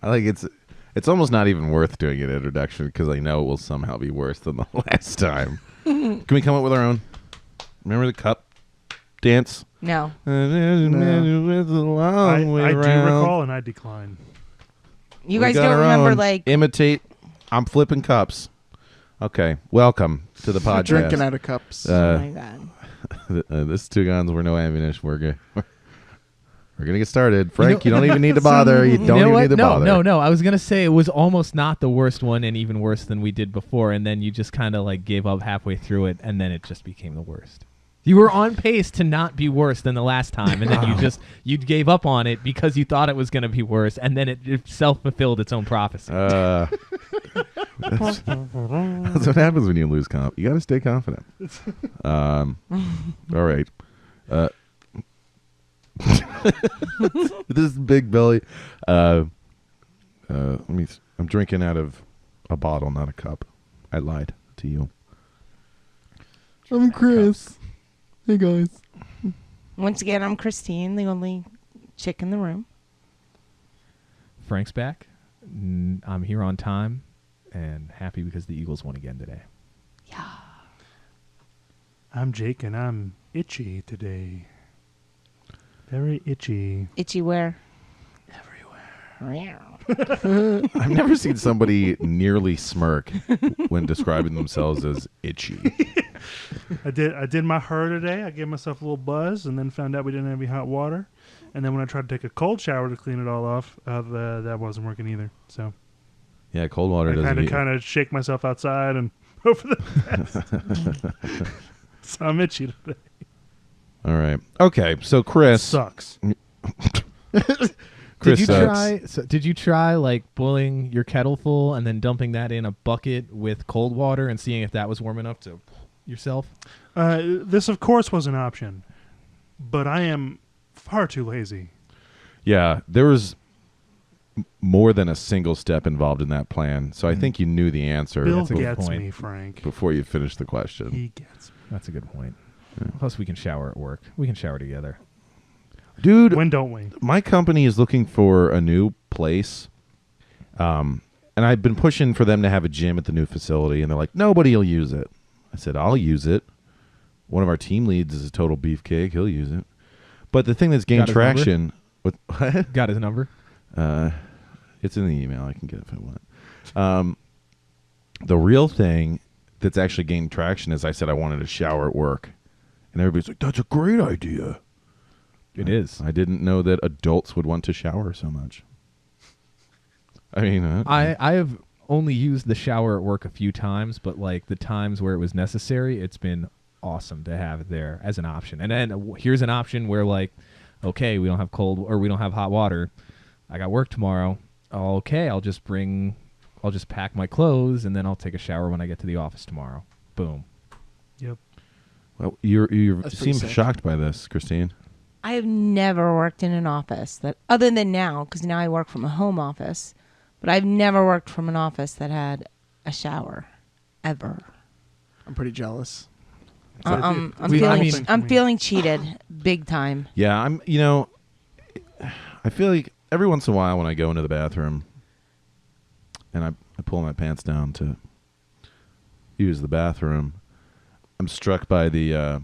I like it's almost not even worth doing an introduction because I know it will somehow be worse than the last time. Can we come up with our own? Remember the cup dance? No. I do recall, and I decline. You guys don't remember, like... Imitate. I'm flipping cups. Okay. Welcome to the podcast. Drinking out of cups. oh, my God. This is Two Guns. We're no ammunition. We're going to get started. Frank, you don't even need to bother. You don't even need to bother. No. I was going to say it was almost not the worst one and even worse than we did before, and then you just kind of like gave up halfway through it, and then it just became the worst. You were on pace to not be worse than the last time, and then you gave up on it because you thought it was going to be worse, and then it self-fulfilled its own prophecy. That's what happens when you lose comp. You got to stay confident. All right. This big belly. I'm drinking out of a bottle, not a cup. I lied to you. I'm Chris. Hey, guys. Once again, I'm Christine, the only chick in the room. Frank's back. I'm here on time and happy because the Eagles won again today. Yeah. I'm Jake, and I'm itchy today. Very itchy. Itchy where? Everywhere. I've never seen somebody nearly smirk when describing themselves as itchy. I did my hair today. I gave myself a little buzz, and then found out we didn't have any hot water. And then when I tried to take a cold shower to clean it all off, that wasn't working either. So Yeah, cold water I doesn't. kind of shake myself outside and hope for the best. So I'm itchy today. All right. Okay. So Chris Sucks. Chris Did you try like boiling your kettle full and then dumping that in a bucket with cold water and seeing if that was warm enough to yourself? This, of course, was an option, but I am far too lazy. Yeah, there was more than a single step involved in that plan, so I think you knew the answer. Bill That's a good gets point. me, Frank. Before you finished the question. He gets me. That's a good point. Yeah. Plus, we can shower at work. We can shower together. Dude, When don't we? my company is looking for a new place, and I've been pushing for them to have a gym at the new facility, and they're like, nobody will use it. I said, I'll use it. One of our team leads is a total beefcake. He'll use it. But the thing that's gained traction... What? Got his number? It's in the email. I can get it if I want. The real thing that's actually gained traction is I said I wanted a shower at work. And everybody's like, that's a great idea. It is. I didn't know that adults would want to shower so much. I mean... I have only used the shower at work a few times, but like the times where it was necessary, it's been awesome to have it there as an option. And then here's an option where like, okay, we don't have cold or we don't have hot water. I got work tomorrow. Okay, I'll just pack my clothes and then I'll take a shower when I get to the office tomorrow. Boom. Yep. Well, you That's seem pretty sick. shocked by this, Christine. I have never worked in an office that, other than now, because now I work from a home office, but I've never worked from an office that had a shower, ever. I'm pretty jealous. I'm I mean- feeling cheated, big time. Yeah, I feel like every once in a while when I go into the bathroom and I pull my pants down to use the bathroom, I'm struck by the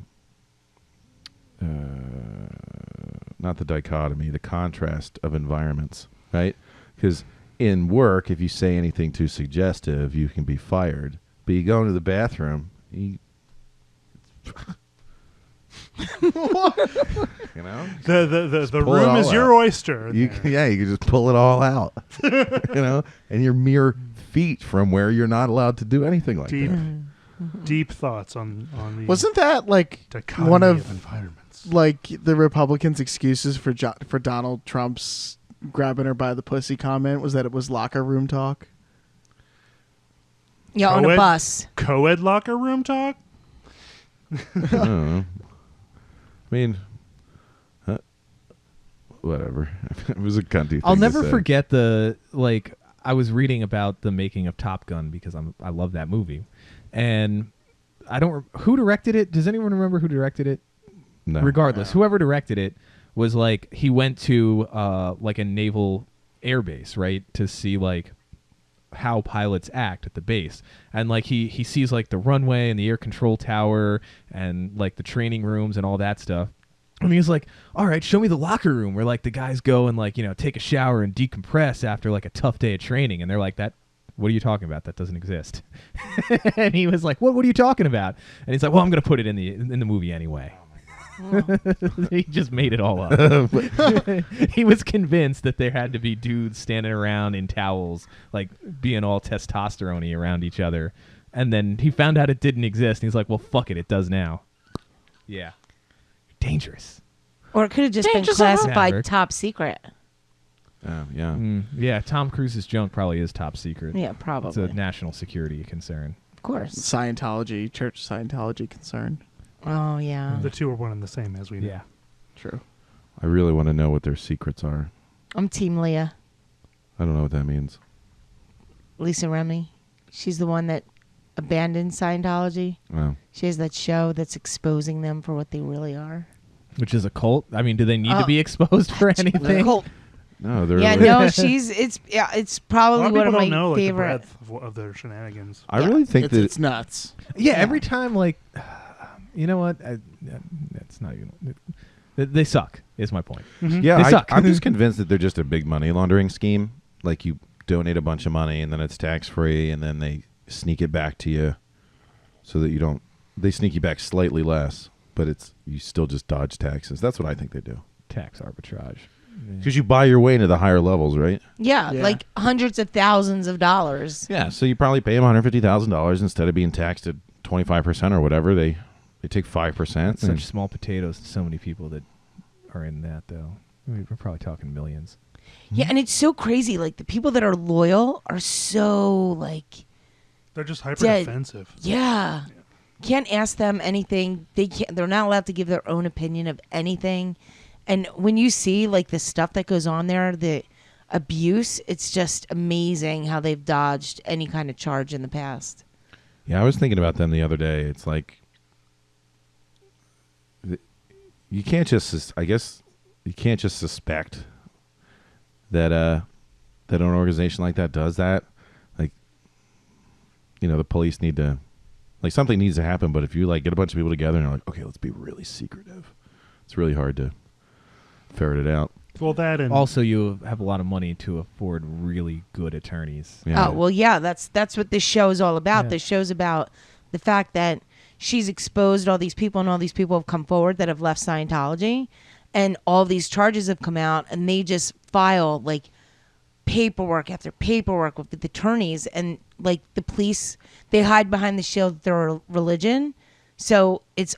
not the dichotomy, the contrast of environments, right? Because in work, if you say anything too suggestive, you can be fired. But you go into the bathroom, you know, The pull it room all is your out. oyster. you can just pull it all out, you know, and you're mere feet from where you're not allowed to do anything like Deep. that. Deep thoughts on the Wasn't that like dichotomy one of of environments. like the Republicans' excuses for for Donald Trump's grabbing her by the pussy comment was that it was locker room talk? Yeah, on a Co-ed? bus. Co-ed locker room talk? I don't know. I mean, whatever. It was a cunty thing I'll to never say. forget I was reading about the making of Top Gun because I love that movie. And who directed it? Does anyone remember who directed it? No. Regardless, whoever directed it was like he went to like a naval airbase, right, to see like how pilots act at the base. And like he sees like the runway and the air control tower and like the training rooms and all that stuff. And he's like, all right, show me the locker room where like the guys go and like, take a shower and decompress after like a tough day of training. And they're like, what are you talking about? That doesn't exist. And he was like, what are you talking about? And he's like, well, I'm going to put it in the movie anyway. He just made it all up. He was convinced that there had to be dudes standing around in towels, like being all testosterone-y around each other. And then he found out it didn't exist. And he's like, well, fuck it. It does now. Yeah. Dangerous. Or it could have just been classified top secret. Yeah. Yeah, Tom Cruise's junk probably is top secret. Yeah, probably. It's a national security concern. Of course. Scientology, Church Scientology concern. Oh, yeah. The two are one and the same, as we know. Yeah. True. I really want to know what their secrets are. I'm Team Leah. I don't know what that means. Lisa Remy. She's the one that abandoned Scientology. Wow. She has that show that's exposing them for what they really are. Which is a cult? I mean, do they need to be exposed for anything? Cult. No, they're Yeah, really, no, it's probably A lot one of people my don't know like, the favorite. breadth of their shenanigans. I really think that it's nuts. Yeah, every time, like, you know what? That's not even. They suck, is my point. yeah, They suck. I'm just convinced that they're just a big money laundering scheme. Like you donate a bunch of money and then it's tax free, and then they sneak it back to you, so that you don't. They sneak you back slightly less, but you still just dodge taxes. That's what I think they do. Tax arbitrage. Because you buy your way into the higher levels, right? Yeah, like hundreds of thousands of dollars. Yeah, so you probably pay them $150,000 instead of being taxed at 25% or whatever. They take 5%. Such small potatoes to so many people that are in that, though. I mean, we're probably talking millions. Yeah, and it's so crazy. Like the people that are loyal are so like. They're just hyper defensive. Yeah. Can't ask them anything. They're not allowed to give their own opinion of anything. And when you see like the stuff that goes on there, the abuse, it's just amazing how they've dodged any kind of charge in the past. Yeah, I was thinking about them the other day. It's like you can't just, I guess, you can't just suspect that that an organization like that does that. Like, the police need to, like, something needs to happen. But if you like get a bunch of people together and you're like, okay, let's be really secretive, it's really hard to ferret it out. Well, that and Also, you have a lot of money to afford really good attorneys. Yeah. Oh, well, yeah, that's what this show is all about. Yeah. This show's about the fact that she's exposed all these people, and all these people have come forward that have left Scientology, and all these charges have come out, and they just file like paperwork after paperwork with the attorneys, and like the police, they hide behind the shield that they're a religion, so it's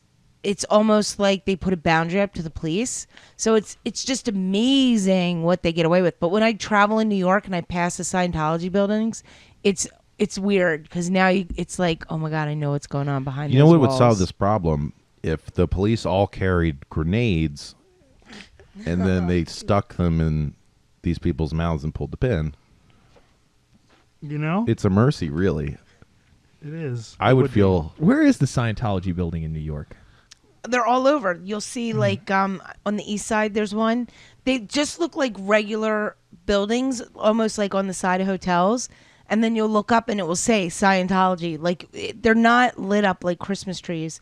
almost like they put a boundary up to the police. So it's just amazing what they get away with. But when I travel in New York and I pass the Scientology buildings, it's weird because now it's like, oh my God, I know what's going on behind You know those what would walls. solve this problem? If the police all carried grenades and then they stuck them in these people's mouths and pulled the pin. It's a mercy, really. it is. I would feel... Where is the Scientology building in New York? They're all over. You'll see like on the east side there's one. They just look like regular buildings, almost like on the side of hotels. And then you'll look up and it will say Scientology. Like they're not lit up like Christmas trees.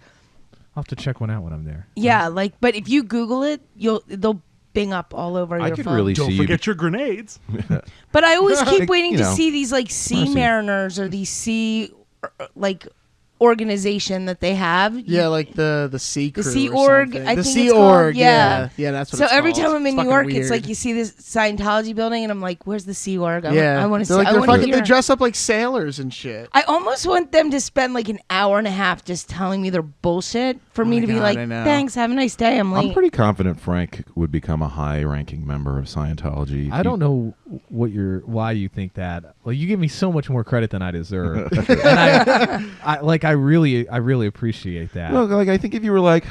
I'll have to check one out when I'm there. Yeah, like but if you Google it, they'll bing up all over I your could phone. really Don't see forget your grenades. But I always keep waiting you to know, see these like sea mercy. mariners or these sea like organization that they have. Yeah, like the Sea Crew. The Sea or Org, something. I the think Sea it's called, Org. yeah. Yeah, that's what So it's every called. time I'm in New fucking York, weird. it's like you see this Scientology building, and I'm like, "Where's the Sea Org?" Yeah, I want to see. They're like, I they're want to fucking. hear. They dress up like sailors and shit. I almost want them to spend like an hour and a half just telling me their bullshit for me my to be God, like, I know. "Thanks, have a nice day." I'm late. I'm pretty confident Frank would become a high-ranking member of Scientology. I don't know why you think that. Well, you give me so much more credit than I deserve, and I really appreciate that. Well, like, I think if you were like,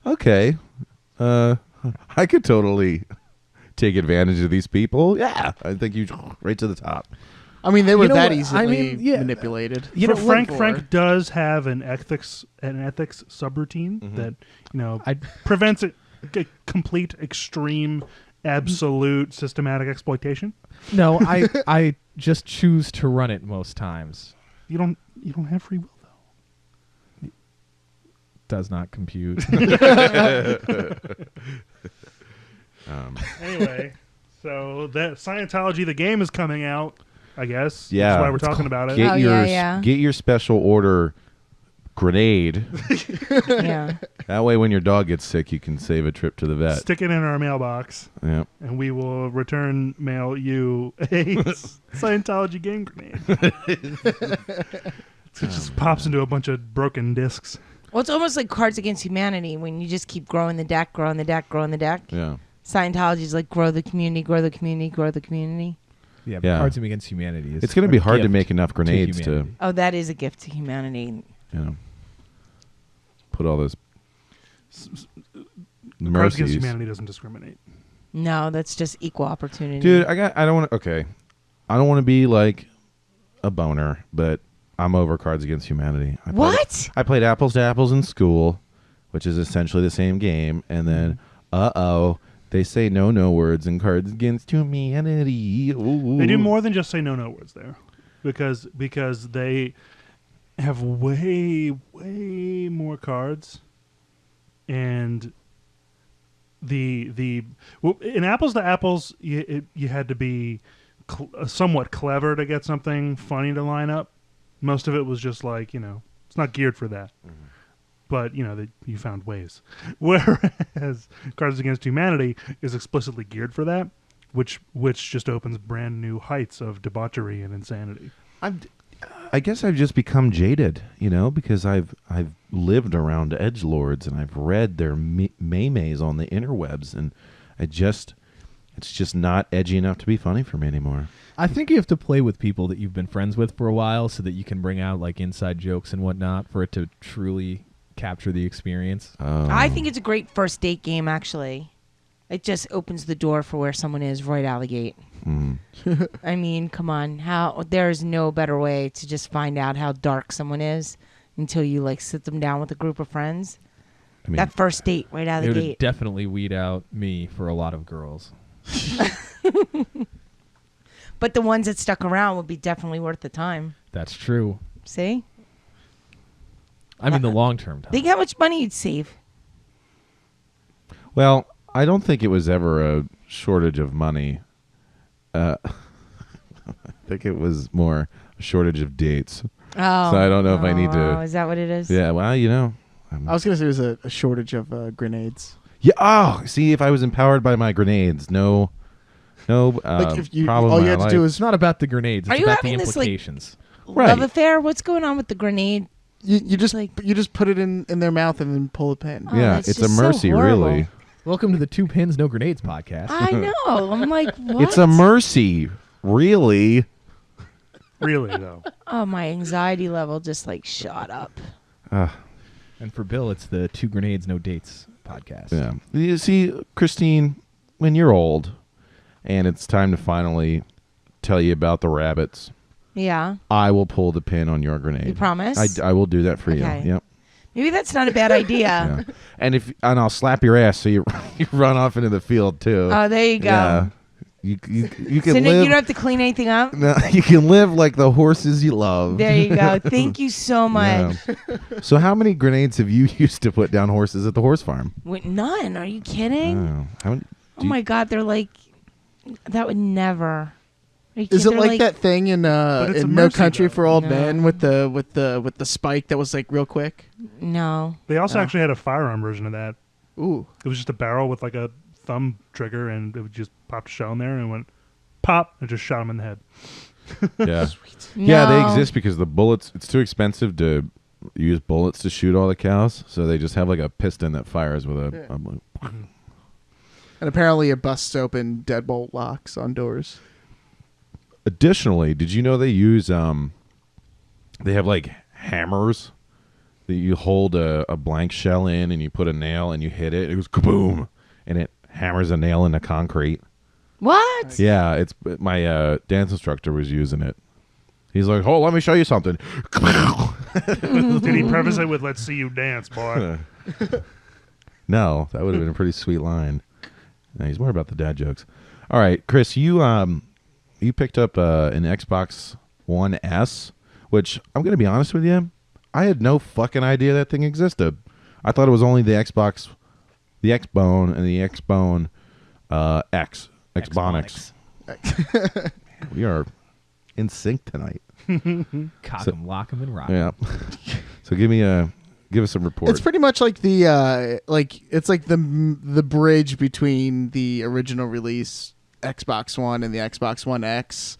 okay, I could totally take advantage of these people. Yeah, I think you right to the top. I mean, they were know that what? easily I mean, yeah. manipulated. You know, Frank does have an ethics subroutine that Mm-hmm. prevents a complete extreme absolute systematic exploitation? No, I just choose to run it most times. You don't have free will though. Does not compute. Anyway, so that Scientology the game is coming out, I guess. Yeah. That's why we're talking about it. Get Oh, your yeah. get your special order grenade. Yeah. That way, when your dog gets sick, you can save a trip to the vet. Stick it in our mailbox, Yeah. and we will return mail you a Scientology game grenade. It just pops into a bunch of broken discs. Well, it's almost like Cards Against Humanity when you just keep growing the deck, growing the deck, growing the deck. Yeah. Scientology's like grow the community, grow the community, grow the community. Yeah, but Yeah. Cards Against Humanity is It's going to a be hard to gift make enough grenades to, humanity. Oh, that is a gift to humanity. Put all those Cards Against mercies. Humanity doesn't discriminate. No, that's just equal opportunity. Dude, I don't want to be like a boner, but I'm over Cards Against Humanity. What? I played Apples to Apples in school, which is essentially the same game, and then they say no words in Cards Against Humanity. Ooh. They do more than just say no words there, because they have way more cards, and in Apples to Apples you had to be somewhat clever to get something funny to line up. Most of it was just like, it's not geared for that. Mm-hmm. But, you found ways. Whereas Cards Against Humanity is explicitly geared for that, which just opens brand new heights of debauchery and insanity. I guess I've just become jaded, because I've lived around edgelords and I've read their maymays on the interwebs, and it's just not edgy enough to be funny for me anymore. I think you have to play with people that you've been friends with for a while so that you can bring out like inside jokes and whatnot for it to truly capture the experience. I think it's a great first date game, actually. It just opens the door for where someone is right out of the gate. I mean, come on. There's no better way to just find out how dark someone is until you like sit them down with a group of friends. I mean, That first date right out It of the would gate. definitely weed out me for a lot of girls. But the ones that stuck around would be definitely worth the time. That's true. See? I mean, the long-term time. Think how much money you'd save. well, I don't think it was ever a shortage of money. I think it was more a shortage of dates. Oh. So I don't know if I need to- Oh, is that what it is? Yeah, well, I was gonna say it was a shortage of grenades. Yeah. Oh, see, if I was empowered by my grenades, no Like if you problem. all in you my had to do life. It's not about the grenades. Are It's you about the having this, like, implications. Right. Love affair? What's going on with the grenade? you just like- you just put it in their mouth and then pull a pin. Oh, Yeah, that's it's a just so mercy, horrible. really. Welcome to the Two Pins No Grenades podcast. I know. I'm like, what? It's a mercy, really. Really, though. Oh, my anxiety level just like shot up. And for Bill, it's the Two Grenades No Dates podcast. Yeah. You see, Christine, when you're old and it's time to finally tell you about the rabbits, Yeah. I will pull the pin on your grenade. You promise? I will do that for Okay. you. Yep. Maybe that's not a bad idea. Yeah. And I'll slap your ass so you run off into the field too. Oh, there you go. Yeah. You can So then live. you don't have to clean anything up? No, you can live like the horses you love. There you go. Thank you so much. Yeah. So how many grenades have you used to put down horses at the horse farm? Wait, none. Are you kidding? Oh, how many, Oh my God. They're like, that would never. Are you Is kidding? it They're like that thing in it's a No mercy, Country though. for Old No. Men with the spike that was like real quick? No. They also Oh. actually had a firearm version of that. Ooh. It was just a barrel with like a thumb trigger, and it would just pop a shell in there and went pop and just shot him in the head. yeah. Yeah, they No. exist because the bullets. It's too expensive to use bullets to shoot all the cows, so they just have like a piston that fires with a. Yeah. And apparently it busts open deadbolt locks on doors. Additionally, did you know they use they have like hammers that you hold a blank shell in and you put a nail and you hit it. It goes kaboom, and it hammers a nail into concrete. What? Yeah, it's my dance instructor was using it. He's like, "Oh, let me show you something." Did he preface it with "Let's see you dance, boy"? No, that would have been a pretty sweet line. No, he's more about the dad jokes. All right, Chris, you picked up an Xbox One S, which I'm going to be honest with you, I had no fucking idea that thing existed. I thought it was only the Xbox, the Xbone, and the Xbone Xbonics. We are in sync tonight. Cock So- 'em, lock 'em, and rock 'em. Yeah. So give us some report. It's pretty much like the it's like the bridge between the original release Xbox One and the Xbox One X.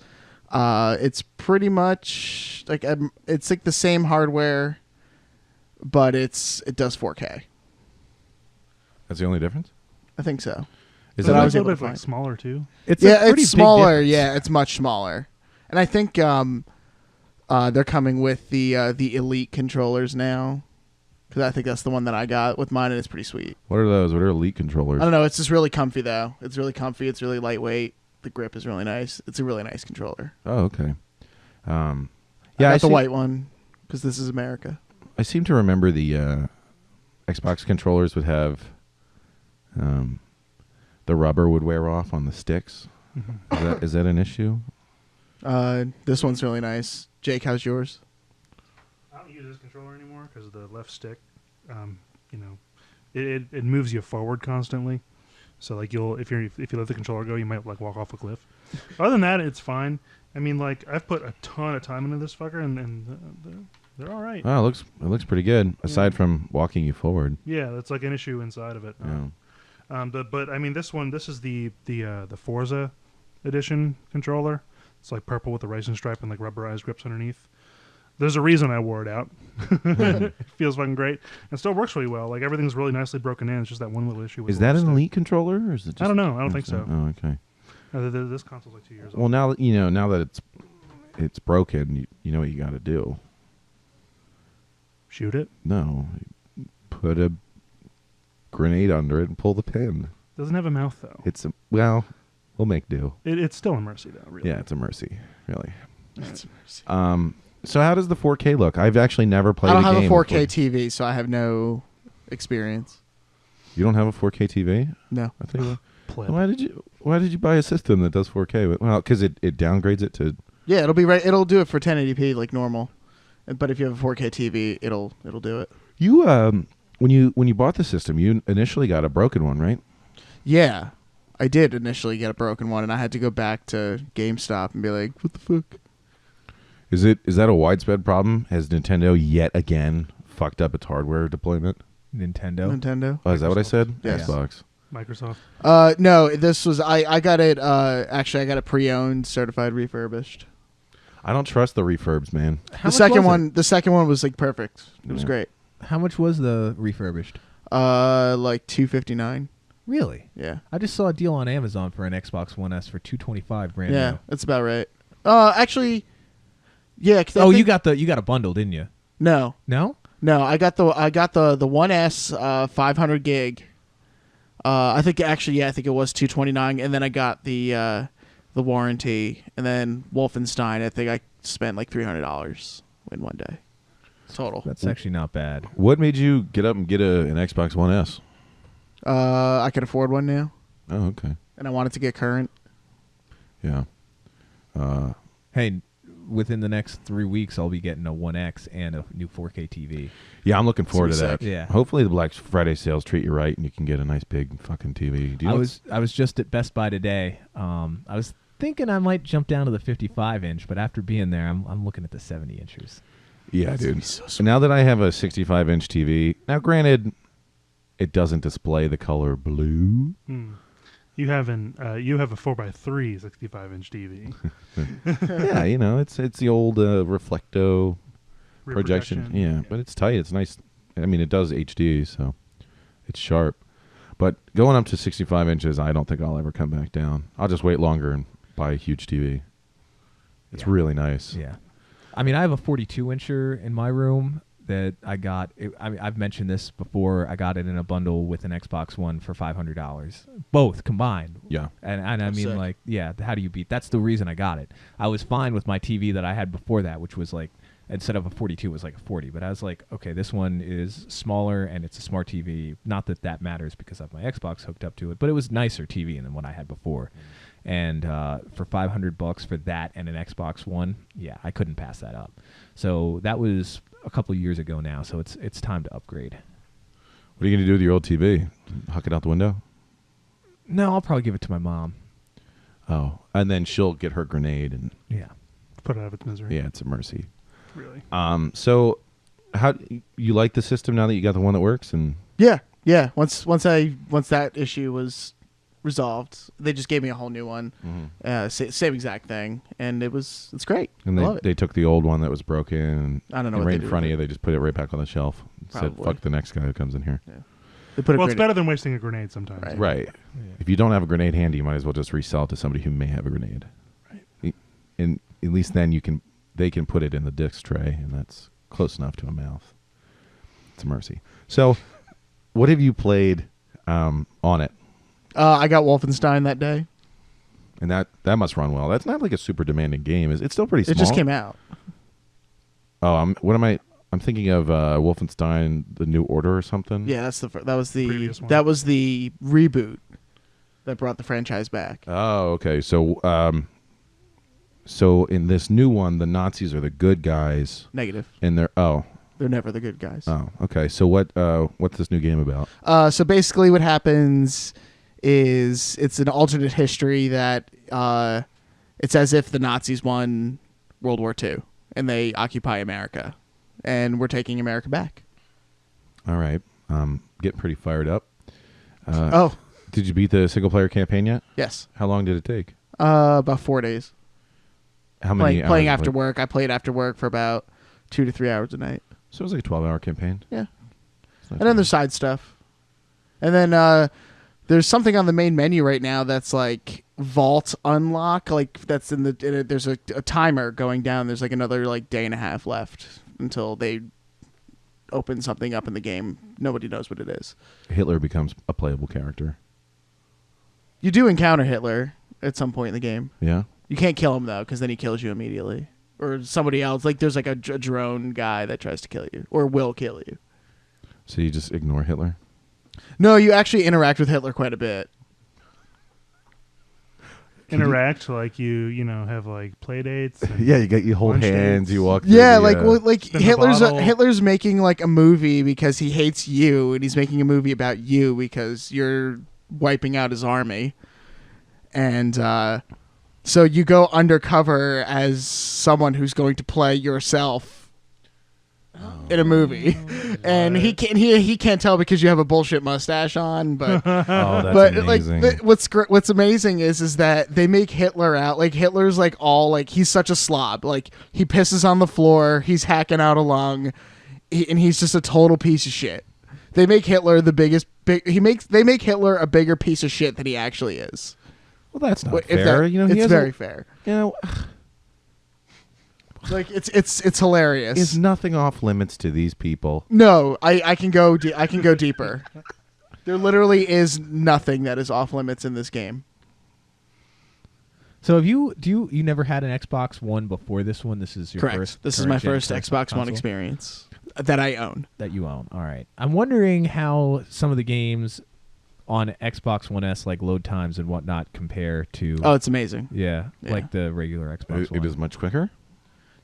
It's pretty much like it's like the same hardware, but it does 4K. That's the only difference? I think so. Is But that I I was was a able little to bit find. smaller too. It's a Yeah, pretty it's big smaller. difference. Yeah, it's much smaller. And I think they're coming with the Elite controllers now, because I think that's the one that I got with mine, and it's pretty sweet. What are those? What are Elite controllers? I don't know. It's just really comfy though. It's really comfy. It's really lightweight. The grip is really nice. It's a really nice controller. Oh, okay. Yeah, Yeah, I got the white one because this is America. I seem to remember the Xbox controllers would have the rubber would wear off on the sticks. Is that an issue? This one's really nice. Jake, how's yours? I don't use this controller anymore because of the left stick. It moves you forward constantly. So like if you let the controller go, you might like walk off a cliff. Other than that, it's fine. I mean, like I've put a ton of time into this fucker, and they're all right. Oh, it looks pretty good. Aside from walking you forward. Yeah, that's like an issue inside of it. Yeah. But I mean, this is the Forza edition controller. It's like purple with the racing stripe and like rubberized grips underneath. There's a reason I wore it out. It feels fucking great. And still works really well. Like everything's really nicely broken in. It's just that one little issue. With Is the that left an stick. Elite controller, or is it? Just I don't know. I don't think so. Oh, okay. This console's like 2 years old. Well, now that it's broken, you know what you got to do. Shoot it. No, put a grenade under it and pull the pin. Doesn't have a mouth though. We'll make do. It's still a Mercy though. Really. Yeah, it's a mercy, really. It's So how does the 4K look? I've actually never played. I don't have a game 4K before. TV, so I have no experience. You don't have a 4K TV? No. I tell you what. Pleb. Why did you buy a system that does 4K? Well, because it downgrades it to. Yeah, it'll be right. It'll do it for 1080p like normal, but if you have a 4K TV, it'll do it. You when you bought the system, you initially got a broken one, right? Yeah, I did initially get a broken one, and I had to go back to GameStop and be like, "What the fuck?" Is that a widespread problem? Has Nintendo yet again fucked up its hardware deployment? Nintendo. Oh, is that what I said? Yes. Xbox. Microsoft. No, this was I got it. Actually, I got it pre-owned, certified, refurbished. I don't trust the refurbs, man. The second one was like perfect. It was Yeah. great. How much was the refurbished? Like $259. Really? Yeah. I just saw a deal on Amazon for an Xbox One S for $225 brand Yeah, new. that's about right. Actually, yeah. 'Cause I Oh, think- you got a bundle, didn't you? no. I got the One S 500 gig. I think it was $229, and then I got the warranty, and then Wolfenstein. I think I spent like $300 in one day total. That's actually not bad. What made you get up and get an Xbox One S? I could afford one now, Oh, okay. and I wanted to get current. Yeah. Hey, within the next 3 weeks, I'll be getting a One X and a new 4K TV. Yeah, I'm looking forward to That's that. sick. Yeah. Hopefully the Black Friday sales treat you right and you can get a nice big fucking TV. Do you I know was just at Best Buy today. I was thinking I might jump down to the 55-inch, but after being there, I'm looking at the 70-inchers. Yeah, That's gonna dude. be so sweet. Now that I have a 65-inch TV, now granted, it doesn't display the color blue. You have a 4x3 65-inch TV. Yeah, it's the old reflecto projection. Yeah, but it's tight. It's nice. I mean, it does HD, so it's sharp. But going up to 65 inches, I don't think I'll ever come back down. I'll just wait longer and buy a huge TV. It's Yeah. really nice. Yeah. I mean, I have a 42-incher in my room that I got. I've mentioned this before. I got it in a bundle with an Xbox One for $500, both combined. Yeah. And I mean, sick. like, yeah, how do you beat? That's the reason I got it. I was fine with my TV that I had before that, which was like instead of a 42 it was like a 40. But I was like, okay, this one is smaller and it's a smart TV. Not that that matters because I have my Xbox hooked up to it, but it was nicer TV than what I had before. And for $500 for that and an Xbox One, yeah, I couldn't pass that up. So that was a couple of years ago now. So it's time to upgrade. What are you going to do with your old TV? Huck it out the window? No, I'll probably give it to my mom. Oh, and then she'll get her grenade, and Yeah. Put it out of its misery. yeah, it's a mercy. Really. So, how you like the system now that you got the one that works? And Yeah. Once that issue was resolved, they just gave me a whole new one, same exact thing, and it's great. I love it. they took the old one that was broken. And I don't know and what right they in do front of with you. They just put it right back on the shelf. Said, Probably. "Fuck the next guy who comes in here." Yeah. They put a Well, it's grenade- better than wasting a grenade sometimes. Right. Right. If you don't have a grenade handy, you might as well just resell it to somebody who may have a grenade. Right. And at least then they can put it in the disc tray, and that's close enough to a mouth. It's a mercy. So, what have you played on it? I got Wolfenstein that day. And that must run well. That's not like a super demanding game. It's still pretty small. It just came out. Oh, I'm thinking of Wolfenstein: The New Order or something. Yeah, that was Previous one. the reboot that brought the franchise back. Oh, okay. So, so in this new one, the Nazis are the good guys, Negative. and They're never the good guys. okay. So what's this new game about? So basically, what happens is it's an alternate history that it's as if the Nazis won World War II and they occupy America, and we're taking America back. All right. Getting pretty fired up. Oh, Did you beat the single player campaign yet? yes. How long did it take? About 4 days. How many Playing hours after played? work. I played after work for about 2 to 3 hours a night. So it was like a 12-hour campaign. Yeah. It's not And then too there's side stuff. And then there's something on the main menu right now that's like vault unlock. Like that's there's a timer going down. There's like another like day and a half left until they open something up in the game. Nobody knows what it is. bad. Hitler becomes a playable character. You do encounter Hitler at some point in the game. Yeah. You can't kill him though, because then he kills you immediately. Or somebody else. Like there's like a drone guy that tries to kill you or will kill you. So you just ignore Hitler? No, you actually interact with Hitler quite a bit. Interact like you have like play dates. And Yeah, you hold Lunch hands, dates. you walk through Yeah, the, like spin the Hitler's bottle. Hitler's making like a movie because he hates you, and he's making a movie about you because you're wiping out his army, and so you go undercover as someone who's going to play yourself in a movie, and he can't tell because you have a bullshit mustache on, but. Oh, that's But amazing. like what's amazing is that they make Hitler out like Hitler's like all like he's such a slob, like he pisses on the floor, he's hacking out a lung, and he's just a total piece of shit. They make Hitler they make Hitler a bigger piece of shit than he actually is. Well, that's not If that- fair. He it's has very fair. You Like it's hilarious. is nothing off limits to these people. No, I can go I can go deeper. There literally is nothing that is off limits in this game. So you never had an Xbox One before this one? This is your Correct. first. This is current my gen first Xbox One console experience that I own. that you own. All right. I'm wondering how some of the games on Xbox One S, like load times and whatnot, compare to. Oh, it's amazing. yeah, Yeah. like the regular Xbox It One. is much quicker.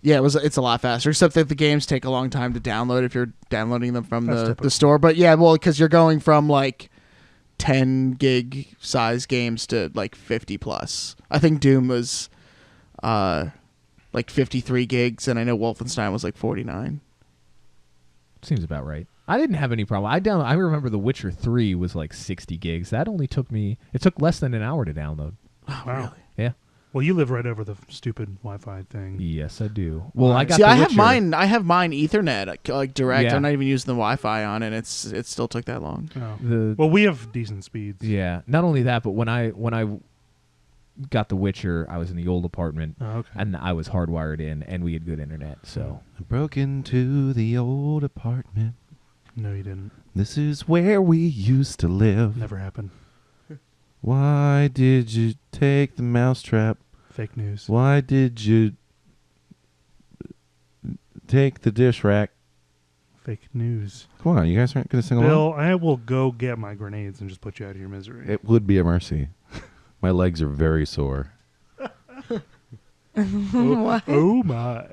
Yeah, it's a lot faster, except that the games take a long time to download if you're downloading them from That's the typical. store. But yeah, well, because you're going from like 10 gig size games to like 50 plus. I think Doom was like 53 gigs, and I know Wolfenstein was like 49. Seems about right. I didn't have any problem. I remember The Witcher 3 was like 60 gigs. That only took me. It took less than an hour to download. Oh, Wow. really? Yeah. Well, you live right over the stupid Wi-Fi thing. Yes, I do. Well, I got. See, The I have Witcher. mine. I have mine Ethernet, like direct. Yeah. I'm not even using the Wi-Fi on it. It still took that long. Oh. Well, we have decent speeds. Yeah. Not only that, but when I got The Witcher, I was in the old apartment, Oh, okay. and I was hardwired in, and we had good internet. So I broke into the old apartment. No, you didn't. This is where we used to live. Never happened. Why did you take the mousetrap? Fake news. Why did you take the dish rack. Fake news. Come on, you guys aren't going to sing along? Bill, I will go get my grenades and just put you out of your misery. It would be a mercy. My legs are very sore. What? Oh my.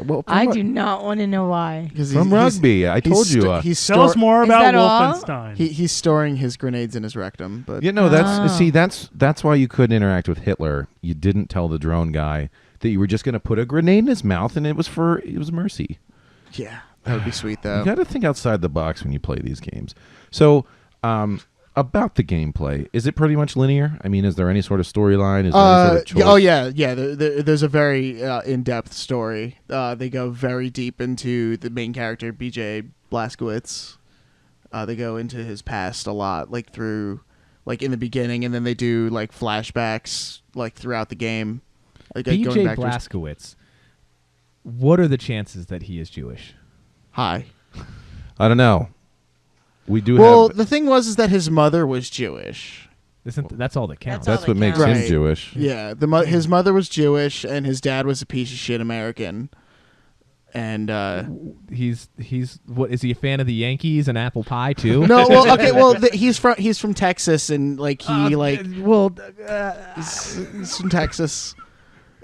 Well, I do not want to know why. 'Cause From rugby, I told you. Tell us more Is about that all? Wolfenstein. He's storing his grenades in his rectum, but You know, Oh. that's why you couldn't interact with Hitler. You didn't tell the drone guy that you were just going to put a grenade in his mouth, and it was mercy. yeah, that would be sweet You though. got to think outside the box when you play these games. So, about the gameplay, is it pretty much linear? I mean, is there any sort of storyline? Is there any sort of choice? Oh yeah. There's a very in-depth story. They go very deep into the main character, BJ Blazkowicz. They go into his past a lot, like through, like in the beginning, and then they do like flashbacks, like throughout the game. Like going BJ back to his- Blazkowicz. What are the chances that he is Jewish? Hi. I don't know. We do Well, have. the thing was is that his mother was Jewish. That's all that counts. That's That's what makes counts. him Right. Jewish. Yeah, his mother was Jewish, and his dad was a piece of shit American. And He's what is he a fan of the Yankees and apple pie too? no, well, okay, well, he's from Texas, and like he's from Texas,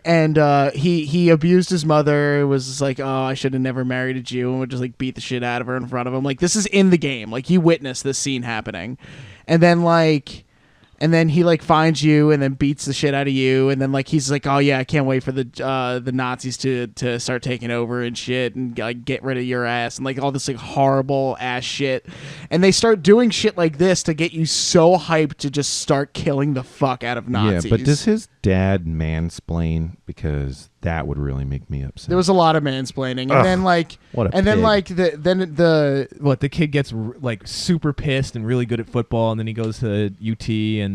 and he abused his mother. It was just like, oh, I should have never married a Jew, and would just like beat the shit out of her in front of him. Like this is in the game. Like he witnessed this scene happening, and then he like finds you and then beats the shit out of you, and then like he's like, oh yeah, I can't wait for the Nazis to start taking over and shit, and like get rid of your ass, and like all this like horrible ass shit, and they start doing shit like this to get you so hyped to just start killing the fuck out of Nazis. Yeah, but does his dad mansplain? Because that would really make me upset. There was a lot of mansplaining, and Ugh, then like, what a and then pig. like the What the kid gets like super pissed and really good at football, and then he goes to UT and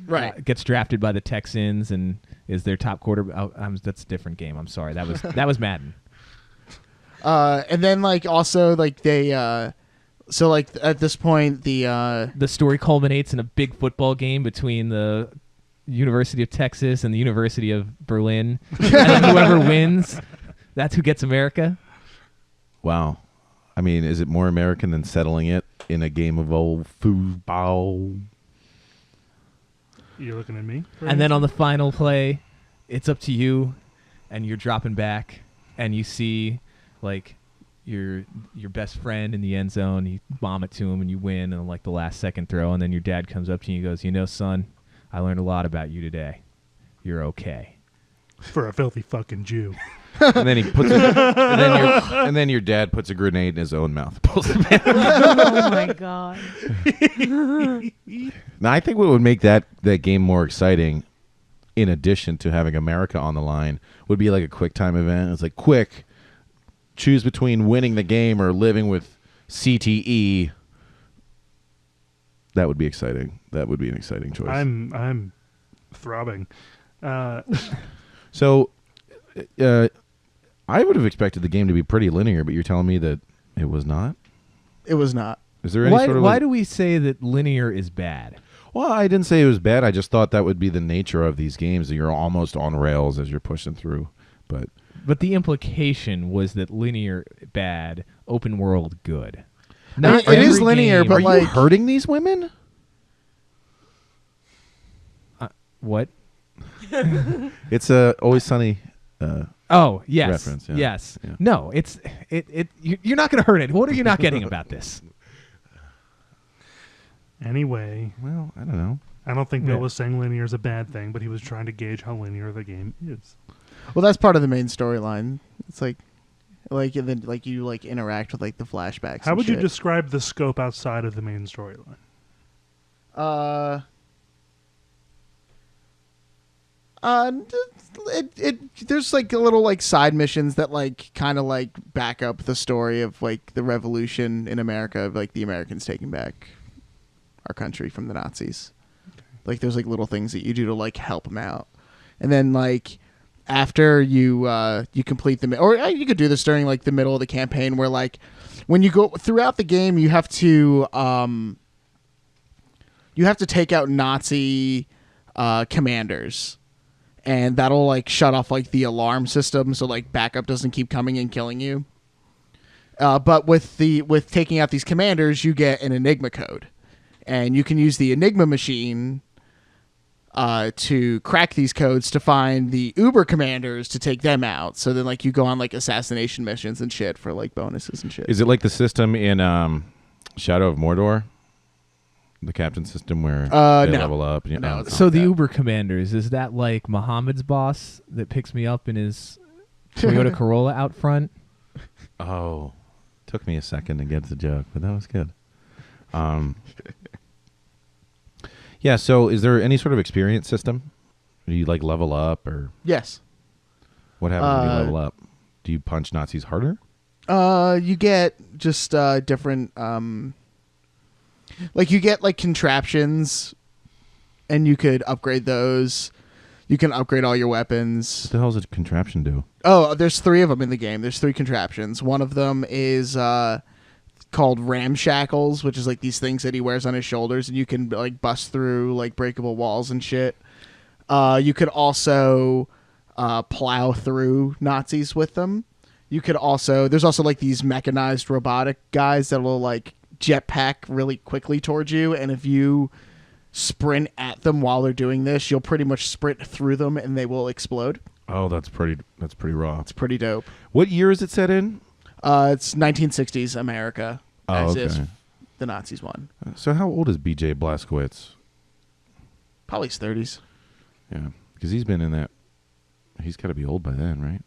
right. gets drafted by the Texans and is their top quarter. That's a different game. I'm sorry. That was Madden. And then like also like they so like at this point the The story culminates in a big football game between the University of Texas and the University of Berlin, and then whoever wins, that's who gets America. Wow. I mean, is it more American than settling it in a game of old foosball? You're looking at me? And then on the final play, it's up to you, and you're dropping back, and you see like your best friend in the end zone. You bomb it to him, and you win on like the last second throw. And then your dad comes up to you and goes, "You know, son, I learned a lot about you today. You're okay." For a filthy fucking Jew. And then he puts and then your dad puts a grenade in his own mouth. Pulls it back. Oh my god. Now, I think what would make that game more exciting, in addition to having America on the line, would be like a quick time event. It's like, quick, choose between winning the game or living with CTE. That would be exciting. That would be an exciting choice. I'm throbbing. So, I would have expected the game to be pretty linear, but you're telling me that it was not? it was not. Is there any Why, sort of why like- do we say that linear is bad? Well, I didn't say it was bad. I just thought that would be the nature of these games, that you're almost on rails as you're pushing through. But But the implication was that linear bad, open world good. I mean, it is every linear, game- but are like you hurting these women? What? It's Always Sunny. Oh yes, Reference, yeah. yes. Yeah. No, you're not going to hurt it. What are you not getting about this? Anyway, Well, I don't know. I don't think Bill Yeah. was saying linear is a bad thing, but he was trying to gauge how linear the game is. well, that's part of the main storyline. It's like and then like you like interact with like the flashbacks. How and would you shit. describe the scope outside of the main storyline? There's like a little like side missions that like kind of like back up the story of like the revolution in America, of like the Americans taking back our country from the Nazis. Like there's like little things that you do to like help them out, and then like after you complete the or you could do this during like the middle of the campaign, where like when you go throughout the game you have to take out Nazi commanders. and that'll like shut off like the alarm system, so like backup doesn't keep coming and killing you. But with taking out these commanders, you get an Enigma code, and you can use the Enigma machine to crack these codes to find the Uber commanders to take them out. So then, like, you go on like assassination missions and shit for like bonuses and shit. Is it like the system in Shadow of Mordor? The captain system where they no. level up? No, it's So the that. Uber commanders, is that like Muhammad's boss that picks me up in his Toyota Corolla out front? Oh, took me a second to get the joke, but that was good. Yeah, so is there any sort of experience system? Do you like level up, or Yes. what happens when you level up? Do you punch Nazis harder? You get just different like you get like contraptions, and you could upgrade those. You can upgrade all your weapons. What the hell does a contraption do? Oh, there's 3 of them in the game. There's 3 contraptions. One of them is called ramshackles, which is like these things that he wears on his shoulders, and you can like bust through like breakable walls and shit. You could also plow through Nazis with them. You could also, there's also like these mechanized robotic guys that will like jetpack really quickly towards you, and if you sprint at them while they're doing this, you'll pretty much sprint through them and they will explode. Oh, that's pretty raw. It's pretty dope. What year is it set in? It's 1960s America, Oh, as okay. is the Nazis won. So how old is B.J. Blazkowicz? Probably his 30s. Yeah, because he's been in that. He's got to be old by then, right?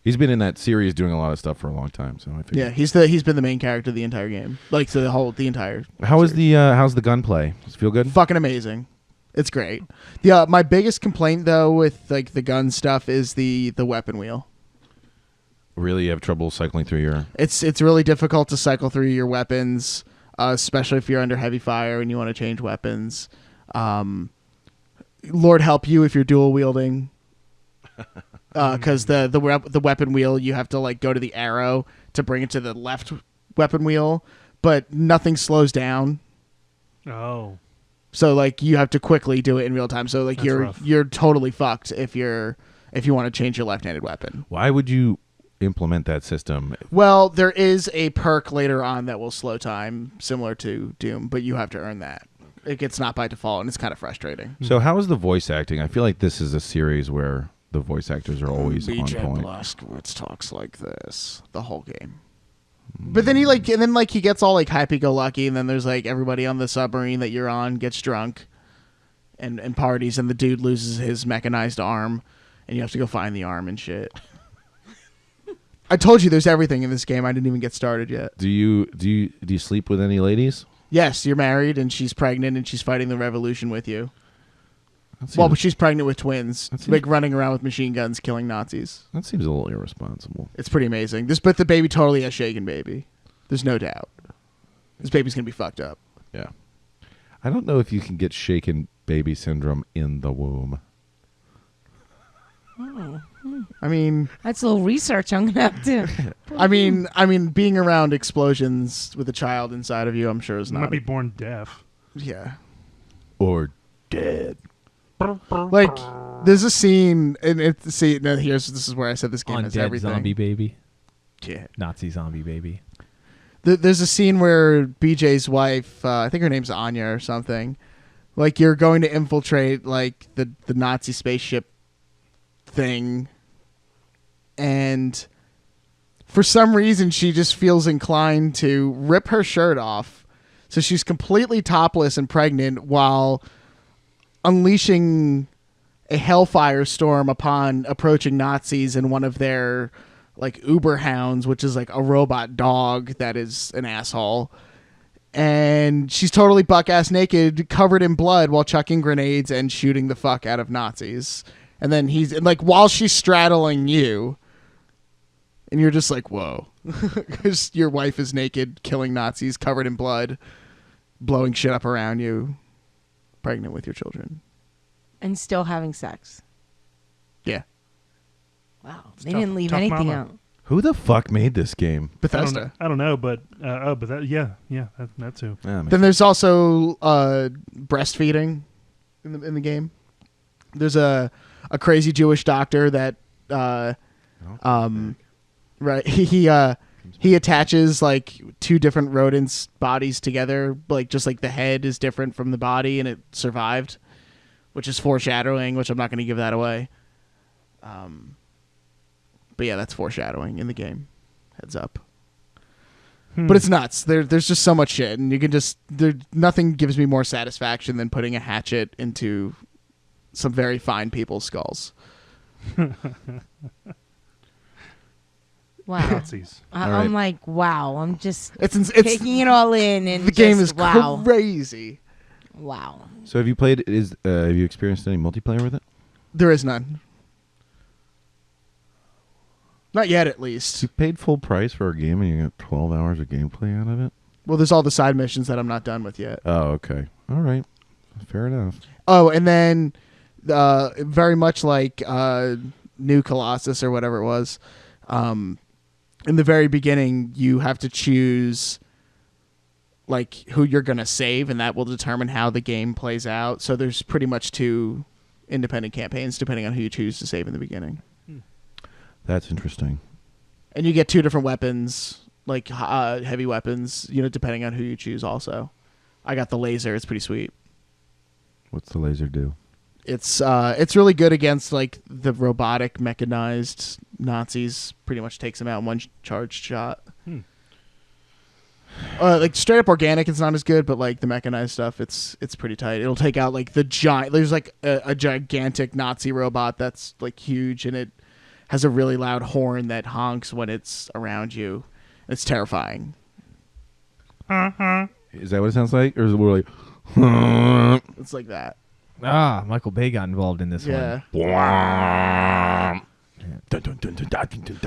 He's been in that series doing a lot of stuff for a long time. So I figure. Yeah, he's been the main character the entire game, like the entire. How is series. how's the gunplay? Does it feel good? Fucking amazing. It's great. The my biggest complaint though with like the gun stuff is the weapon wheel. Really, you have trouble cycling through your. It's really difficult to cycle through your weapons, especially if you're under heavy fire and you want to change weapons. Lord help you if you're dual wielding, because the weapon wheel, you have to like go to the arrow to bring it to the left weapon wheel, but nothing slows down. Oh. So like you have to quickly do it in real time. So like That's rough. you're totally fucked if you want to change your left-handed weapon. Why would you implement that system? Well, there is a perk later on that will slow time, similar to Doom, but you have to earn that. It gets not by default, and it's kind of frustrating. So how is the voice acting? I feel like this is a series where the voice actors are always on point. Blazkowicz talks like this the whole game. But then he gets all like happy-go-lucky, and then there's like everybody on the submarine that you're on gets drunk and parties, and the dude loses his mechanized arm, and you have to go find the arm and shit. I told you there's everything in this game. I didn't even get started yet. Do you sleep with any ladies? Yes, you're married, and she's pregnant, and she's fighting the revolution with you. That Well, seems, but she's pregnant with twins, That seems- like running around with machine guns, killing Nazis. that seems a little irresponsible. It's pretty amazing. But the baby totally has shaken baby. There's no doubt. This baby's gonna be fucked up. Yeah. I don't know if you can get shaken baby syndrome in the womb. I mean, That's a little research I'm gonna have to. I mean, being around explosions with a child inside of you, I'm sure is You not. might be born deaf. Yeah. Or dead. Like, there's a scene, and this is where I said this game has Undead everything. zombie baby. Yeah. Nazi zombie baby. There's a scene where BJ's wife, I think her name's Anya or something, like you're going to infiltrate like the Nazi spaceship thing, and for some reason she just feels inclined to rip her shirt off, so she's completely topless and pregnant while unleashing a hellfire storm upon approaching Nazis in one of their like Uber hounds, which is like a robot dog that is an asshole. And she's totally buck-ass naked, covered in blood, while chucking grenades and shooting the fuck out of Nazis. And then he's like, while she's straddling you, and you're just like, whoa, because your wife is naked, killing Nazis, covered in blood, blowing shit up around you, pregnant with your children. And still having sex. Yeah, Wow. It's They tough- didn't leave tough anything mama. out. Who the fuck made this game? Bethesda. I don't know, but that's who. Then there's also breastfeeding in the game. There's a a crazy Jewish doctor that right he attaches like two different rodents' bodies together, like just like the head is different from the body, and it survived, which is foreshadowing. Which I'm not going to give that away. But yeah, that's foreshadowing in the game. Heads up. But it's nuts. There's just so much shit, and you can just nothing gives me more satisfaction than putting a hatchet into some very fine people's skulls. Wow. Nazis. I'm like, wow. I'm just It's taking it all in, and the game is wow. crazy. Wow. So have you played? Have you experienced any multiplayer with it? There is none. Not yet, at least. You paid full price for a game and you got 12 hours of gameplay out of it? Well, there's all the side missions that I'm not done with yet. Oh, okay. All right. Fair enough. Oh, and then very much like New Colossus or whatever it was, in the very beginning, you have to choose like who you're going to save, and that will determine how the game plays out. So there's pretty much 2 independent campaigns depending on who you choose to save in the beginning. That's interesting. And you get 2 different weapons, like heavy weapons, depending on who you choose also. I got the laser. It's pretty sweet. What's the laser do? It's really good against like the robotic mechanized Nazis. Pretty much takes them out in one charged shot. Like straight up organic, it's not as good, but like the mechanized stuff, it's pretty tight. It'll take out like the giant. There's like a gigantic Nazi robot that's like huge, and it has a really loud horn that honks when it's around you. It's terrifying. Is that what it sounds like? Or is it more like... It's like that. Michael Bay got involved in this one.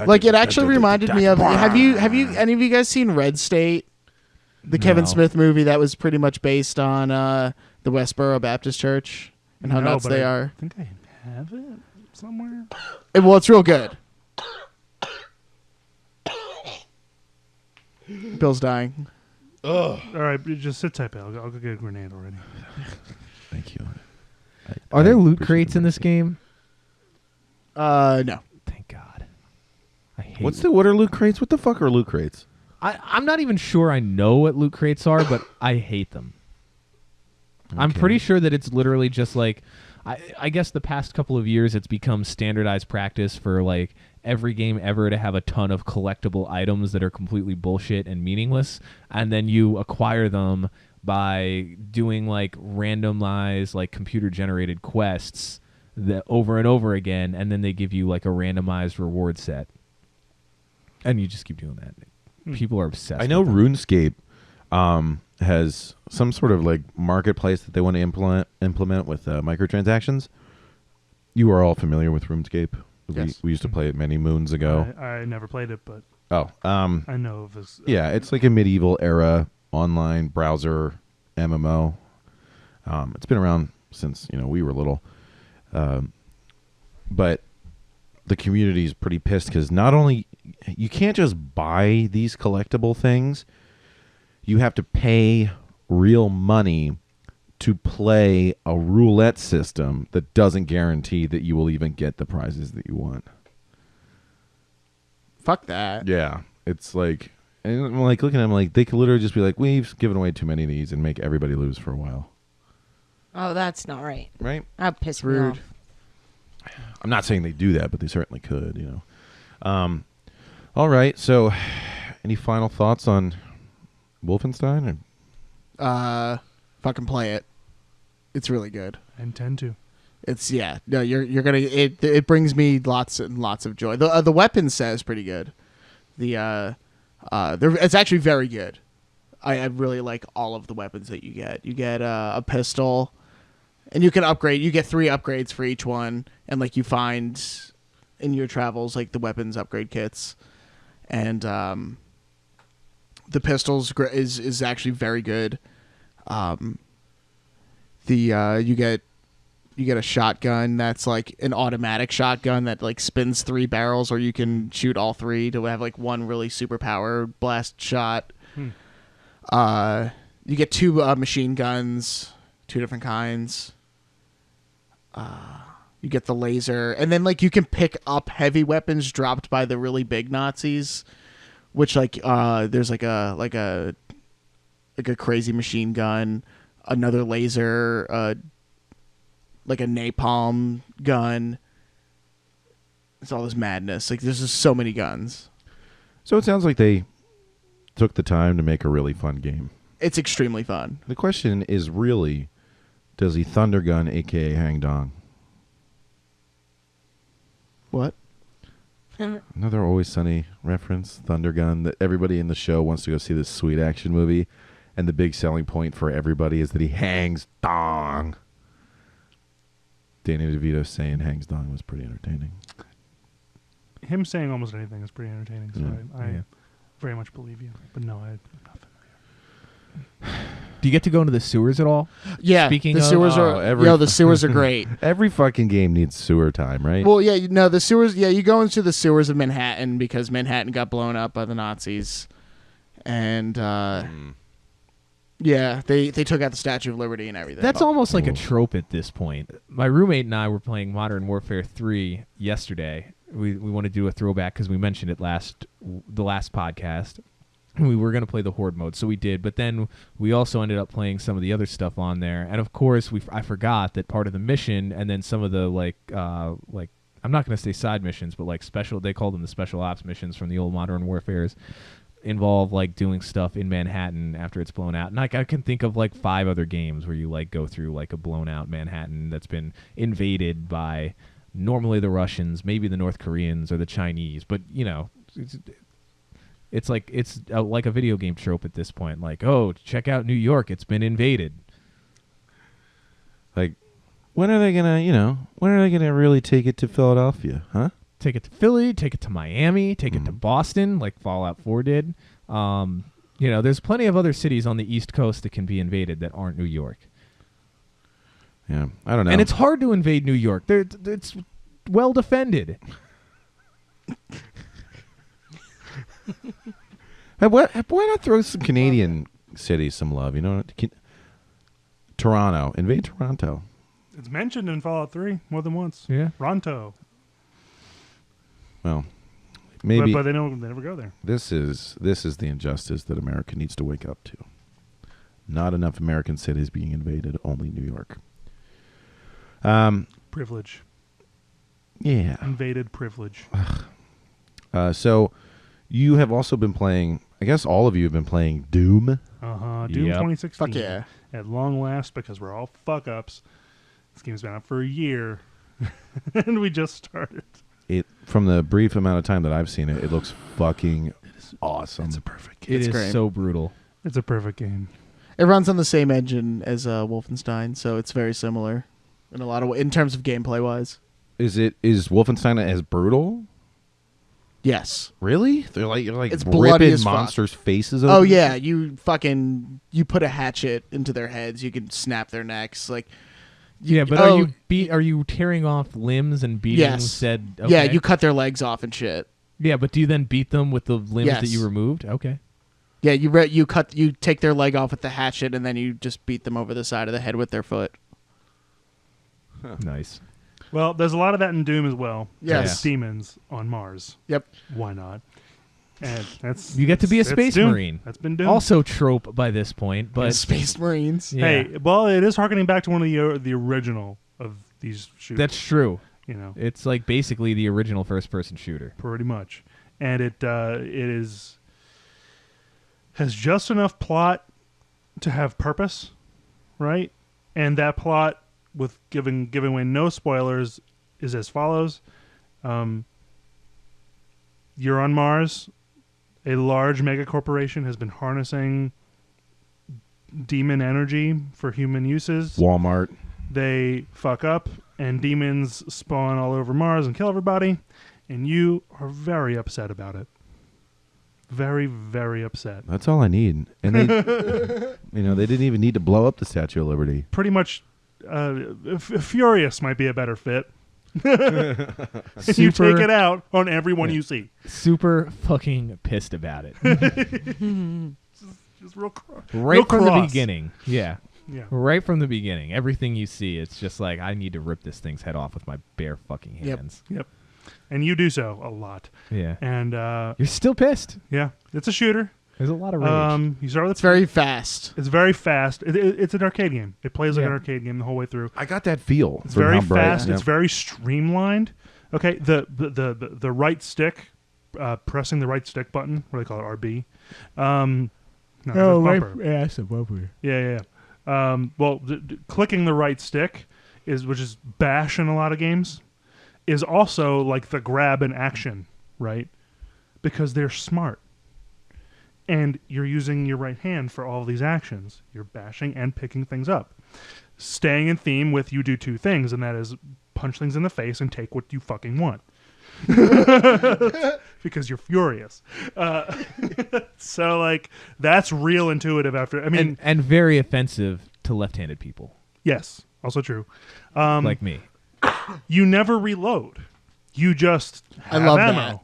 Like it actually reminded me of... Have you any of you guys seen Red State? The Kevin Smith movie that was pretty much based on the Westboro Baptist Church and how nuts they are. I think I have it somewhere. Well, it's real good. Bill's dying. All right, just sit tight, Bill. I'll go get a grenade already. Thank you. Are there loot appreciate crates the in this mercy. game? No. Thank God. I hate What are loot crates? What the fuck are loot crates? I'm not even sure I know what loot crates are, but I hate them. I'm Okay. pretty sure that it's literally just like, I guess the past couple of years it's become standardized practice for like every game ever to have a ton of collectible items that are completely bullshit and meaningless, and then you acquire them by doing like randomized like computer generated quests that over and over again, and then they give you like a randomized reward set, and you just keep doing that. People are obsessed. I know with them. RuneScape has some sort of like marketplace that they want to implement with microtransactions. You are all familiar with RuneScape. Yes. We used to play it many moons ago. I never played it, but I know of this. yeah, it's like a medieval era online browser MMO. It's been around since we were little, but the community is pretty pissed because not only you can't just buy these collectible things, you have to pay real money to play a roulette system that doesn't guarantee that you will even get the prizes that you want. Fuck that. Yeah, it's like, and I'm like looking at them like they could literally just be like, we've given away too many of these and make everybody lose for a while. Oh, that's not right. Right? That pissed me Rude. off. I'm not saying they do that, but they certainly could, All right, so any final thoughts on Wolfenstein? Fucking play it. It's really good. I intend to. It's no, you're gonna it brings me lots and lots of joy. The weapon set is pretty good. It's actually very good. I really like all of the weapons that you get. You get a pistol, and you can upgrade. You get 3 upgrades for each one, and like you find in your travels like the weapons upgrade kits, and the pistols is actually very good. You get a shotgun that's like an automatic shotgun that like spins 3 barrels, or you can shoot all 3 to have like one really super power blast shot. You get 2 machine guns, 2 different kinds. You get the laser, and then like you can pick up heavy weapons dropped by the really big Nazis, which like there's like a crazy machine gun, another laser, like a napalm gun. It's all this madness. Like there's just so many guns. So it sounds like they took the time to make a really fun game. It's extremely fun. The question is really, does he thunder gun, aka Hang Dong? What? Another Always Sunny reference, Thunder Gun, that everybody in the show wants to go see this sweet action movie, and the big selling point for everybody is that he hangs dong. Danny DeVito saying hangs dong was pretty entertaining. Him saying almost anything is pretty entertaining. So Yeah. I very much believe you. But no, I'm not familiar. Do you get to go into the sewers at all? Yeah, Speaking the of- sewers are the sewers are great. Every fucking game needs sewer time, right? Well, yeah, no, the sewers. Yeah, you go into the sewers of Manhattan because Manhattan got blown up by the Nazis, and yeah, they took out the Statue of Liberty and everything. That's almost like a Ooh. trope at this point. My roommate and I were playing Modern Warfare 3 yesterday. We want to do a throwback because we mentioned it the last podcast. We were going to play the Horde mode, so we did. But then we also ended up playing some of the other stuff on there. And of course, I forgot that part of the mission, and then some of the I'm not going to say side missions, but like special. They called them the special ops missions from the old Modern Warfares. Involve like doing stuff in Manhattan after it's blown out. And like I can think of like 5 other games where you like go through like a blown out Manhattan that's been invaded by normally the Russians, maybe the North Koreans or the Chinese, but you know, it's like a video game trope at this point. Like, oh, check out New York, it's been invaded. Like, when are they gonna really take it to Philadelphia, huh? Take it to Philly, take it to Miami, take it to Boston, like Fallout 4 did. There's plenty of other cities on the East Coast that can be invaded that aren't New York. Yeah, I don't know. And it's hard to invade New York. It's well defended. Why not throw some Canadian cities some love? You know, Toronto, invade Toronto. It's mentioned in Fallout 3 more than once. Yeah. Ronto. Well, maybe But they never go there. this is the injustice that America needs to wake up to. Not enough American cities being invaded, only New York. Privilege. Yeah. Invaded privilege. So you have also been playing, I guess all of you have been playing Doom. Doom Yep. 2016. Fuck yeah. At long last, because we're all fuck ups. This game's been out for a year. And we just started. From the brief amount of time that I've seen it, it looks fucking awesome. It's a perfect game. It is great. so brutal. It's a perfect game. It runs on the same engine as Wolfenstein, so it's very similar in a lot of in terms of gameplay wise. Is Wolfenstein as brutal? Yes. Really? They're like It's bloody ripping as fuck. monsters' faces open? Oh yeah, you put a hatchet into their heads, you can snap their necks. Like Yeah, but are you tearing off limbs and beating Yes. said? yeah, Okay. you cut their legs off and shit. Yeah, but do you then beat them with the limbs that Yes. you removed? Okay. Yeah, you take their leg off with the hatchet and then you just beat them over the side of the head with their foot. Nice. Well, there's a lot of that in Doom as well. Yes. There's demons on Mars. Yep. Why not? And that's You get to be a that's space Doom. marine. That's been Doom. Also trope by this point, but Space Marines. yeah, Hey, well, it is harkening back to one of the original of these shooters. that's true. You know, It's like basically the original first-person shooter. pretty much, and it has just enough plot to have purpose, right? And that plot, with giving away no spoilers, is as follows: you're on Mars. A large mega corporation has been harnessing demon energy for human uses. Walmart. They fuck up, and demons spawn all over Mars and kill everybody, and you are very upset about it. Very, very upset. That's all I need. And they, they didn't even need to blow up the Statue of Liberty. Pretty much, furious might be a better fit. And you take it out on everyone you see. Super fucking pissed about it. Just real, Right real from the cross. beginning. Yeah. Yeah. Right from the beginning, everything you see, it's just like, I need to rip this thing's head off with my bare fucking Yep. hands. Yep. And you do so a lot. Yeah. And You're still pissed. yeah, it's a shooter. There's a lot of rage. You start with It's very fast. It's very fast. It's an arcade game. It plays like Yeah. an arcade game the whole way through. I got that feel. It's from very how bright- fast. yeah. It's very streamlined. Okay, the right stick, pressing the right stick button. What do they call it? RB. No, that's bumper. ass above here. Yeah. Well, clicking the right stick which is bash in a lot of games, is also like the grab and action, right? Because they're smart. And you're using your right hand for all these actions. You're bashing and picking things up. Staying in theme with you do two things, and that is punch things in the face and take what you fucking want. Because you're furious. So, like, that's real intuitive after... I mean... And very offensive to left-handed people. Yes, also true. Like me. You never reload. You just have I love ammo. that.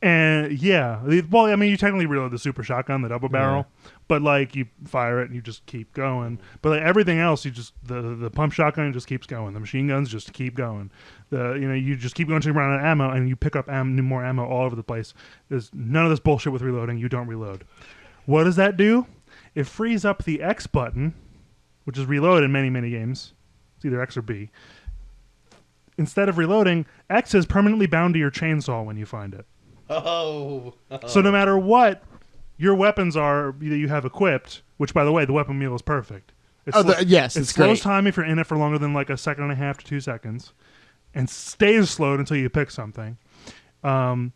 And yeah, well, I mean, you technically reload the super shotgun, the double barrel, but like you fire it and you just keep going. But like everything else, you just the pump shotgun just keeps going. The machine guns just keep going. You just keep going to run out of ammo, and you pick up more ammo all over the place. There's none of this bullshit with reloading. You don't reload. What does that do? It frees up the X button, which is reload in many games. It's either X or B. Instead of reloading, X is permanently bound to your chainsaw when you find it. So no matter what your weapons are that you have equipped, which by the way, the weapon wheel is perfect. Yes, it it's slows great. time if you're in it for longer than like a second and a half to 2 seconds, and stays slowed until you pick something. And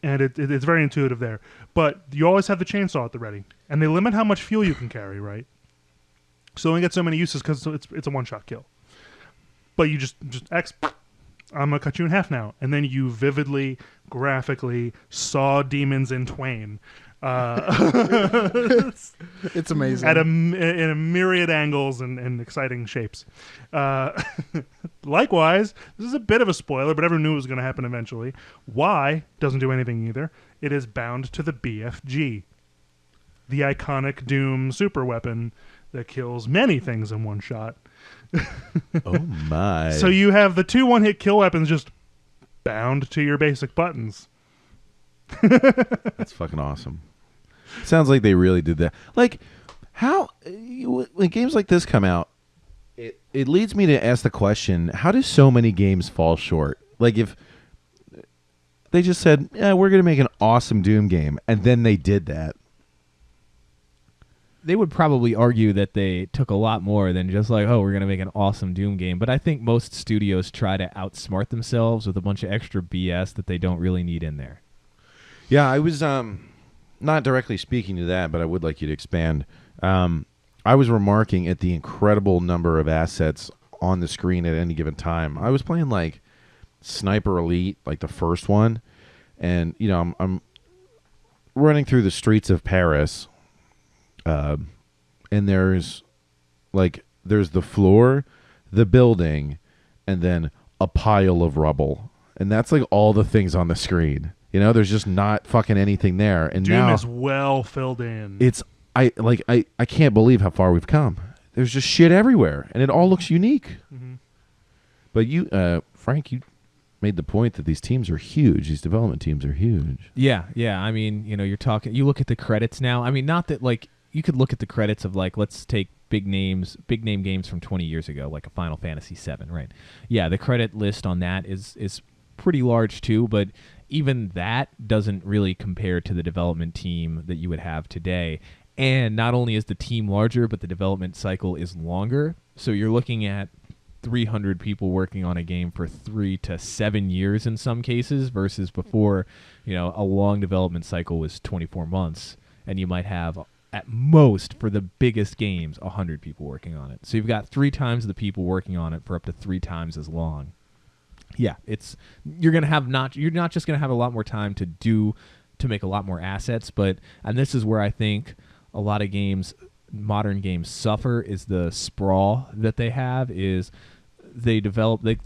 it's very intuitive there. But you always have the chainsaw at the ready, and they limit how much fuel you can carry, right? So you only get so many uses because it's a one-shot kill. But you just X. I'm going to cut you in half now. And then you vividly, graphically saw demons in twain. It's amazing. In a myriad angles and exciting shapes. Likewise, this is a bit of a spoiler, but everyone knew it was going to happen eventually. Y doesn't do anything either. It is bound to the BFG, the iconic Doom super weapon that kills many things in one shot. Oh my! So you have the 2 one-hit kill weapons just bound to your basic buttons. That's fucking awesome. Sounds like they really did that. Like, how when games like this come out, it leads me to ask the question: how do so many games fall short? Like, if they just said, "Yeah, we're going to make an awesome Doom game," and then they did that. They would probably argue that they took a lot more than just like, oh, we're going to make an awesome Doom game. But I think most studios try to outsmart themselves with a bunch of extra BS that they don't really need in there. Yeah, I was not directly speaking to that, but I would like you to expand. I was remarking at the incredible number of assets on the screen at any given time. I was playing like Sniper Elite, like the first one, and you know I'm running through the streets of Paris. And there's the floor, the building, and then a pile of rubble. And that's like all the things on the screen. You know, there's just not fucking anything there. And Doom now is well filled in. I can't believe how far we've come. There's just shit everywhere, and it all looks unique. Mm-hmm. But you, Frank, you made the point that these teams are huge. These development teams are huge. Yeah. I mean, you look at the credits now. I mean, not that like you could look at the credits of like, let's take big name games from 20 years ago, like a Final Fantasy VII, right? Yeah, the credit list on that is pretty large too, but even that doesn't really compare to the development team that you would have today. And not only is the team larger, but the development cycle is longer. So you're looking at 300 people working on a game for 3 to 7 years in some cases, versus before, a long development cycle was 24 months, and you might have at most for the biggest games 100 people working on it. So you've got 3 times the people working on it for up to 3 times as long. Yeah, you're not just gonna have a lot more time to make a lot more assets, and this is where I think a lot of modern games suffer, is the sprawl that they have. Is they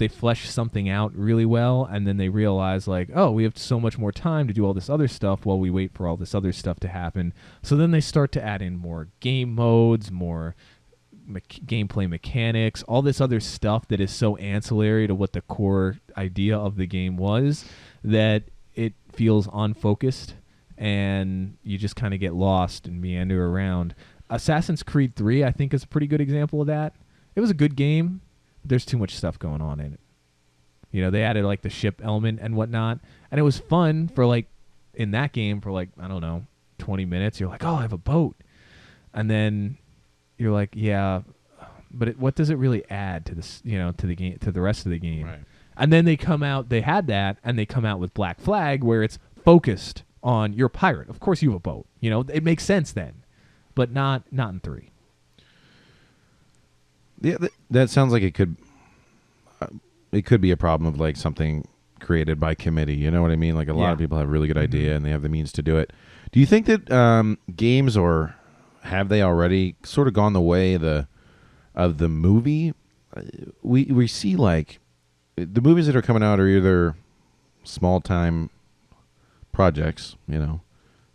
flesh something out really well, and then they realize like, oh, we have so much more time to do all this other stuff while we wait for all this other stuff to happen. So then they start to add in more game modes, more gameplay mechanics, all this other stuff that is so ancillary to what the core idea of the game was, that it feels unfocused and you just kind of get lost and meander around. Assassin's Creed 3, I think, is a pretty good example of that. It was a good game. But there's too much stuff going on in it. You know, they added like the ship element and whatnot, and it was fun for like in that game for like, I don't know, 20 minutes. You're like, oh, I have a boat, and then you're like, yeah, but what does it really add to this? You know, to the game, to the rest of the game. Right. And then they come out. They had that, and they come out with Black Flag, where it's focused on you're a pirate. Of course, you have a boat. You know, it makes sense then, but not in 3. Yeah, that sounds like it could. It could be a problem of like something created by committee. You know what I mean? Like a lot of people have a really good idea and they have the means to do it. Do you think that games, or have they already sort of gone the way of the movie? We see like the movies that are coming out are either small time projects, you know,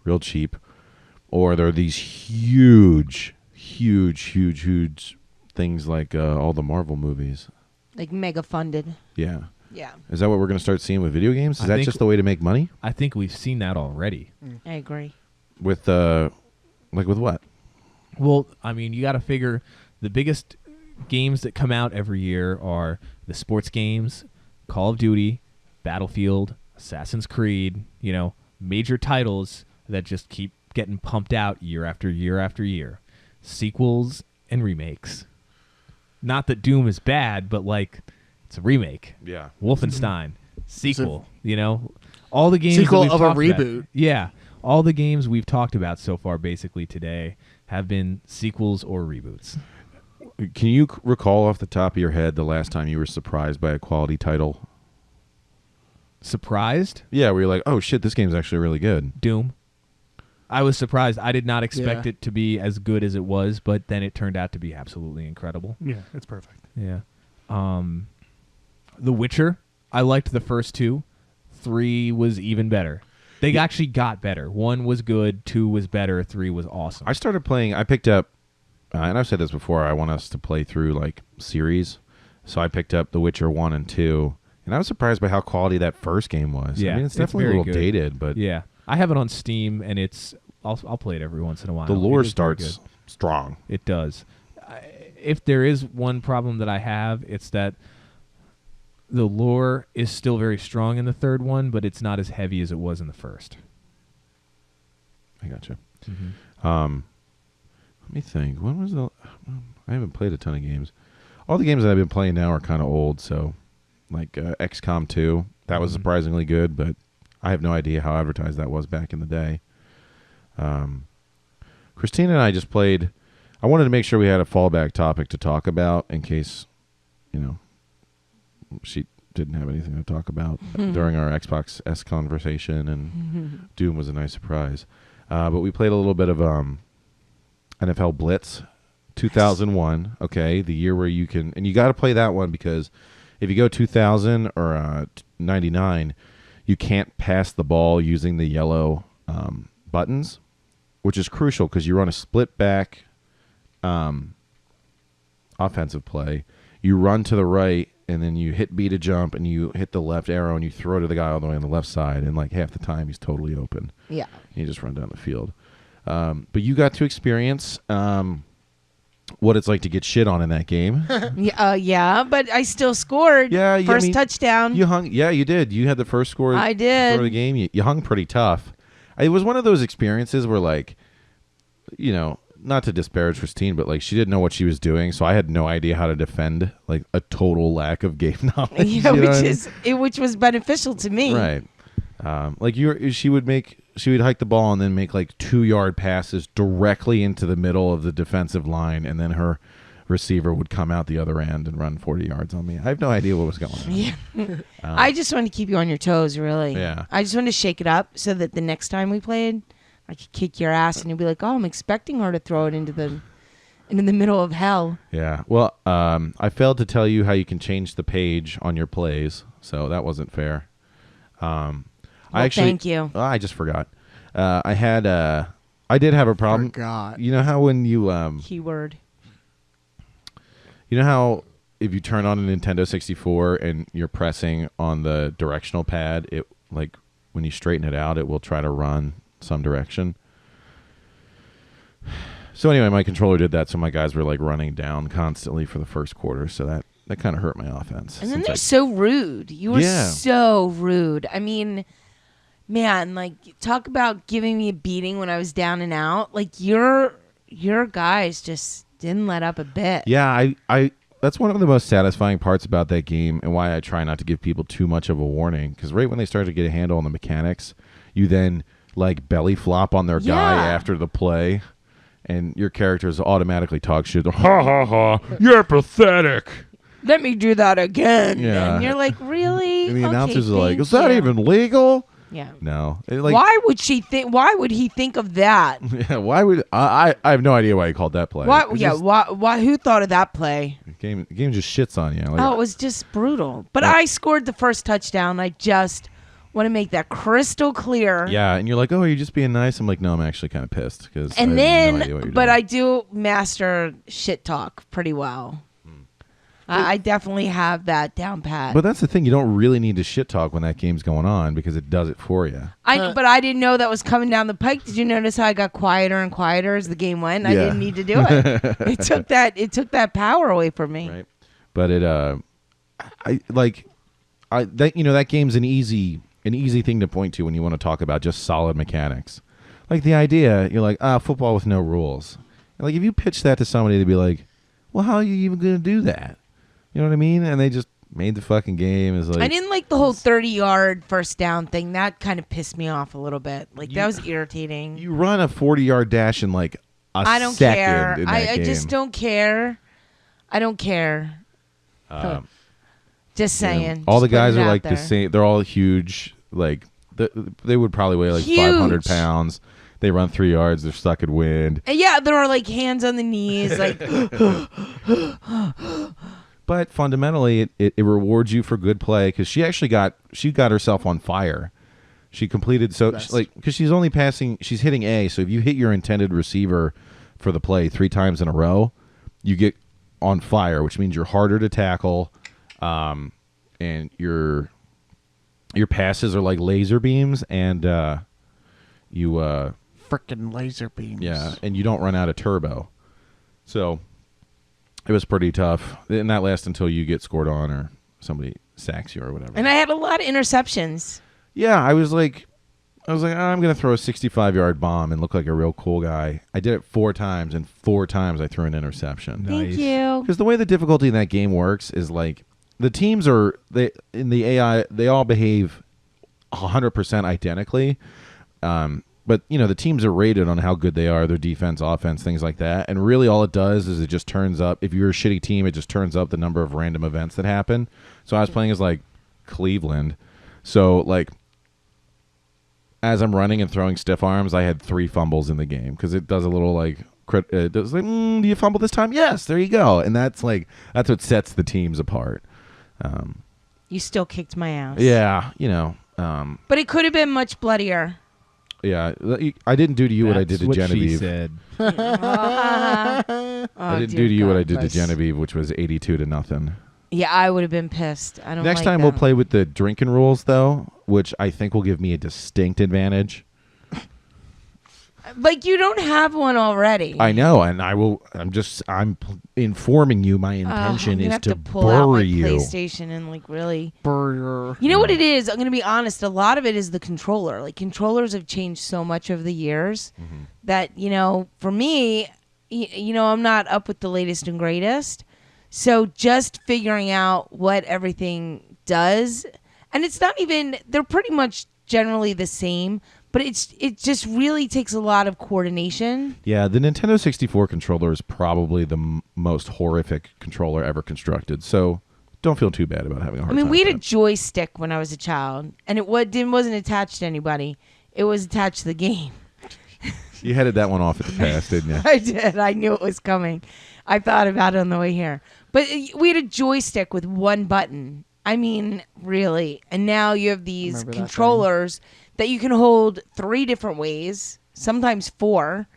real cheap, or they're these huge things like all the Marvel movies. Like mega funded. Yeah. Yeah, Is that what we're going to start seeing with video games? Is I that think- just the way to make money? I think we've seen that already. I agree. With like with what? Well, I mean, you got to figure the biggest games that come out every year are the sports games, Call of Duty, Battlefield, Assassin's Creed, you know, major titles that just keep getting pumped out year after year after year. Sequels and remakes. Not that Doom is bad, but like it's a remake. Yeah. Wolfenstein, sequel, you know, all the games Sequel that we've of a talked about- reboot. Yeah. All the games we've talked about so far basically today have been sequels or reboots. Can you recall off the top of your head the last time you were surprised by a quality title? Surprised? Yeah, where you're like, oh shit, this game's actually really good. Doom. I was surprised. I did not expect Yeah. it to be as good as it was, but then it turned out to be absolutely incredible. Yeah, it's perfect. Yeah. The Witcher, I liked the first 2. 3 was even better. They actually got better. 1 was good, 2 was better, 3 was awesome. I started playing. I picked up, and I've said this before. I want us to play through like series, so I picked up The Witcher 1 and 2, and I was surprised by how quality that first game was. Yeah, I mean, it's it's definitely a very little good. dated, but Yeah. I have it on Steam, and I'll play it every once in a while. the It lore is very starts good. strong. It does. If there is one problem that I have, it's that the lore is still very strong in the third one, but it's not as heavy as it was in the first. I gotcha. Mm-hmm. Let me think. When was the? I haven't played a ton of games. All the games that I've been playing now are kind of old. So, like XCOM 2, that was Mhm. surprisingly good, but I have no idea how advertised that was back in the day. Christina and I just played. I wanted to make sure we had a fallback topic to talk about in case, you know, she didn't have anything to talk about during our Xbox S conversation, and Doom was a nice surprise. But we played a little bit of NFL Blitz 2001, okay, the year where you can, and you got to play that one because if you go 2000 or 99, you can't pass the ball using the yellow buttons, which is crucial because you run a split back offensive play. You run to the right, and then you hit B to jump, and you hit the left arrow, and you throw to the guy all the way on the left side, and like half the time he's totally open. Yeah. You just run down the field. But you got to experience what it's like to get shit on in that game. Yeah, but I still scored. Yeah, I First mean, touchdown. You hung. Yeah, you did. You had the first score. I did. For the game. You hung pretty tough. It was one of those experiences where, like, you know, not to disparage Christine, but like she didn't know what she was doing, so I had no idea how to defend. Like a total lack of game knowledge. Yeah, you know what I mean? which was beneficial to me. Right. Like she would hike the ball and then make like 2-yard passes directly into the middle of the defensive line, and then her receiver would come out the other end and run 40 yards on me. I have no idea what was going on. Yeah. I just wanted to keep you on your toes, really. Yeah. I just wanted to shake it up so that the next time we played, I could kick your ass and you'd be like, "Oh, I'm expecting her to throw it into the middle of hell." Yeah. Well, I failed to tell you how you can change the page on your plays, so that wasn't fair. Thank you. I just forgot. I did have a problem. Forgot. You know how when you Keyword. You know how if you turn on a Nintendo 64 and you're pressing on the directional pad, it like when you straighten it out, it will try to run some direction. So anyway, my controller did that, so my guys were like running down constantly for the first quarter, so that kind of hurt my offense. And then they're so rude. You were so rude. I mean, man, like talk about giving me a beating when I was down and out. Like your guys just didn't let up a bit. Yeah, I that's one of the most satisfying parts about that game, and why I try not to give people too much of a warning, because right when they start to get a handle on the mechanics, you then like belly flop on their guy after the play, and your characters automatically talk shit. Ha ha ha! You're pathetic. Let me do that again. Yeah. And you're like, really? And the announcers are like, thank "Is that you." even legal?" Yeah. No. Like, Why would she think? Why would he think of that? yeah, why would I have no idea why he called that play. Why? It's Yeah. just- Why? Who thought of that play? the game just shits on you. Like, Oh, it was just brutal. But I scored the first touchdown. I just want to make that crystal clear. yeah, and you're like, "Oh, you're just being nice." I'm like, "No, I'm actually kind of pissed because." And I then, have no idea what you're but doing. I do master shit talk pretty well. I definitely have that down pat. But that's the thing. You don't really need to shit talk when that game's going on because it does it for you. But I didn't know that was coming down the pike. Did you notice how I got quieter and quieter as the game went? I Yeah. didn't need to do it. It took that power away from me. Right. But that game's an easy thing to point to when you want to talk about just solid mechanics. Like the idea, you're like, football with no rules. And like if you pitch that to somebody, they'd be like, well, how are you even going to do that? You know what I mean? And they just made the fucking game as like. I didn't like the whole 30-yard first down thing. That kind of pissed me off a little bit. Like that was irritating. You run a 40-yard dash in like I don't second care. in that I game. just don't care. I don't care. Just saying. All the Just guys putting it are out like the there. same. They're all huge. Like they would probably weigh like 500 pounds. They run 3 yards. They're stuck in wind. And yeah, there are like hands on the knees. Like But fundamentally, it rewards you for good play because she got herself on fire. She completed because she's only passing. She's hitting A. So if you hit your intended receiver for the play 3 times in a row, you get on fire, which means you're harder to tackle, and your passes are like laser beams, and you Frickin' laser beams. yeah, and you don't run out of turbo. So it was pretty tough, and that lasts until you get scored on or somebody sacks you or whatever. and I had a lot of interceptions. Yeah, I was like, I'm going to throw a 65-yard bomb and look like a real cool guy. I did it 4 times, and 4 times I threw an interception. Thank Nice. you. Because the way the difficulty in that game works is like the teams in the AI, they all behave 100% identically. But, the teams are rated on how good they are, their defense, offense, things like that. And really all it does is it just turns up. If you're a shitty team, it just turns up the number of random events that happen. So I was playing as like Cleveland. So like as I'm running and throwing stiff arms, I had 3 fumbles in the game because it does a little like it does like, do you fumble this time? Yes, there you go. And that's what sets the teams apart. You still kicked my ass. Yeah, But it could have been much bloodier. yeah. I didn't do to you what I did to That's Genevieve. She said. I didn't do to you what I did to Genevieve, which was 82-0. Yeah, I would have been pissed. I don't Next like time that. we'll play with the drinking rules, though, which I think will give me a distinct advantage. Like you don't have one already. I know, and I'm informing you. My I'm intention gonna is have to pull out my bury you. PlayStation and like really. Burger. You know what it is? I'm gonna be honest. A lot of it is the controller. Like controllers have changed so much over the years that for me, I'm not up with the latest and greatest. So just figuring out what everything does, and it's not even. They're pretty much generally the same. But it just really takes a lot of coordination. Yeah, the Nintendo 64 controller is probably the most horrific controller ever constructed. So don't feel too bad about having a hard time. We had with a it. joystick when I was a child, and it wasn't attached to anybody. It was attached to the game. You headed that one off at the pass, didn't you? I did. I knew it was coming. I thought about it on the way here. But we had a joystick with one button. I mean, really. And now you have these Remember that controllers that you can hold 3 different ways, sometimes 4,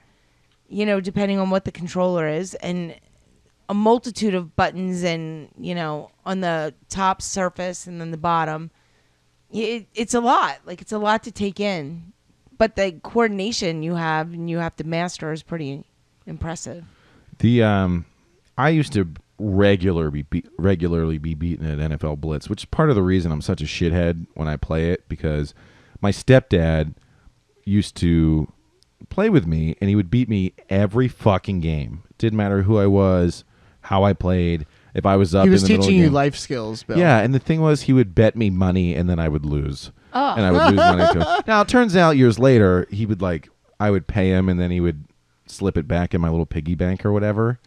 depending on what the controller is. And a multitude of buttons and, on the top surface and then the bottom. It's a lot. Like, it's a lot to take in. But the coordination you have and you have to master is pretty impressive. I used to regularly be beaten at NFL Blitz, which is part of the reason I'm such a shithead when I play it, because my stepdad used to play with me and he would beat me every fucking game. Didn't matter who I was, how I played. If I was up, he was in the middle of the teaching you game. life skills, Bill. Yeah, and the thing was, he would bet me money and then I would lose. Oh. And I would lose money to him. Now, it turns out years later, he would I would pay him and then he would slip it back in my little piggy bank or whatever.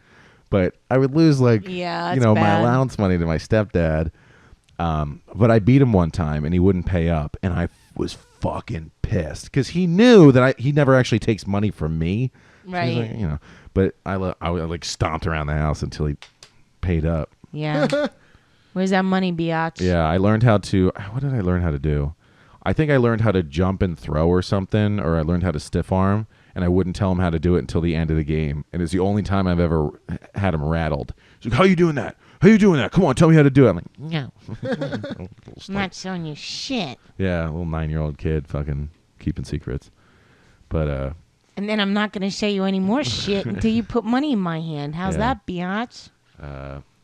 But I would lose my bad. allowance money to my stepdad. But I beat him one time and he wouldn't pay up, and I was fucking pissed because he knew that he never actually takes money from me. Right. So he's but I stomped around the house until he paid up. Yeah. Where's that money, biatch? Yeah, I learned how to. What did I learn how to do? I think I learned how to jump and throw or something, or I learned how to stiff arm, and I wouldn't tell him how to do it until the end of the game. And it's the only time I've ever had him rattled. He's like, "How you doing that? How you doing that? Come on, tell me how to do it." I'm like, No. I'm not showing you shit. yeah, a little 9-year-old kid fucking keeping secrets. But And then I'm not going to show you any more shit until you put money in my hand. How's Yeah. that, biatch?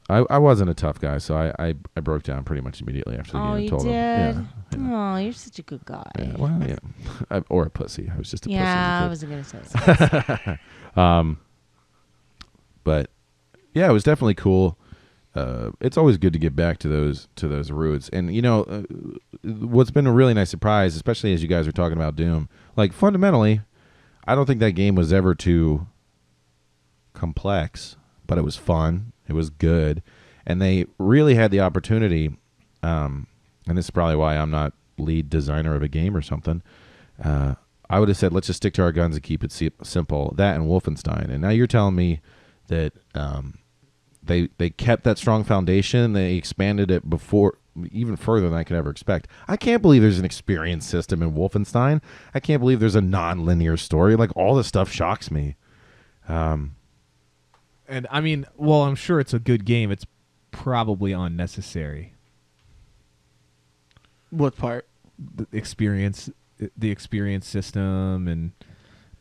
I wasn't a tough guy, so I broke down pretty much immediately after the game. Oh, and you told did? him. Yeah, Oh, you're such a good guy. yeah. Well, yeah. Or a pussy. I was just a pussy. Yeah, I as a kid. wasn't going to say that. But yeah, it was definitely cool. It's always good to get back to those roots. And what's been a really nice surprise, especially as you guys are talking about Doom, fundamentally, I don't think that game was ever too complex, but it was fun. It was good, and they really had the opportunity. And this is probably why I'm not lead designer of a game or something. I would have said, let's just stick to our guns and keep it simple. That and Wolfenstein. And now you're telling me that they kept that strong foundation. They expanded it before even further than I could ever expect. I can't believe there's an experience system in Wolfenstein. I can't believe there's a non-linear story. All this stuff shocks me. And I mean, well, I'm sure it's a good game. It's probably unnecessary. What part? The experience system and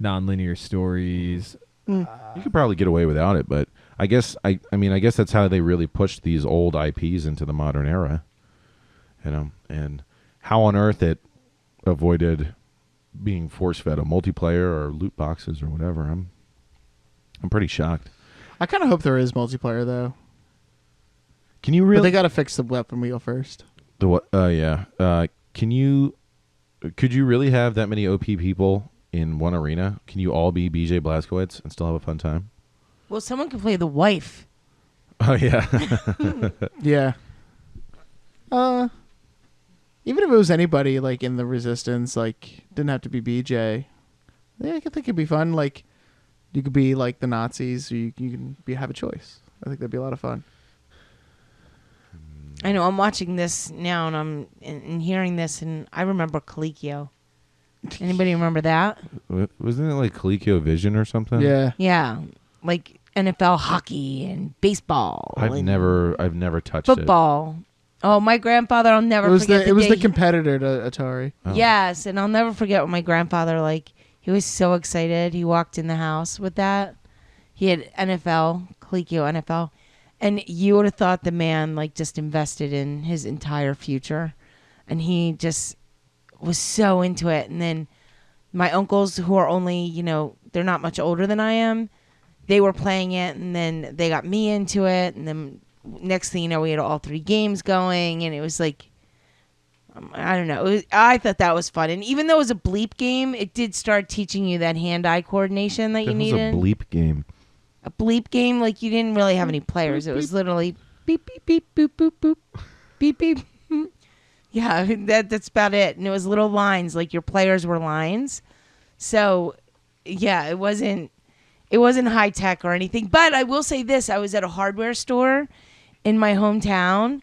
non-linear stories. You could probably get away without it, but I guess I guess that's how they really pushed these old IPs into the modern era. And how on earth it avoided being force-fed a multiplayer or loot boxes or whatever. I'm pretty shocked. I kind of hope there is multiplayer though. Can you But really? they got to fix the weapon wheel first. The what? Yeah. Could you really have that many OP people in one arena? Can you all be BJ Blazkowicz and still have a fun time? Well, someone could play the wife. Oh yeah. Yeah. Even if it was anybody in the Resistance, didn't have to be BJ. Yeah, I think it could be fun. You could be the Nazis, or you can have a choice. I think that'd be a lot of fun. I know. I'm watching this now, and I'm hearing this, and I remember Colicchio. Anybody remember that? Wasn't it Colicchio Vision or something? Yeah. Yeah, NFL hockey and baseball. I've and never touched football. Oh, my grandfather! I'll never forget. It was the day competitor to Atari. Oh. Yes, and I'll never forget what my grandfather He was so excited. He walked in the house with that. He had NFL, Colicchio NFL. And you would have thought the man just invested in his entire future. And he just was so into it. And then my uncles, who are only, they're not much older than I am, they were playing it. And then they got me into it. And then next thing you know, we had all 3 games going. And it was I don't know. I thought that was fun. And even though it was a bleep game, it did start teaching you that hand-eye coordination that you needed. It was a bleep game. A bleep game, you didn't really have any players. It was literally beep, beep, beep, boop, boop, boop, beep, beep. Yeah, that's about it. And it was little lines, your players were lines. So, yeah, it wasn't high tech or anything. But I will say this. I was at a hardware store in my hometown.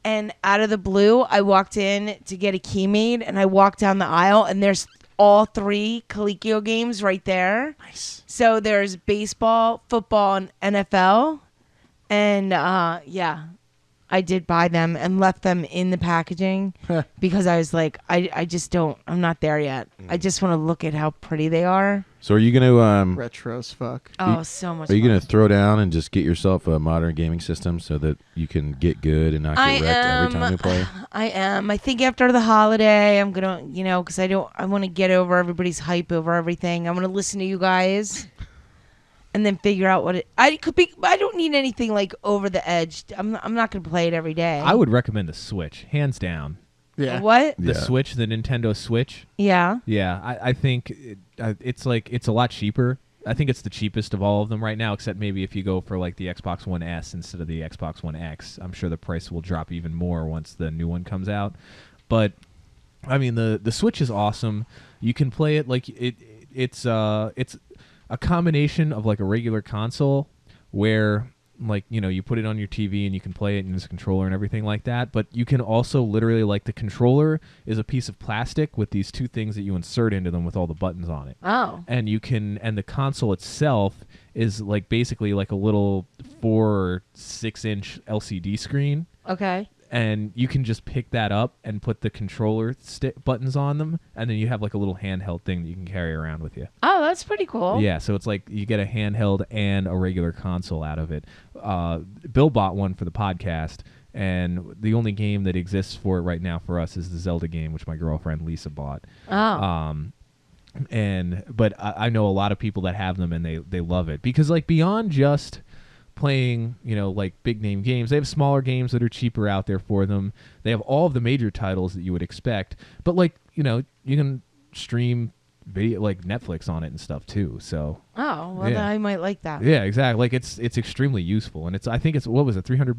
And out of the blue, I walked in to get a key made, and I walked down the aisle, and there's all 3 Colicchio games right there. Nice. So there's baseball, football, and NFL. And yeah, I did buy them and left them in the packaging because I was like, I just don't, I'm not there yet. I just want to look at how pretty they are. So are you gonna Retro as fuck. Oh, so much are you fun. gonna throw down and just get yourself a modern gaming system so that you can get good and not get wrecked every time you play? I am. I think after the holiday, I'm gonna, because I want to get over everybody's hype over everything. I'm gonna listen to you guys, and then figure out what I could be. I don't need anything like over the edge. I'm not gonna play it every day. I would recommend the Switch, hands down. Yeah. What? The Yeah. Switch, the Nintendo Switch. Yeah. Yeah, I think it's like it's a lot cheaper. I think it's the cheapest of all of them right now, except maybe if you go for like the Xbox One S instead of the Xbox One X. I'm sure the price will drop even more once the new one comes out. But I mean, the Switch is awesome. You can play it like it's a combination of like a regular console where like you put it on your TV and you can play it and use a controller and everything like that, but you can also literally like the controller is a piece of plastic with these two things that you insert into them with all the buttons on it. Oh. And the console itself is like basically like a little 4 or 6 inch LCD screen. Okay. And you can just pick that up and put the controller buttons on them, and then you have like a little handheld thing that you can carry around with you. Oh, that's pretty cool. Yeah, so it's like you get a handheld and a regular console out of it. Bill bought one for the podcast, and the only game that exists for it right now for us is the Zelda game, which my girlfriend Lisa bought. Oh. But I know a lot of people that have them, and they love it because like beyond just playing, like big name games, they have smaller games that are cheaper out there for them. They have all of the major titles that you would expect, but like you can stream video like Netflix on it and stuff too. So Oh, well, yeah. then I might like that. Yeah, exactly. Like it's extremely useful, and I think it's what was it, $300?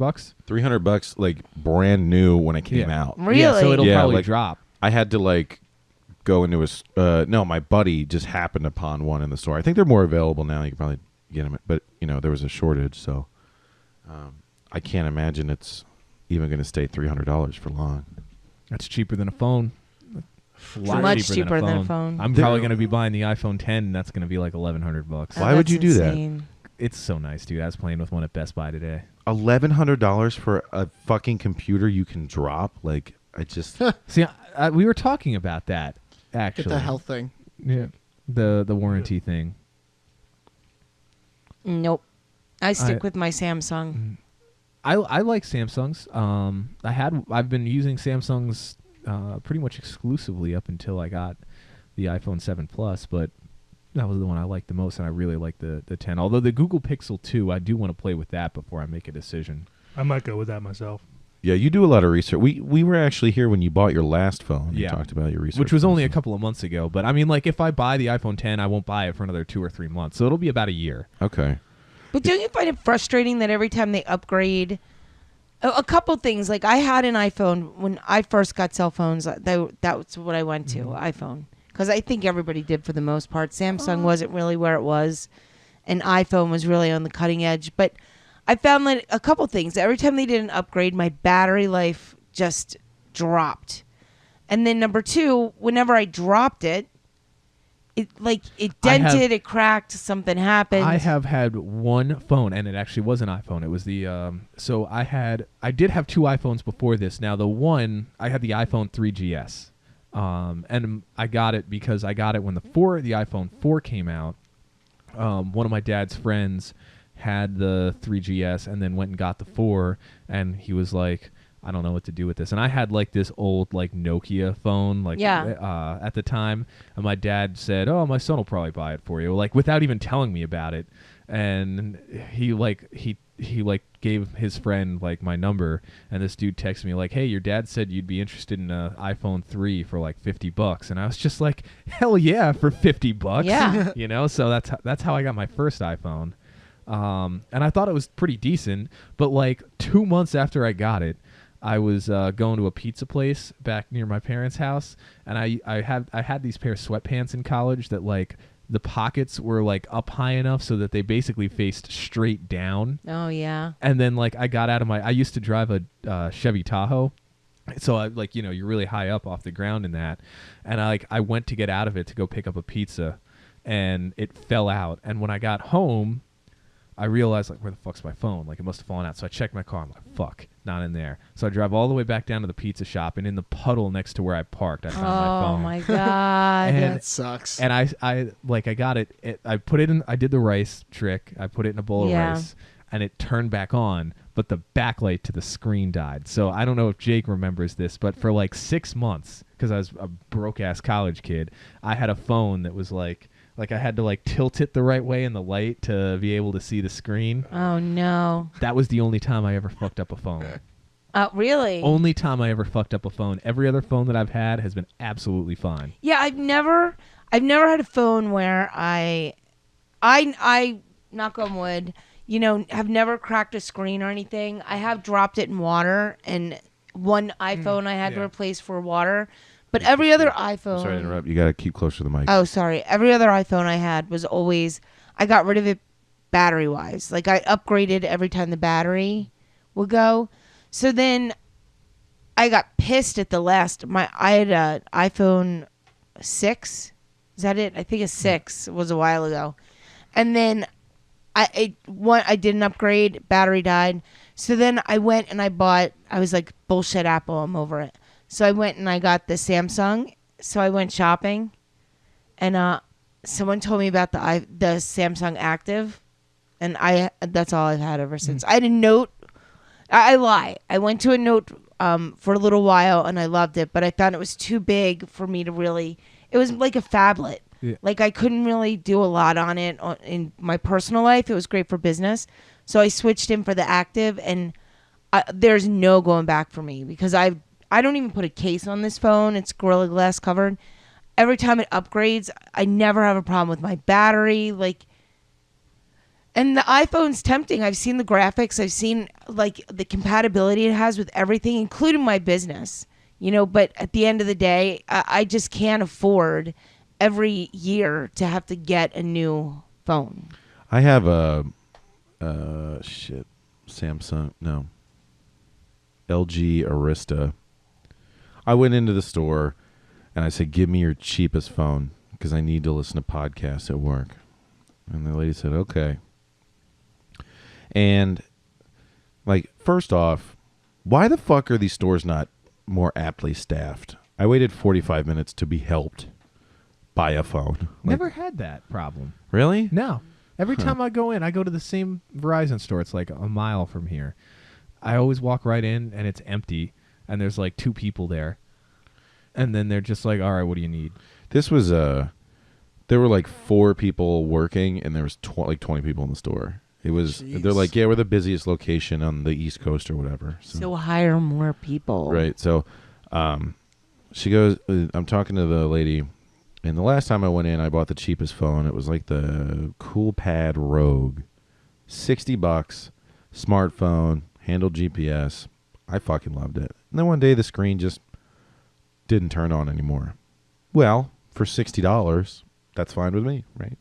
$300, like brand new when it came out. Really? Yeah, so it'll Yeah, probably like- drop. I had to like go into a no, my buddy just happened upon one in the store. I think they're more available now. You can probably get them, but there was a shortage, so I can't imagine it's even going to stay $300 for long. That's cheaper than a phone. A lot Much cheaper than a phone. I'm probably going to be buying the iPhone 10, and that's going to be like $1,100. Why would you do that? It's so nice, dude. I was playing with one at Best Buy today. $1,100 for a fucking computer you can drop? Like, I just See, we were talking about that actually. Get the health thing. Yeah, the warranty thing. Nope. I stick with my Samsung. I like Samsungs. I've been using Samsungs pretty much exclusively up until I got the iPhone 7 Plus, but that was the one I liked the most, and I really like the 10. Although the Google Pixel 2, I do want to play with that before I make a decision. I might go with that myself. yeah, you do a lot of research. We were actually here when you bought your last phone. You Yeah. talked about your research, Which was only a process. couple of months ago, but I mean, like, if I buy the iPhone 10, I won't buy it for another 2 or 3 months, so it'll be about a year. Okay. But don't you find it frustrating that every time they upgrade, a couple things, like I had an iPhone when I first got cell phones, that's what I went to, iPhone. Because I think everybody did for the most part. Samsung wasn't really where it was, and iPhone was really on the cutting edge. But I found that a couple things. Every time they did an upgrade, my battery life just dropped. And then number two, whenever I dropped it dented, it cracked, something happened. I have had one phone, and it actually was an iPhone. It was the so I did have 2 iPhones before this. Now the one I had the iPhone 3GS, and I got it because I got it when the iPhone 4 came out. One of my dad's friends had the 3GS and then went and got the 4, and he was like, I don't know what to do with this. And I had like this old like Nokia phone at the time, and my dad said, "Oh, my son will probably buy it for you," like without even telling me about it. And he gave his friend like my number, and this dude texted me like, "Hey, your dad said you'd be interested in an iPhone 3 for like $50." And I was just like, "Hell yeah, for $50." Yeah. So that's how I got my first iPhone. And I thought it was pretty decent, but like 2 months after I got it, I was going to a pizza place back near my parents' house, and I had these pair of sweatpants in college that like the pockets were like up high enough so that they basically faced straight down. Oh yeah. And then like I got out of I used to drive a Chevy Tahoe, so I like you're really high up off the ground in that, and I went to get out of it to go pick up a pizza, and it fell out. And when I got home, I realized, like, where the fuck's my phone? Like, it must have fallen out. So I checked my car. I'm like, fuck, not in there. So I drive all the way back down to the pizza shop, and in the puddle next to where I parked, I found my phone. Oh my god. And- That sucks. And I got it. I put it in. I did the rice trick. I put it in a bowl of rice, and it turned back on. But the backlight to the screen died. So I don't know if Jake remembers this, but for like 6 months, because I was a broke ass college kid, I had a phone that was like I had to like tilt it the right way in the light to be able to see the screen. Oh no. That was the only time I ever fucked up a phone. Really? Only time I ever fucked up a phone. Every other phone that I've had has been absolutely fine. Yeah, I've never had a phone where I knock on wood, have never cracked a screen or anything. I have dropped it in water, and one iPhone I had to replace for water. But every other iPhone. Sorry to interrupt. You got to keep closer to the mic. Oh, sorry. Every other iPhone I had was always, I got rid of it battery wise. Like I upgraded every time the battery would go. So then I got pissed at I had an iPhone 6. Is that it? I think a 6 was a while ago. And then I did an upgrade, battery died. So then I went and I was like, bullshit Apple, I'm over it. So I went and I got the Samsung. So I went shopping, and someone told me about the Samsung Active, and that's all I've had ever since. I had a Note. I lie. I went to a Note for a little while, and I loved it, but I found it was too big for me to really. It was like a phablet. Yeah. Like I couldn't really do a lot on it in my personal life. It was great for business, so I switched in for the Active, and there's no going back for me because I don't even put a case on this phone. It's Gorilla Glass covered. Every time it upgrades, I never have a problem with my battery. And the iPhone's tempting. I've seen the graphics. I've seen like the compatibility it has with everything, including my business. But at the end of the day, I just can't afford every year to have to get a new phone. I have a Samsung, no, LG Arista. I went into the store and I said, give me your cheapest phone because I need to listen to podcasts at work. And the lady said, okay. And like, first off, why the fuck are these stores not more aptly staffed? I waited 45 minutes to be helped by a phone. Never had that problem. Really? No. Every time I go to the same Verizon store. It's like a mile from here. I always walk right in and it's empty. And there's like 2 people there. And then they're just like, all right, what do you need? This was, there were like 4 people working and there was 20 people in the store. It was, Jeez. They're like, yeah, we're the busiest location on the East Coast or whatever. So hire more people. Right. So she goes, I'm talking to the lady. And the last time I went in, I bought the cheapest phone. It was like the CoolPad Rogue. $60, smartphone, handled GPS. I fucking loved it. And then one day the screen just didn't turn on anymore. Well, for $60, that's fine with me, right?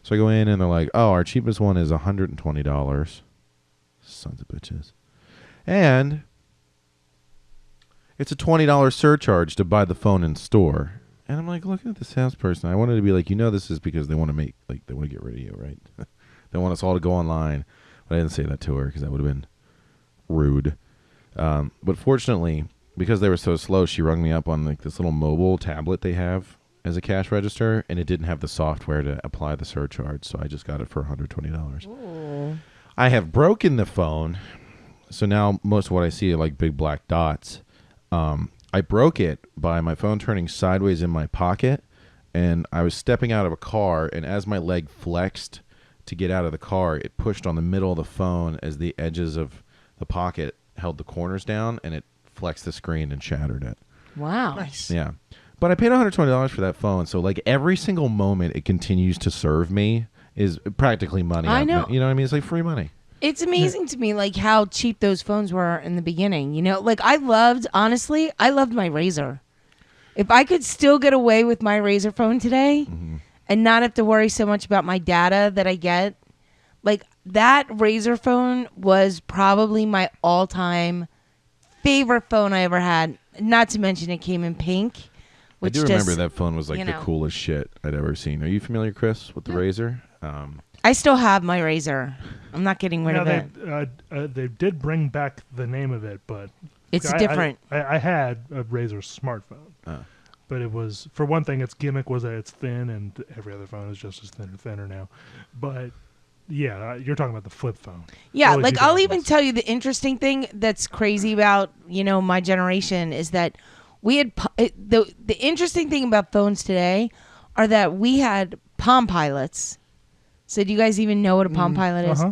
So I go in and they're like, oh, our cheapest one is $120. Sons of bitches. And it's a $20 surcharge to buy the phone in store. And I'm like, looking at the salesperson, I wanted to be like, this is because they want to they want to get rid of you, right? They want us all to go online. But I didn't say that to her because that would have been rude. But fortunately, because they were so slow, she rung me up on like this little mobile tablet they have as a cash register, and it didn't have the software to apply the surcharge, so I just got it for $120. Ooh. I have broken the phone, so now most of what I see are like big black dots. I broke it by my phone turning sideways in my pocket, and I was stepping out of a car, and as my leg flexed to get out of the car, it pushed on the middle of the phone as the edges of the pocket held the corners down, and it flexed the screen and shattered it. Wow. Nice. Yeah. But I paid $120 for that phone, so like every single moment it continues to serve me is practically money. I know. You know what I mean? It's like free money. It's amazing to me, like, how cheap those phones were in the beginning. Like, honestly, I loved my Razor. If I could still get away with my Razor phone today and not have to worry so much about my data that I get, like, that Razor phone was probably my all-time favorite phone I ever had. Not to mention it came in pink. I do remember that phone was like the know. coolest shit I'd ever seen. Are you familiar, Chris, with the Razor? I still have my Razor. I'm not getting rid of it. They did bring back the name of it, but It's different. I had a Razor smartphone, but it was, for one thing, its gimmick was that it's thin, and every other phone is just as thinner now. But yeah, you're talking about the flip phone. Yeah, Early like I'll 2000s. even tell you the interesting thing that's crazy about, my generation is that we had the interesting thing about phones today are that we had Palm Pilots. So do you guys even know what a Palm Pilot is?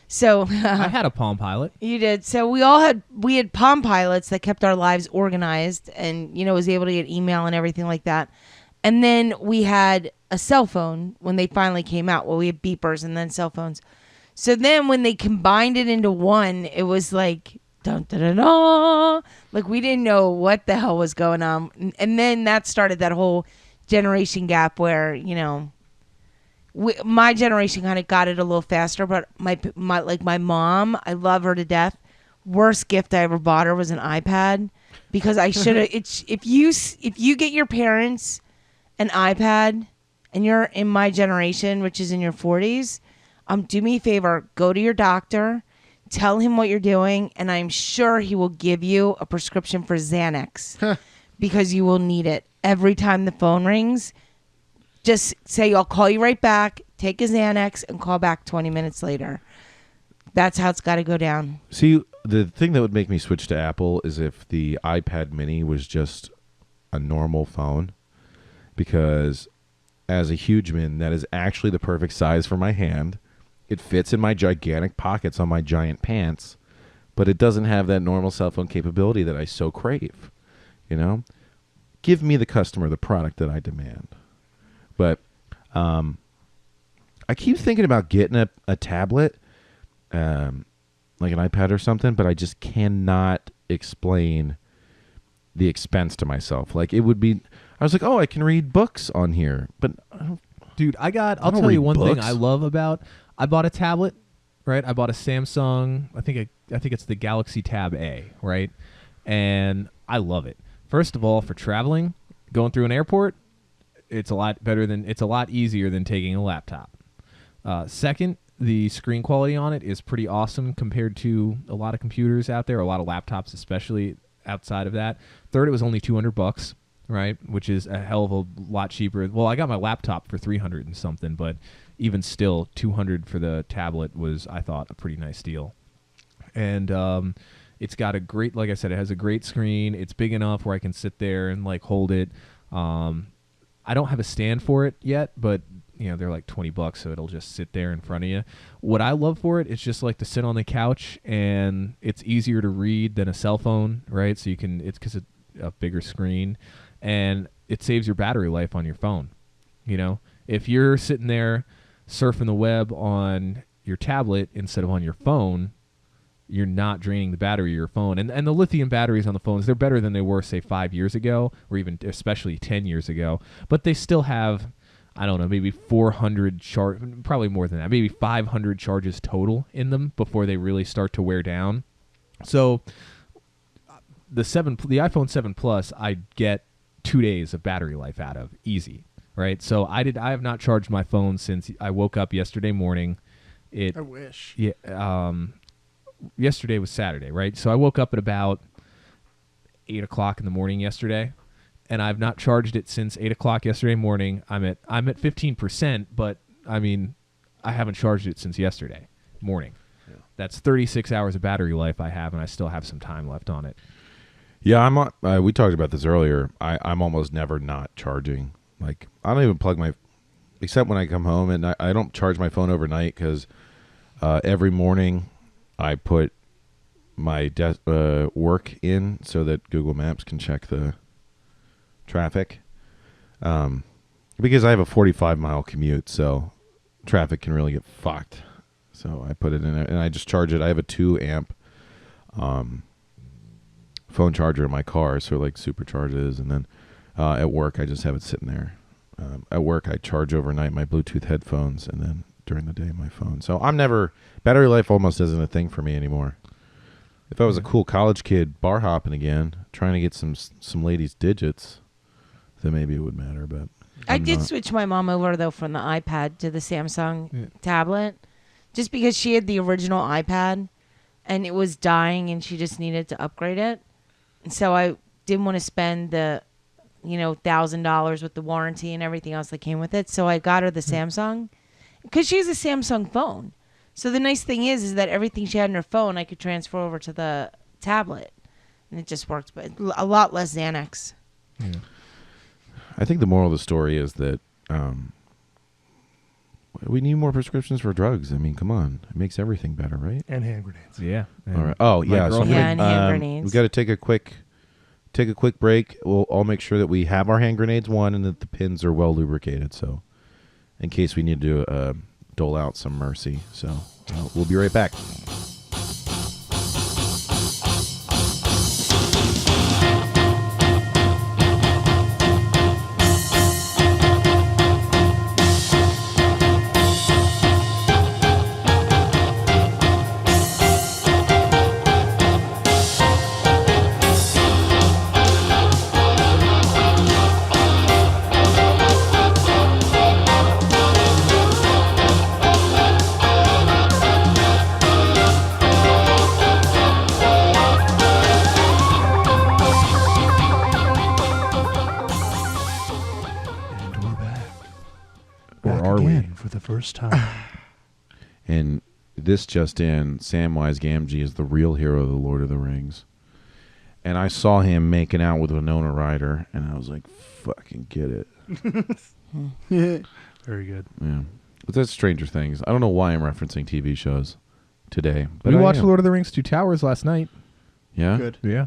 So I had a Palm Pilot. You did. So we had Palm Pilots that kept our lives organized and was able to get email and everything like that. And then we had a cell phone when they finally came out. Well, we had beepers and then cell phones. So then when they combined it into one, it was like dun dun dun dun. Like we didn't know what the hell was going on. And then that started that whole generation gap where, my generation kind of got it a little faster, but my mom, I love her to death. Worst gift I ever bought her was an iPad because I should have. If you get your parents an iPad and you're in my generation, which is in your 40s, do me a favor, go to your doctor, tell him what you're doing, and I'm sure he will give you a prescription for Xanax because you will need it every time the phone rings. Just say, I'll call you right back, take a Xanax, and call back 20 minutes later. That's how it's got to go down. See, the thing that would make me switch to Apple is if the iPad mini was just a normal phone. Because as a huge man, that is actually the perfect size for my hand. It fits in my gigantic pockets on my giant pants. But it doesn't have that normal cell phone capability that I so crave. Give me the customer the product that I demand. But I keep thinking about getting a tablet, like an iPad or something, but I just cannot explain the expense to myself. Like it would be, I was like, oh, I can read books on here, but Dude, I'll don't tell you read one thing books. I love about. I bought a tablet, right? I bought a Samsung. I think it's the Galaxy Tab A, right? And I love it. First of all, for traveling, going through an airport. It's a lot easier than taking a laptop. Second, the screen quality on it is pretty awesome compared to a lot of computers out there, a lot of laptops, especially outside of that. Third, it was only $200, right? Which is a hell of a lot cheaper. Well, I got my laptop for $300 and something, but even still, $200 for the tablet was, I thought, a pretty nice deal. And it's got a great, like I said, it has a great screen. It's big enough where I can sit there and hold it. I don't have a stand for it yet, but they're like $20, so it'll just sit there in front of you. What I love for it is just like to sit on the couch, and it's easier to read than a cell phone, right? So it's because it's a bigger screen, and it saves your battery life on your phone. If you're sitting there surfing the web on your tablet instead of on your phone, you're not draining the battery of your phone. And the lithium batteries on the phones, they're better than they were, say, 5 years ago, or even especially 10 years ago. But they still have, I don't know, maybe 400 probably more than that, maybe 500 charges total in them before they really start to wear down. So the iPhone 7 Plus, I get 2 days of battery life out of, easy, right? So I have not charged my phone since I woke up yesterday morning. I wish. Yeah. Yesterday was Saturday, right? So I woke up at about 8 o'clock in the morning yesterday, and I've not charged it since 8 o'clock yesterday morning. I'm at 15%, but I haven't charged it since yesterday morning. Yeah. That's 36 hours of battery life I have, and I still have some time left on it. Yeah, we talked about this earlier. I'm almost never not charging. Like I don't even plug except when I come home, and I don't charge my phone overnight because every morning I put my work in so that Google Maps can check the traffic. Because I have a 45-mile commute, so traffic can really get fucked. So I put it in, and I just charge it. I have a 2-amp phone charger in my car, so it supercharges. And then at work, I just have it sitting there. At work, I charge overnight my Bluetooth headphones, and then during the day, my phone. So battery life almost isn't a thing for me anymore. If I was a cool college kid bar hopping again, trying to get some ladies' digits, then maybe it would matter. But I I'm did not. switch my mom over though from the iPad to the Samsung tablet, just because she had the original iPad, and it was dying, and she just needed to upgrade it. And so I didn't want to spend the, $1,000 with the warranty and everything else that came with it. So I got her the Samsung, because she has a Samsung phone. So the nice thing is that everything she had in her phone, I could transfer over to the tablet, and it just worked. But a lot less Xanax. Yeah. I think the moral of the story is that we need more prescriptions for drugs. I mean, come on, it makes everything better, right? And hand grenades. Yeah. All right. Oh yeah. So Yeah, and hand we grenades. got to take a quick break. We'll all make sure that we have our hand grenades and that the pins are well lubricated. So, in case we need to dole out some mercy. So we'll be right back. And we're back. Or Back are we? again for the first time. And this just in, Samwise Gamgee is the real hero of the Lord of the Rings. And I saw him making out with Winona Ryder, and I was like, fucking get it. Very good. Yeah. But that's Stranger Things. I don't know why I'm referencing TV shows today. But We I watched am. Lord of the Rings 2 Towers last night. Yeah? Good. Yeah.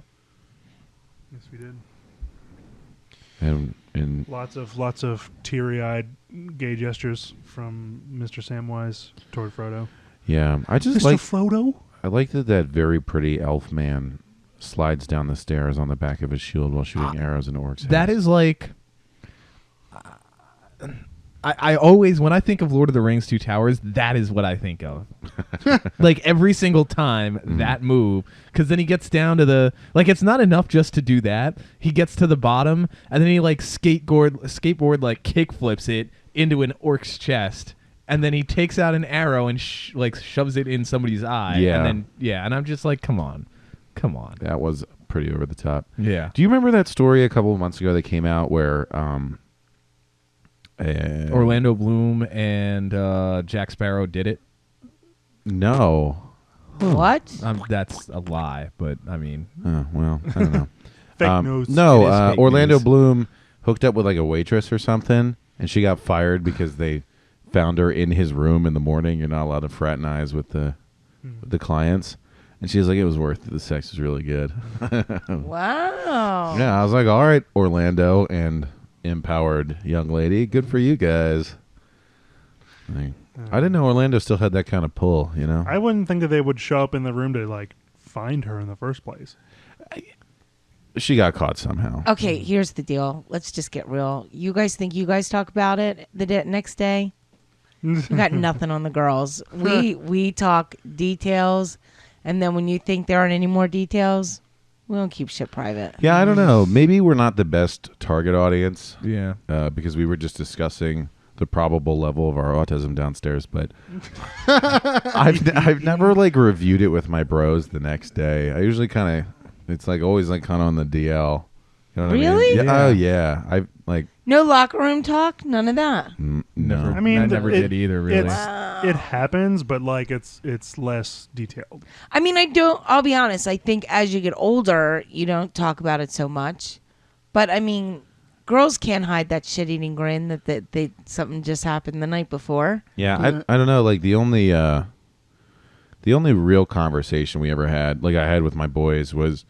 Yes, we did. And Lots of teary-eyed gay gestures from Mr. Samwise toward Frodo. yeah, I just Mr. like Frodo? I like that very pretty elf man slides down the stairs on the back of his shield while shooting arrows into orcs' That heads. is like... I always, when I think of Lord of the Rings 2 Towers, that is what I think of. Like every single time that move, because then he gets down to the, like it's not enough just to do that. He gets to the bottom and then he like skateboard like kick flips it into an orc's chest, and then he takes out an arrow and like shoves it in somebody's eye. Yeah. And then and I'm just like, come on. That was pretty over the top. Yeah. Do you remember that story a couple of months ago that came out where Orlando Bloom and Jack Sparrow did it. No. What? That's a lie, but I mean, Oh, well, I don't know. Fake news. No, It is fake Orlando news. Bloom hooked up with like a waitress or something, and she got fired because they found her in his room in the morning. You're not allowed to fraternize with the clients. And she was like, it was worth it. The sex was really good. Wow. Yeah, I was like, all right, Orlando and empowered young lady. Good for you guys. I didn't know Orlando still had that kind of pull, you know? I wouldn't think that they would show up in the room to like find her in the first place. She got caught somehow. Okay, here's the deal. Let's just get real. You guys think you guys talk about it the next day? You got nothing on the girls. We talk details, and then when you think there aren't any more details, we don't keep shit private. Yeah, I don't know. Maybe we're not the best target audience yeah. because we were just discussing the probable level of our autism downstairs, but I've never like reviewed it with my bros the next day. I usually kind of, it's like always like kind of on the DL. You know what I Really? mean? Yeah. Oh yeah. I like No locker room talk? None of that? no. Never. I mean, I never did either, really. It happens, but like it's less detailed. I mean, I'll be honest. I think as you get older, you don't talk about it so much. But I mean, girls can't hide that shit-eating grin that they something just happened the night before. Yeah, I don't know. Like the only real conversation we ever had, like I had with my boys, was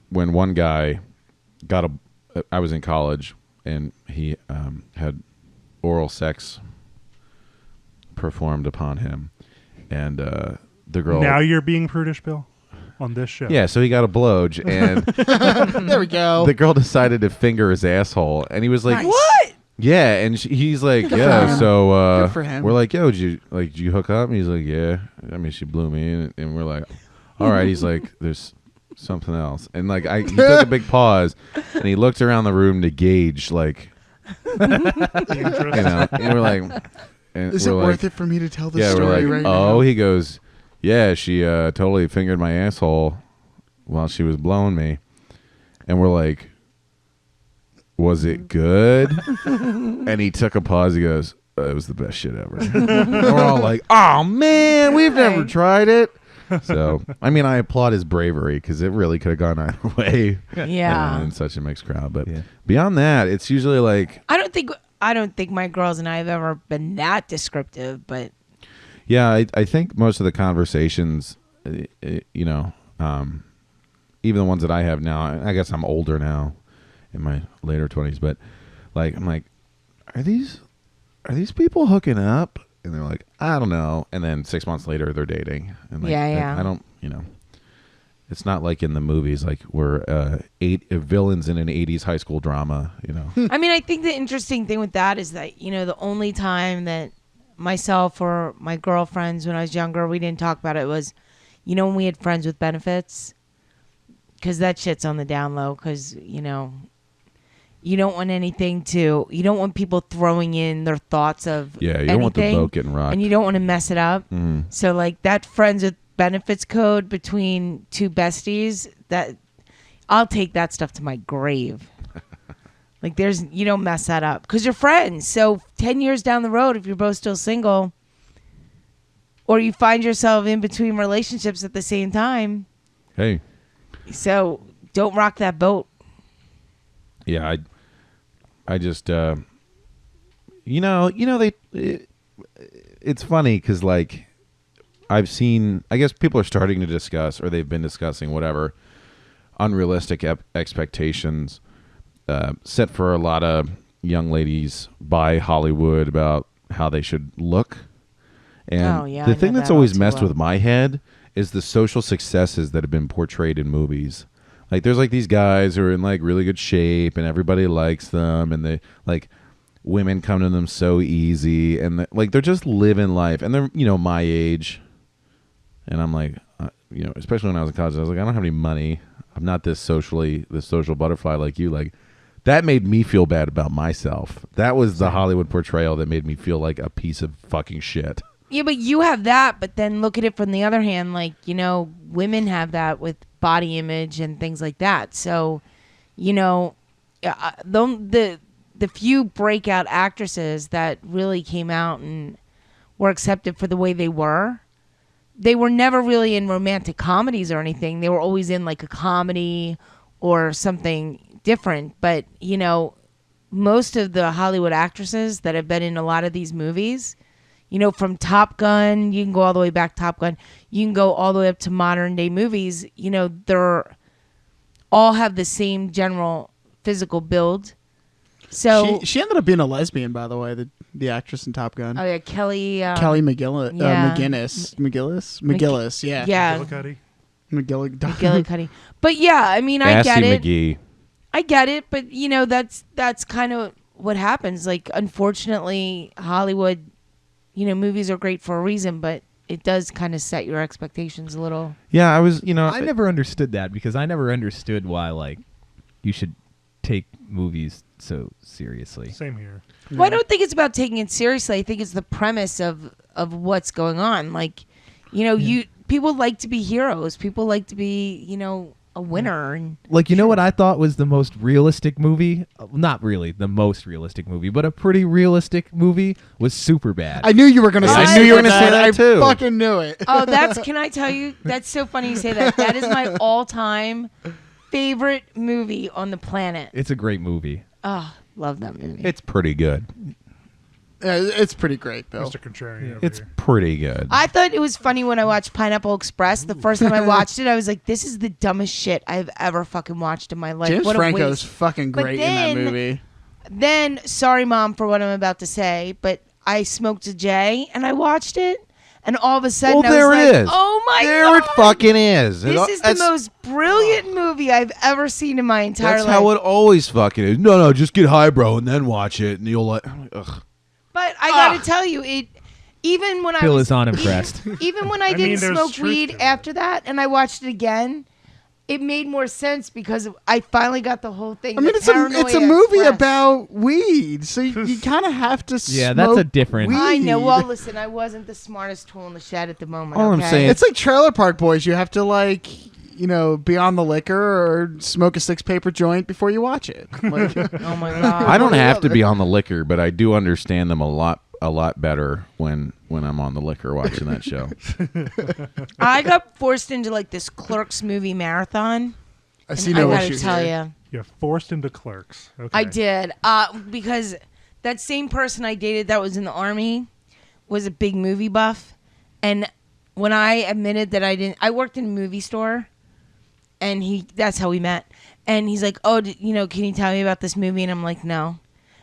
when one guy got I was in college and he had oral sex performed upon him, and the girl. Now you're being prudish, Bill, on this show. Yeah, so he got a blowj, and There we go. the girl decided to finger his asshole, and he was like, Nice. What? Yeah, and he's like, Good for yeah. him. So Good for him. we're like, yo, did you hook up? And he's like, yeah. I mean, she blew me, and we're like, all right. He's like, there's something else, and like he took a big pause, and he looked around the room to gauge like And we're like, Is it worth it for me to tell this story we're like, right now? He goes, yeah, she totally fingered my asshole while she was blowing me. And we're like, was it good? And he took a pause. He goes, it was the best shit ever. And we're all like, oh, man, we've never tried it. So, I mean, I applaud his bravery because it really could have gone either way. Yeah. In such a mixed crowd. But beyond that, it's usually like... I don't think my girls and I have ever been that descriptive, but... Yeah, I think most of the conversations, you know, even the ones that I have now, I guess I'm older now in my later 20s, but like, I'm like, are these people hooking up? And they're like, I don't know. And then 6 months later, they're dating. And like, Yeah. I don't, you know, it's not like in the movies, like we're villains in an 80s high school drama, you know. I mean, I think the interesting thing with that is that, you know, the only time that myself or my girlfriends when I was younger, we didn't talk about it was, you know, when we had friends with benefits, because that shit's on the down low, because, you know, you don't want people throwing in their thoughts of Yeah, you don't want the anything, boat getting rocked. and you don't want to mess it up. Mm. So like that friends with benefits code between two besties, that I'll take that stuff to my grave. Like you don't mess that up because you're friends. So 10 years down the road, if you're both still single, or you find yourself in between relationships at the same time, Hey. so don't rock that boat. Yeah, I just, it's funny because like I've seen, I guess people are starting to discuss, or they've been discussing whatever unrealistic expectations set for a lot of young ladies by Hollywood about how they should look. And the thing that's always messed with my head is the social successes that have been portrayed in movies. Like there's like these guys who are in like really good shape and everybody likes them, and they like women come to them so easy, and like they're just living life, and they're, you know, my age. And I'm like, you know, especially when I was in college, I was like, I don't have any money. I'm not this social butterfly like you. Like that made me feel bad about myself. That was the Hollywood portrayal that made me feel like a piece of fucking shit. Yeah, but you have that, but then look at it from the other hand, like, you know, women have that with body image and things like that. So, you know, the few breakout actresses that really came out and were accepted for the way they were never really in romantic comedies or anything. They were always in like a comedy or something different. But, you know, most of the Hollywood actresses that have been in a lot of these movies, you know, from Top Gun, you can go all the way back to Top Gun, you can go all the way up to modern day movies, you know, they're all have the same general physical build. So she ended up being a lesbian, by the way, the actress in Top Gun. Oh yeah, Kelly McGillis. yeah. McGillis, yeah. Yeah. McGillicuddy. But yeah, I mean, I Assy get it. McGee. I get it, but you know, that's kind of what happens. Like, unfortunately, Hollywood, you know, movies are great for a reason, but it does kind of set your expectations a little. Yeah, I was, you know, I never understood that because I never understood why, like, you should take movies so seriously. Same here. Well, I don't think it's about taking it seriously. I think it's the premise of what's going on. Like, you know, people like to be heroes. People like to be, you know, a winner. And like, you know what I thought was the most realistic movie? Not really the most realistic movie, but a pretty realistic movie was Superbad. I knew you were going to say I knew you were gonna say that too. I fucking knew it. oh, can I tell you? That's so funny you say that. That is my all-time favorite movie on the planet. It's a great movie. Oh, love that movie. it's pretty good. It's pretty great, Bill. Mr. Contrarian over It's here. pretty good. I thought it was funny when I watched Pineapple Express. The first time I watched it, I was like, this is the dumbest shit I've ever fucking watched in my life. James What a Franco's waste. fucking But great then- in that movie. Then, sorry, Mom, for what I'm about to say, but I smoked a J and I watched it, and all of a sudden Well, I there was it like, is. oh my there God. it fucking is. This is the most brilliant movie I've ever seen in my entire That's life. how it always fucking is. No, just get highbrow and then watch it, and you'll like. Ugh. But I gotta tell you, even when Bill I was is unimpressed. even when I I mean, didn't there's smoke truth weed to it. after that, and I watched it again, it made more sense because I finally got the whole thing. I mean, the it's a Paranoia movie Express. about weed, so you kind of have to. Yeah, that's a smoke different- Weed. I know. Well, listen, I wasn't the smartest tool in the shed at the moment. All I'm okay? saying- It's like Trailer Park Boys. You have to be on the liquor or smoke a 6-paper joint before you watch it. Like, Oh my god. I don't have to be on the liquor, but I do understand them a lot better when I'm on the liquor watching that show. I got forced into like this Clerks movie marathon. I see and no I gotta issue tell here. you, You're forced into Clerks. Okay. I did. Because that same person I dated that was in the army was a big movie buff, and when I admitted that I worked in a movie store, and that's how we met. And he's like, "Oh, can you tell me about this movie?" And I'm like, "No."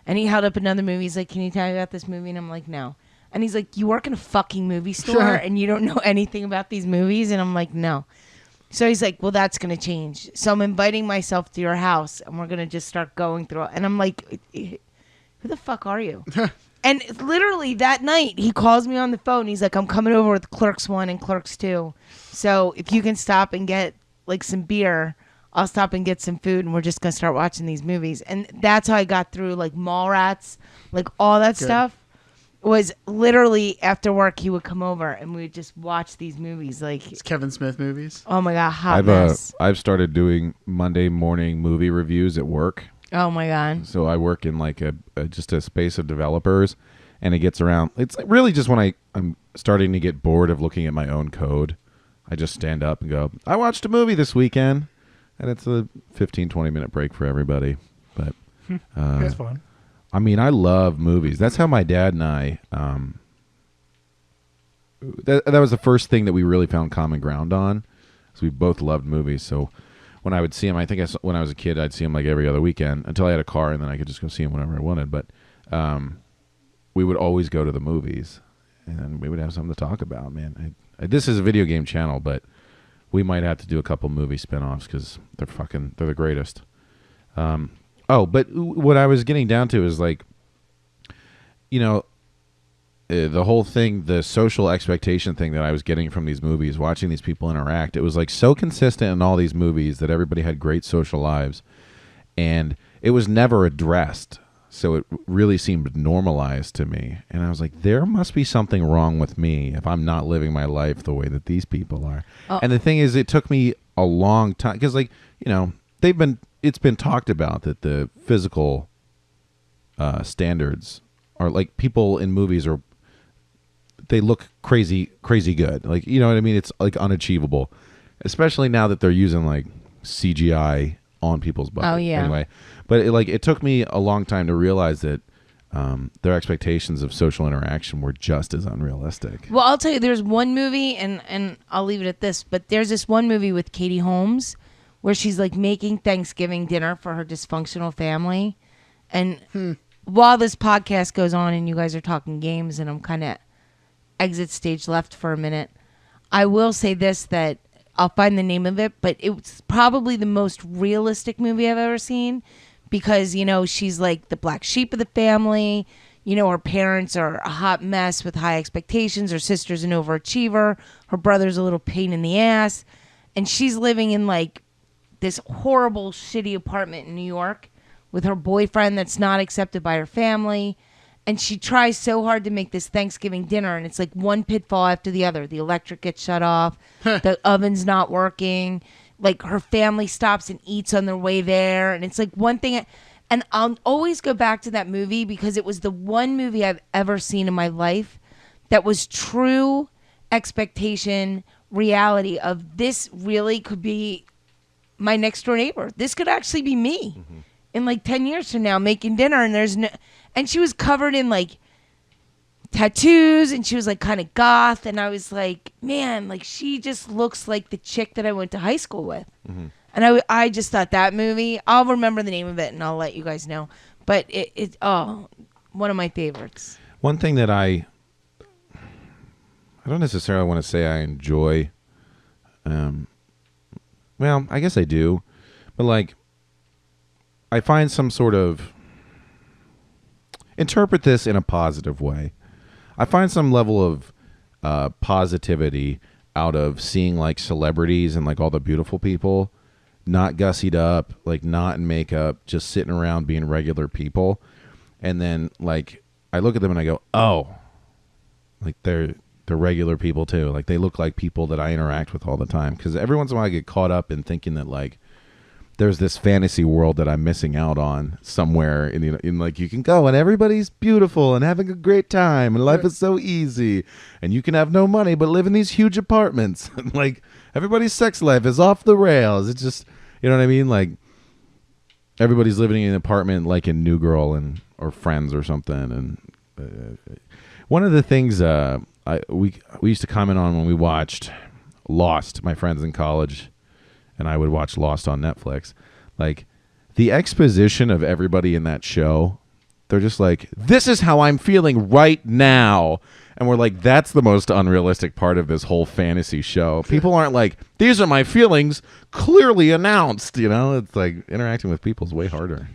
And he held up another movie. He's like, "Can you tell me about this movie?" And I'm like, "No." And he's like, "You work in a fucking movie store Sure. and you don't know anything about these movies?" And I'm like, "No." So he's like, "Well, that's going to change. So I'm inviting myself to your house and we're going to just start going through it." And I'm like, "Who the fuck are you?" And literally that night he calls me on the phone. He's like, "I'm coming over with Clerks 1 and Clerks 2. So if you can stop and get like some beer, I'll stop and get some food and we're just going to start watching these movies." And that's how I got through like Mallrats, like all that stuff. Was literally after work he would come over and we would just watch these movies. Like, It's Kevin Smith movies. oh my god, hot mess. I've started doing Monday morning movie reviews at work. Oh my god. So I work in like just a space of developers, and it gets around. It's really just when I'm starting to get bored of looking at my own code, I just stand up and go, "I watched a movie this weekend," and it's a 15-20 minute break for everybody. But That's fun. I mean, I love movies. That's how my dad and I. That was the first thing that we really found common ground on. So we both loved movies. So when I would see him, I think when I was a kid, I'd see him like every other weekend until I had a car, and then I could just go see him whenever I wanted. But we would always go to the movies, and then we would have something to talk about. Man, this is a video game channel, but we might have to do a couple movie spinoffs because they're the greatest. But what I was getting down to is like, the whole thing, the social expectation thing that I was getting from these movies, watching these people interact, it was like so consistent in all these movies that everybody had great social lives, and it was never addressed. So it really seemed normalized to me. And I was like, there must be something wrong with me if I'm not living my life the way that these people are. Oh. And the thing is, it took me a long time because, it's been talked about that the physical standards are like people in movies they look crazy good. Like, you know what I mean? It's like unachievable, especially now that they're using like CGI on people's bodies. Oh, yeah. Anyway, but it took me a long time to realize that their expectations of social interaction were just as unrealistic. Well, I'll tell you, there's one movie, and I'll leave it at this, but there's this one movie with Katie Holmes where she's like making Thanksgiving dinner for her dysfunctional family. And while this podcast goes on and you guys are talking games and I'm kind of exit stage left for a minute, I will say this, that I'll find the name of it, but it's probably the most realistic movie I've ever seen because, she's like the black sheep of the family. Her parents are a hot mess with high expectations. Her sister's an overachiever. Her brother's a little pain in the ass. And she's living in like this horrible, shitty apartment in New York with her boyfriend that's not accepted by her family. And she tries so hard to make this Thanksgiving dinner, and it's like one pitfall after the other. The electric gets shut off. The oven's not working. Like, her family stops and eats on their way there. And it's like one thing. And I'll always go back to that movie because it was the one movie I've ever seen in my life that was true expectation, reality of this really could be my next door neighbor. This could actually be me in like 10 years from now making dinner, and and she was covered in like tattoos and she was like kind of goth, and I was like, man, like she just looks like the chick that I went to high school with. And I just thought that movie, I'll remember the name of it and I'll let you guys know, but it's one of my favorites. One thing that I don't necessarily want to say I enjoy, well, I guess I do, but like I find some sort of, interpret this in a positive way. I find some level of positivity out of seeing like celebrities and like all the beautiful people not gussied up, like not in makeup, just sitting around being regular people. And then like I look at them and I go, oh, like they're regular people too. Like they look like people that I interact with all the time. Because every once in a while I get caught up in thinking that like there's this fantasy world that I'm missing out on somewhere in like you can go and everybody's beautiful and having a great time and life is so easy and you can have no money but live in these huge apartments and like everybody's sex life is off the rails. It's just, you know what I mean? Like everybody's living in an apartment like in New Girl or Friends or something. And one of the things we used to comment on when we watched Lost, my friends in college and I would watch Lost on Netflix, like the exposition of everybody in that show, they're just like, this is how I'm feeling right now. And we're like, that's the most unrealistic part of this whole fantasy show. People aren't like, these are my feelings clearly announced. You know, it's like interacting with people is way harder.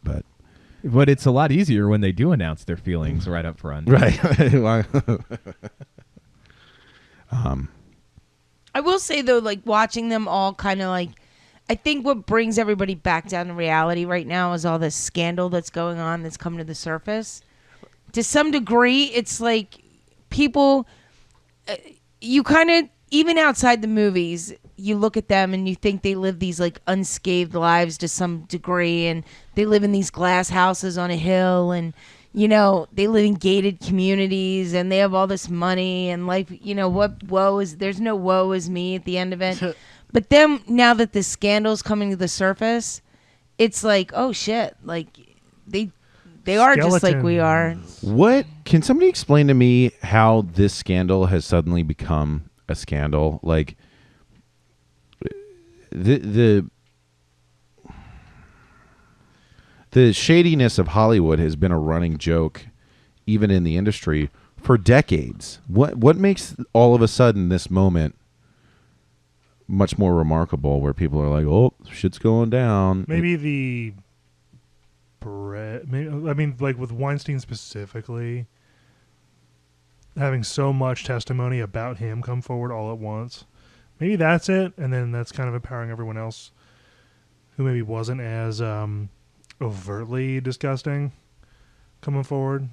But it's a lot easier when they do announce their feelings right up front. Right. I will say though, like watching them all kind of like, I think what brings everybody back down to reality right now is all this scandal that's going on that's come to the surface. To some degree, it's like people, you kind of, even outside the movies, you look at them and you think they live these like unscathed lives to some degree, and they live in these glass houses on a hill, and you know, they live in gated communities and they have all this money and life, you know, there's no woe is me at the end of it. But then now that the scandal's coming to the surface, it's like, oh shit, like they are just like we are. What, can somebody explain to me how this scandal has suddenly become a scandal? Like the shadiness of Hollywood has been a running joke, even in the industry, for decades. What makes all of a sudden this moment much more remarkable, where people are like, "Oh, shit's going down"? Maybe the bread. I mean, like with Weinstein specifically, having so much testimony about him come forward all at once. Maybe that's it, and then that's kind of empowering everyone else who maybe wasn't as overtly disgusting coming forward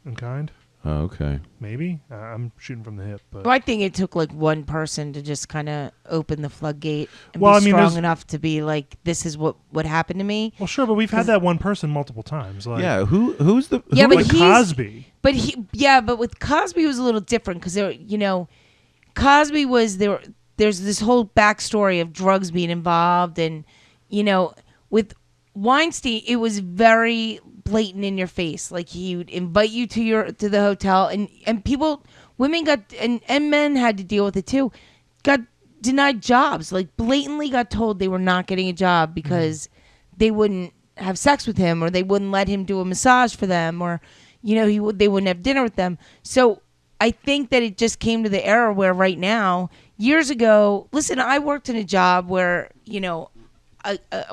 and kind. Oh, okay. Maybe. I'm shooting from the hip. But Well, I think it took like one person to just kind of open the floodgate and Well, be I mean, strong there's- enough to be like, this is what happened to me. Well, sure, but we've had that one person multiple times. Like, Yeah, who's the Yeah, who but is- like he's- Cosby. But with Cosby it was a little different because you know, Cosby was there. There's this whole backstory of drugs being involved, and you know, with Weinstein, it was very blatant in your face. Like he would invite you to the hotel, and people, women got and men had to deal with it too. Got denied jobs, like blatantly got told they were not getting a job because they wouldn't have sex with him, or they wouldn't let him do a massage for them, or you know, they wouldn't have dinner with them. So I think that it just came to the era where right now, years ago, listen, I worked in a job where, you know,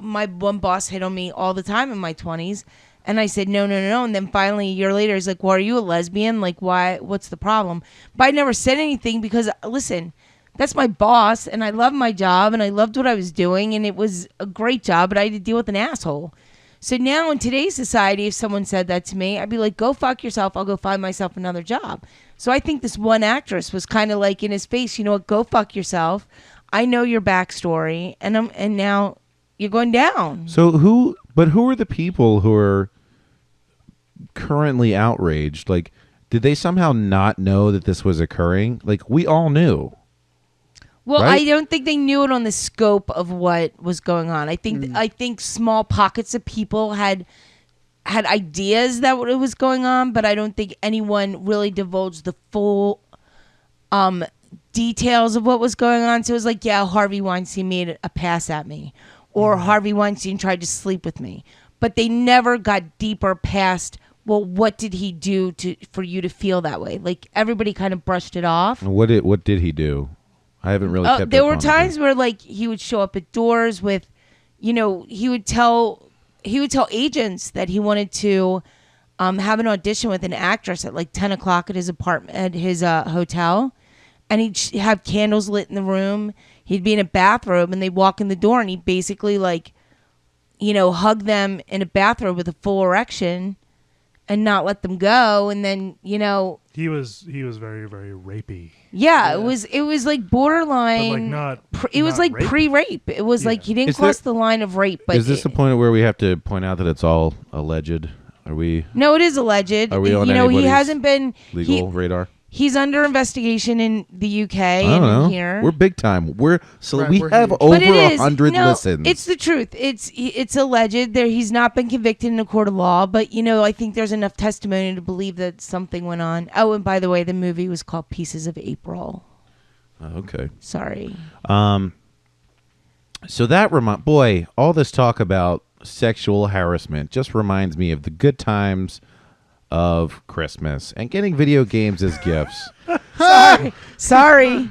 my one boss hit on me all the time in my 20s. And I said, no. And then finally a year later, he's like, well, are you a lesbian? Like, why? What's the problem? But I never said anything because, listen, that's my boss. And I love my job and I loved what I was doing. And it was a great job, but I had to deal with an asshole. So now in today's society, if someone said that to me, I'd be like, go fuck yourself. I'll go find myself another job. So I think this one actress was kind of like in his face, you know what, go fuck yourself. I know your backstory, and now you're going down. So who are the people who are currently outraged? Like, did they somehow not know that this was occurring? Like, we all knew. Well, right? I don't think they knew it on the scope of what was going on. I think small pockets of people had ideas that it was going on, but I don't think anyone really divulged the full details of what was going on. So it was like, yeah, Harvey Weinstein made a pass at me, or Harvey Weinstein tried to sleep with me, but they never got deeper past, well, what did he do for you to feel that way? Like everybody kind of brushed it off. What did he do? I haven't really kept there up were on times it. where like he would show up at doors with, you know, he would tell agents that he wanted to have an audition with an actress at like 10 o'clock at his apartment, at his hotel. and he'd have candles lit in the room. He'd be in a bathrobe, and they'd walk in the door, and he'd basically like, hug them in a bathrobe with a full erection, and not let them go. And then he was very, very rapey. yeah. it was like borderline. But like it was not like rape. pre-rape. It was like he didn't Is cross the line of rape. But Is this the point where we have to point out that it's all alleged? Are we No, it is alleged. Are we on he anybody's hasn't been legal radar? He's under investigation in the UK I don't and know. here. We're big time. We Right, we're have huge. over But it is 100 listens. It's the truth. It's alleged. He's not been convicted in a court of law, but I think there's enough testimony to believe that something went on. Oh, and by the way, the movie was called Pieces of April. Okay. Sorry. So that boy, all this talk about sexual harassment just reminds me of the good times of Christmas and getting video games as gifts. Sorry.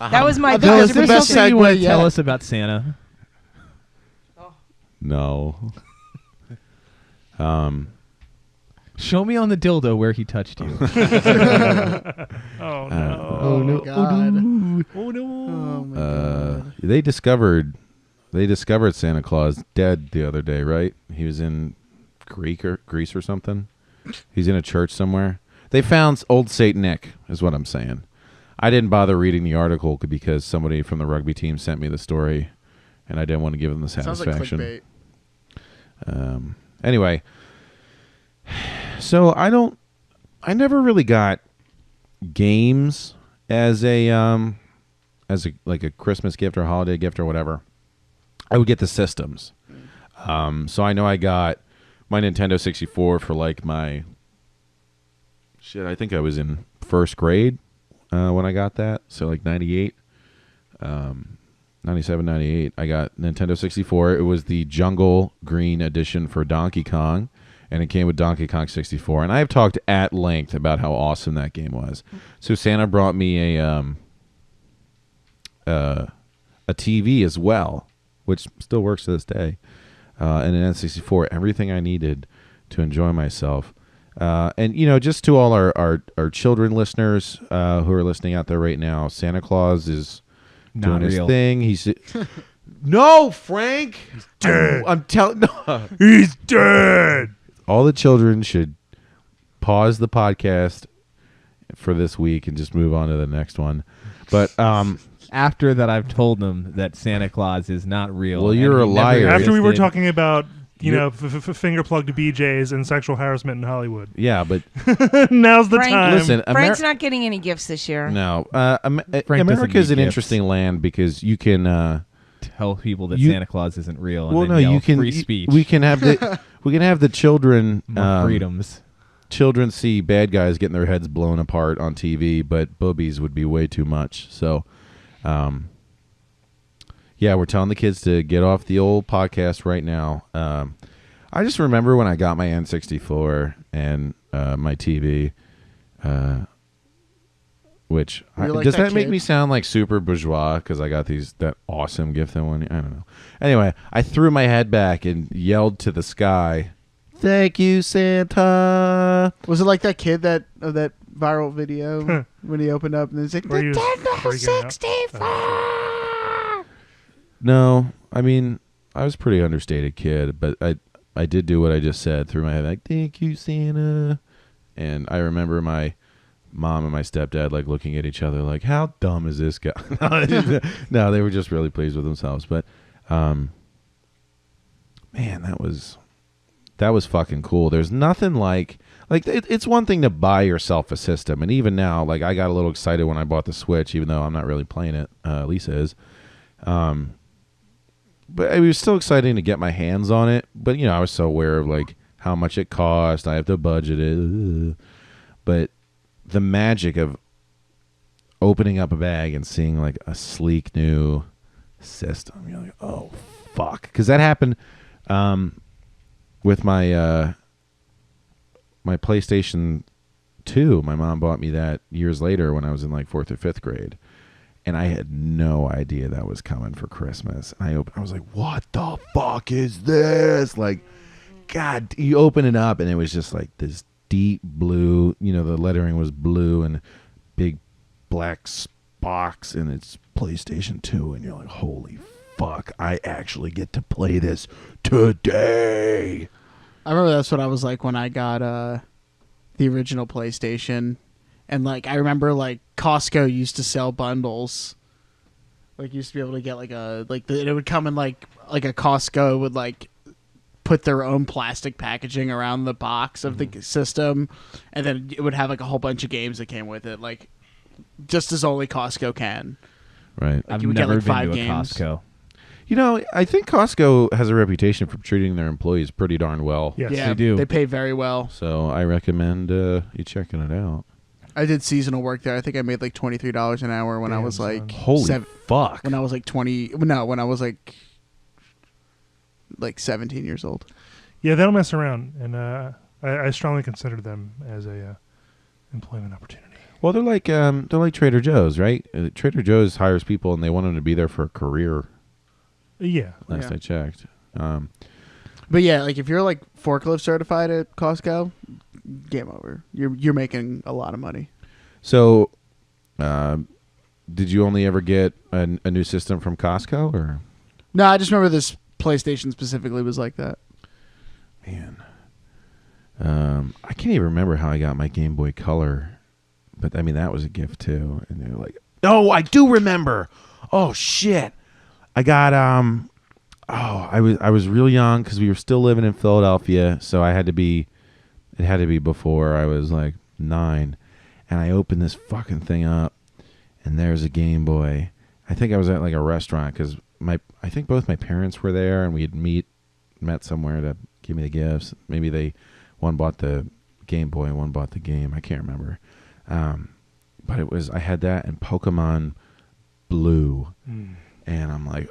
That was my That was Is the there best something you want segue to tell yet. us about Santa? No. Show me on the dildo where he touched you. Oh no! Oh no! God. Oh no! Oh my God. They discovered Santa Claus dead the other day, right? He was in Greece or something. He's in a church somewhere. They found old Saint Nick, is what I'm saying. I didn't bother reading the article because somebody from the rugby team sent me the story, and I didn't want to give them the Sounds like satisfaction. clickbait. Anyway, so I never really got games as a like a Christmas gift or holiday gift or whatever. I would get the systems. So I know I got my Nintendo 64 for like my shit. I think I was in first grade when I got that. So like 98, 97, 98. I got Nintendo 64. It was the Jungle Green edition for Donkey Kong, and it came with Donkey Kong 64. And I have talked at length about how awesome that game was. So Santa brought me a TV as well, which still works to this day, and an N64. Everything I needed to enjoy myself. And just to all our children listeners who are listening out there right now, Santa Claus is Not doing his real. thing. He's no, Frank. He's dead. I'm telling. No. He's dead. All the children should pause the podcast for this week and just move on to the next one. But After that, I've told them that Santa Claus is not real. Well, and you're he a never liar. After we were existed. talking about You- finger plugged BJs and sexual harassment in Hollywood, yeah, but now's the Frank, time. listen, Frank's not getting any gifts this year. no, doesn't America is need an gifts. interesting land because you can. tell people that You- Santa Claus isn't real. And Well, then no, yell you can. free speech. We can have the children. More freedoms. Children see bad guys getting their heads blown apart on TV, but boobies would be way too much. So, yeah, we're telling the kids to get off the old podcast right now. I just remember when I got my N64 and my TV, which You're like does that that make kid. me sound like super bourgeois because I got that awesome gift that one? I don't know. Anyway, I threw my head back and yelled to the sky, "Thank you, Santa!" Was it like that kid of that viral video when he opened up and he's like, Where he was Nintendo freaking out. 64? No, I mean I was a pretty understated kid, but I did do what I just said. Threw my head like, "Thank you, Santa," and I remember my mom and my stepdad like looking at each other like, "How dumb is this guy?" No, they were just really pleased with themselves. But man, that was fucking cool. There's nothing like it's one thing to buy yourself a system, and even now, like I got a little excited when I bought the Switch, even though I'm not really playing it. Lisa is. But it was still exciting to get my hands on it. But I was so aware of like how much it cost. I have to budget it. But the magic of opening up a bag and seeing like a sleek new system, you're like, oh fuck, because that happened with my my PlayStation 2. My mom bought me that years later when I was in like 4th or 5th grade. And I had no idea that was coming for Christmas. And I was like, what the fuck is this? Like, God, you open it up and it was just like this deep blue, the lettering was blue and big black box and it's PlayStation 2, and you're like, holy fuck, I actually get to play this today. I remember that's what I was like when I got the original PlayStation, and like I remember like Costco used to sell bundles. Like, you used to be able to get it would come in like a Costco would like put their own plastic packaging around the box of the system, and then it would have like a whole bunch of games that came with it, like just as only Costco can. Right. Like, I've you would get never like been 5 to a games. Costco. You know, I think Costco has a reputation for treating their employees pretty darn well. Yes. Yeah, they do. They pay very well. So I recommend you checking it out. I did seasonal work there. I think I made like $23 an hour when I Damn, was like son. Holy fuck. when I was like 20. No, when I was like 17 years old. Yeah, they don't mess around, and I strongly consider them as a employment opportunity. Well, they're like Trader Joe's, right? Trader Joe's hires people, and they want them to be there for a career. Yeah. Last Yeah. I checked. But yeah, like if you're like forklift certified at Costco, game over. You're making a lot of money. So, did you only ever get a new system from Costco, or? No, I just remember this PlayStation specifically was like that. Man, I can't even remember how I got my Game Boy Color, but I mean that was a gift too. And they're like, "Oh, I do remember. Oh shit, I got I was real young because we were still living in Philadelphia, so it had to be before I was like 9, and I opened this fucking thing up, and there's a Game Boy. I think I was at like a restaurant because I think both my parents were there, and we had met somewhere to give me the gifts. Maybe one bought the Game Boy and one bought the game. I can't remember. But I had that and Pokemon Blue, and I'm like,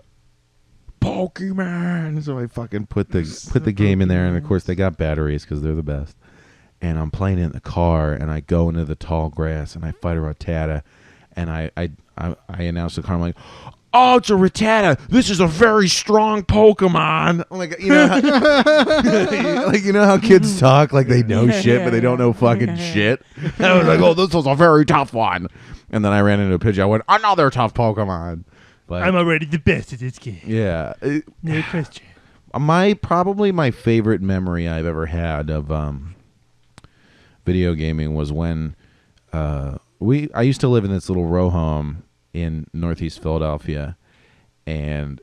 Pokemon. So I fucking put the game in there, and of course they got batteries because they're the best. And I'm playing it in the car, and I go into the tall grass, and I fight a Rattata, and I announce the car. I'm like, "Oh, it's a Rattata. This is a very strong Pokemon." I'm like, you know how kids talk like they know shit, but they don't know fucking shit. And I was like, "Oh, this was a very tough one." And then I ran into a pigeon. I went, "Another tough Pokemon." But I'm already the best at this game. yeah, No question. probably my favorite memory I've ever had of video gaming was when I used to live in this little row home in Northeast Philadelphia, and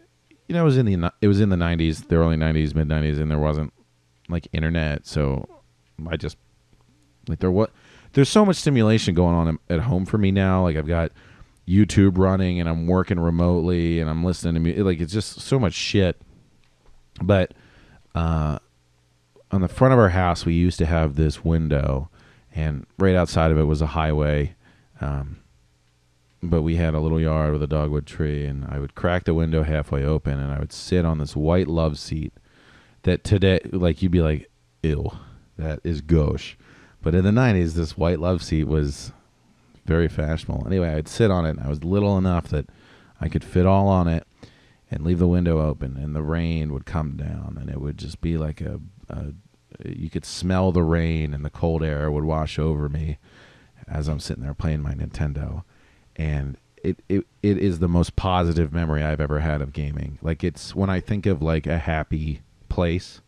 it was in the 90s, the early 90s, mid 90s, and there wasn't like internet, so I just like there's so much stimulation going on at home for me now. Like I've got YouTube running, and I'm working remotely, and I'm listening to music. Like it's just so much shit. But on the front of our house, we used to have this window, and right outside of it was a highway. But we had a little yard with a dogwood tree, and I would crack the window halfway open, and I would sit on this white love seat that today, like, you'd be like, ew, that is gauche. But in the 90s, this white love seat was very fashionable. Anyway, I'd sit on it, and I was little enough that I could fit all on it and leave the window open, and the rain would come down, and it would just be like you could smell the rain, and the cold air would wash over me as I'm sitting there playing my Nintendo. And it is the most positive memory I've ever had of gaming. Like, it's when I think of like a happy place,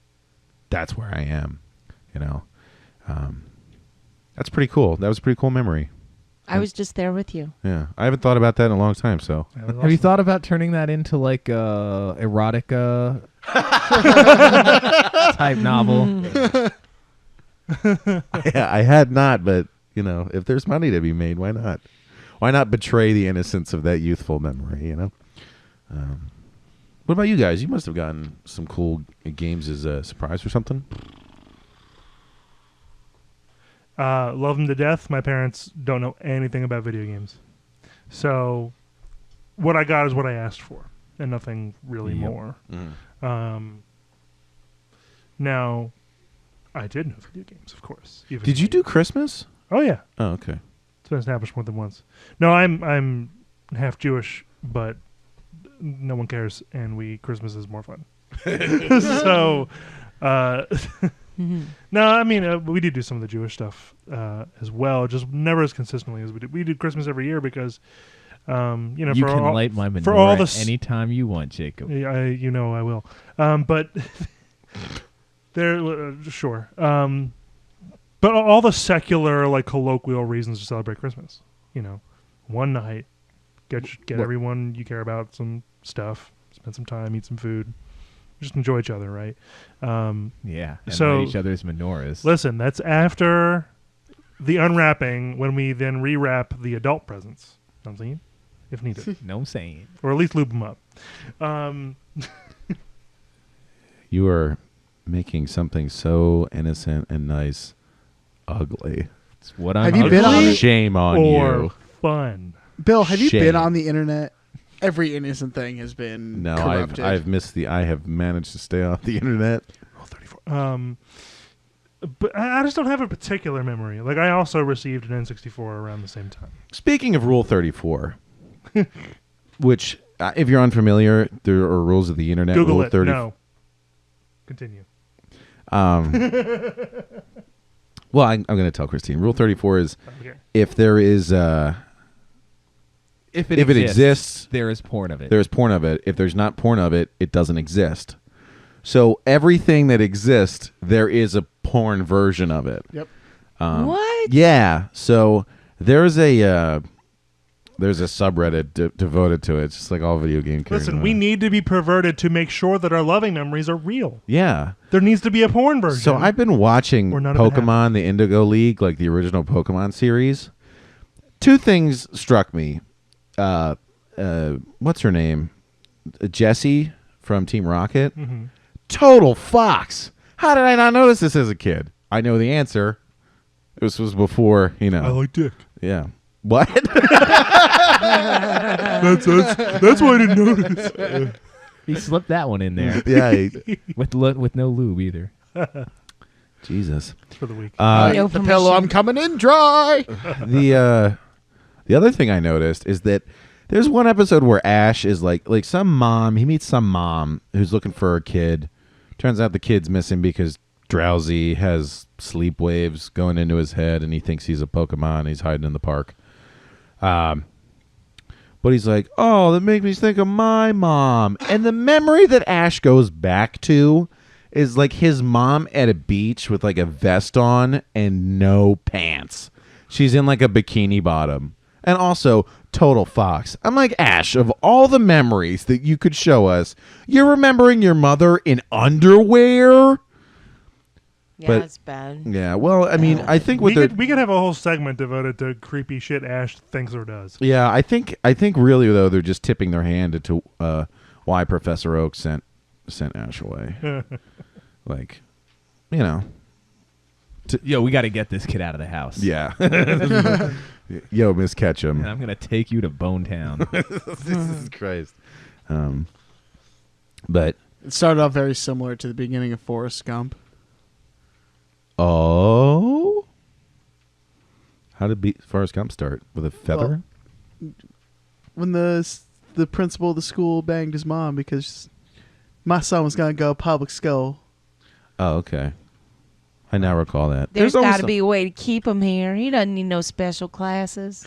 that's where I am, that's pretty cool. That was a pretty cool memory. I was just there with you. Yeah, I haven't thought about that in a long time. So, That was Have you awesome. thought about turning that into like a erotica type novel? yeah, I had not, but if there's money to be made, why not? Why not betray the innocence of that youthful memory? What about you guys? You must have gotten some cool games as a surprise or something. Love them to death. My parents don't know anything about video games. So what I got is what I asked for, and nothing really Yep. more. Mm. Now, I did know video games, of course. even Did you late. do Christmas? Oh, yeah. Oh, okay. It's been established more than once. No, I'm half Jewish, but no one cares, and Christmas is more fun. So, no, I mean, we did do some of the Jewish stuff as well, just never as consistently as we did. We did Christmas every year because You for can all, light my menorah for all the anytime you want, Jacob. I will. But there, sure. But all the secular, like colloquial reasons to celebrate Christmas. One night, get everyone you care about some stuff, spend some time, eat some food, just enjoy each other, right? Yeah. And So- light each other's menorahs. Listen, that's after the unwrapping, when we then rewrap the adult presents. Know what I'm saying? If needed, No, I'm saying. or at least lube them up. You are making something so innocent and nice ugly. It's what I'm Have you ugly. been on- Shame on or you. fun. Bill, have you Shame. been on the internet? Every innocent thing has been No, corrupted. I have managed to stay off the internet. Rule 34. But I just don't have a particular memory. Like, I also received an N64 around the same time. Speaking of Rule 34, which, if you're unfamiliar, there are rules of the internet. Google Rule it. 30 No. Continue. Well, I'm going to tell Christine. Rule 34 is Okay. if there is If it exists, there is porn of it. there's porn of it. If there's not porn of it, it doesn't exist. So everything that exists, there is a porn version of it. Yep. What? Yeah. So there's a subreddit devoted to it. It's just like all video game characters. Listen, we need to be perverted to make sure that our loving memories are real. Yeah. There needs to be a porn version. So I've been watching Or none of it Pokemon, the Indigo League, like the original Pokemon series. Two things struck me. What's her name? Jessie from Team Rocket. Mm-hmm. Total fox. How did I not notice this as a kid? I know the answer. This was before, I like dick. Yeah. What? That's why I didn't notice. He slipped that one in there Yeah. with no lube either. Jesus. It's for the week. No the pillow, I'm permission. coming in dry. The other thing I noticed is that there's one episode where Ash is like some mom. He meets some mom who's looking for a kid. Turns out the kid's missing because Drowsy has sleep waves going into his head, and he thinks he's a Pokemon. He's hiding in the park. But he's like, oh, that makes me think of my mom. And the memory that Ash goes back to is like his mom at a beach with like a vest on and no pants. She's in like a bikini bottom. And also, total fox. I'm like, Ash, of all the memories that you could show us, you're remembering your mother in underwear? Yeah, But- that's bad. Yeah, well, I mean, I think with we the... could have a whole segment devoted to creepy shit Ash thinks or does. Yeah, I think really, though, they're just tipping their hand into why Professor Oak sent Ash away. Like, Yo, we got to get this kid out of the house. yeah. Yo, Miss Ketchum. And I'm going to take you to Bone Town. Jesus Christ. But, It started off very similar to the beginning of Forrest Gump. oh? How did Forrest Gump start? With a feather? When the principal of the school banged his mom because my son was going to go public school. Oh, okay. I now recall that. There's always got to be a way to keep him here. He doesn't need no special classes.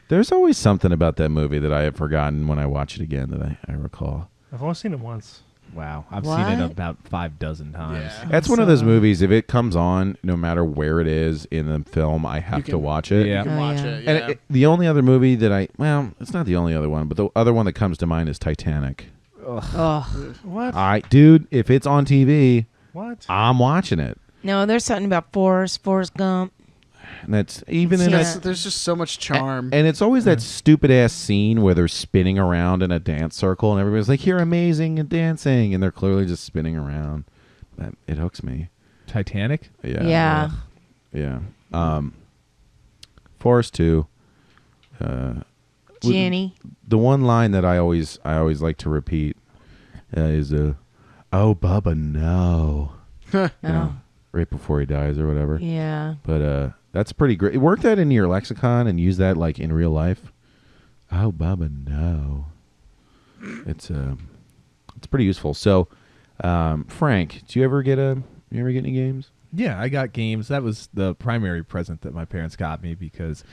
There's always something about that movie that I have forgotten when I watch it again that I recall. I've only seen it once. Wow. I've seen it What? about 5 dozen times. Yeah. That's one of those movies, if it comes on, no matter where it is in the film, I have to can- watch it. Yeah. You can Oh, watch yeah. it. And the only other movie that it's not the only other one, but the other one that comes to mind is Titanic. Oh What? Dude, if it's on TV, What? I'm watching it. no, there's something about Forrest Gump. And that's even in Yeah. that. There's just so much charm. And it's always that stupid ass scene where they're spinning around in a dance circle, and everybody's like, "You're amazing at dancing," and they're clearly just spinning around. It hooks me. Titanic? Yeah. Yeah. Yeah. Forrest 2. Jenny. The one line that I always like to repeat is "Oh, Bubba, no," Oh, right before he dies or whatever. yeah. But that's pretty great. Work that into your lexicon and use that like in real life. Oh, Bubba, no. It's pretty useful. So, Frank, do you ever get any games? Yeah, I got games. That was the primary present that my parents got me because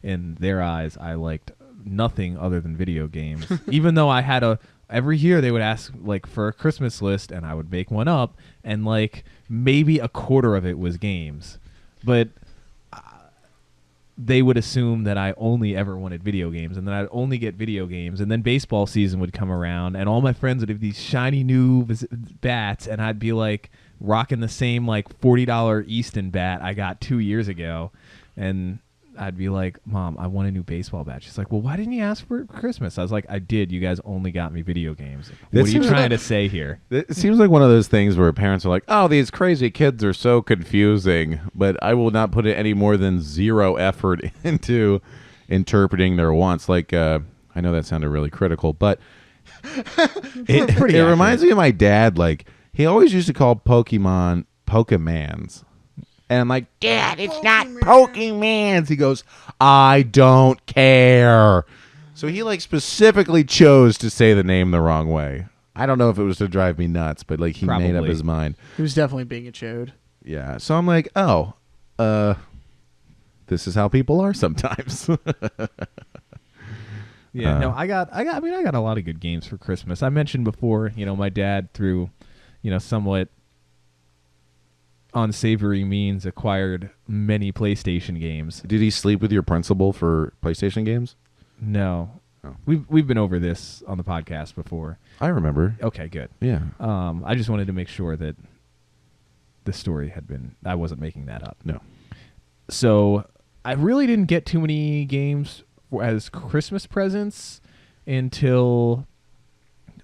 in their eyes I liked nothing other than video games. Even though I had every year they would ask like for a Christmas list, and I would make one up, and like maybe a quarter of it was games, but they would assume that I only ever wanted video games, and then I'd only get video games, and then baseball season would come around, and all my friends would have these shiny new bats, and I'd be like rocking the same like $40 Easton bat I got 2 years ago, and I'd be like, Mom, I want a new baseball bat. She's like, well, why didn't you ask for Christmas? I was like, I did. You guys only got me video games. What are you trying to say here? It seems like one of those things where parents are like, oh, these crazy kids are so confusing, but I will not put any more than zero effort into interpreting their wants. Like, I know that sounded really critical, but it reminds me of my dad. Like, he always used to call Pokemon Pokemans. And I'm like, Dad, it's not Pokemans. He goes, I don't care. So he like specifically chose to say the name the wrong way. I don't know if it was to drive me nuts, but like he made up his mind. He was definitely being a chode. Yeah. So I'm like, oh, this is how people are sometimes. Yeah. No, I got a lot of good games for Christmas. I mentioned before, my dad through, somewhat unsavory means acquired many PlayStation games. Did he sleep with your principal for PlayStation games? No. Oh. We've been over this on the podcast before. I remember. Okay, good. Yeah. I just wanted to make sure that the story I wasn't making that up. No. So I really didn't get too many games as Christmas presents until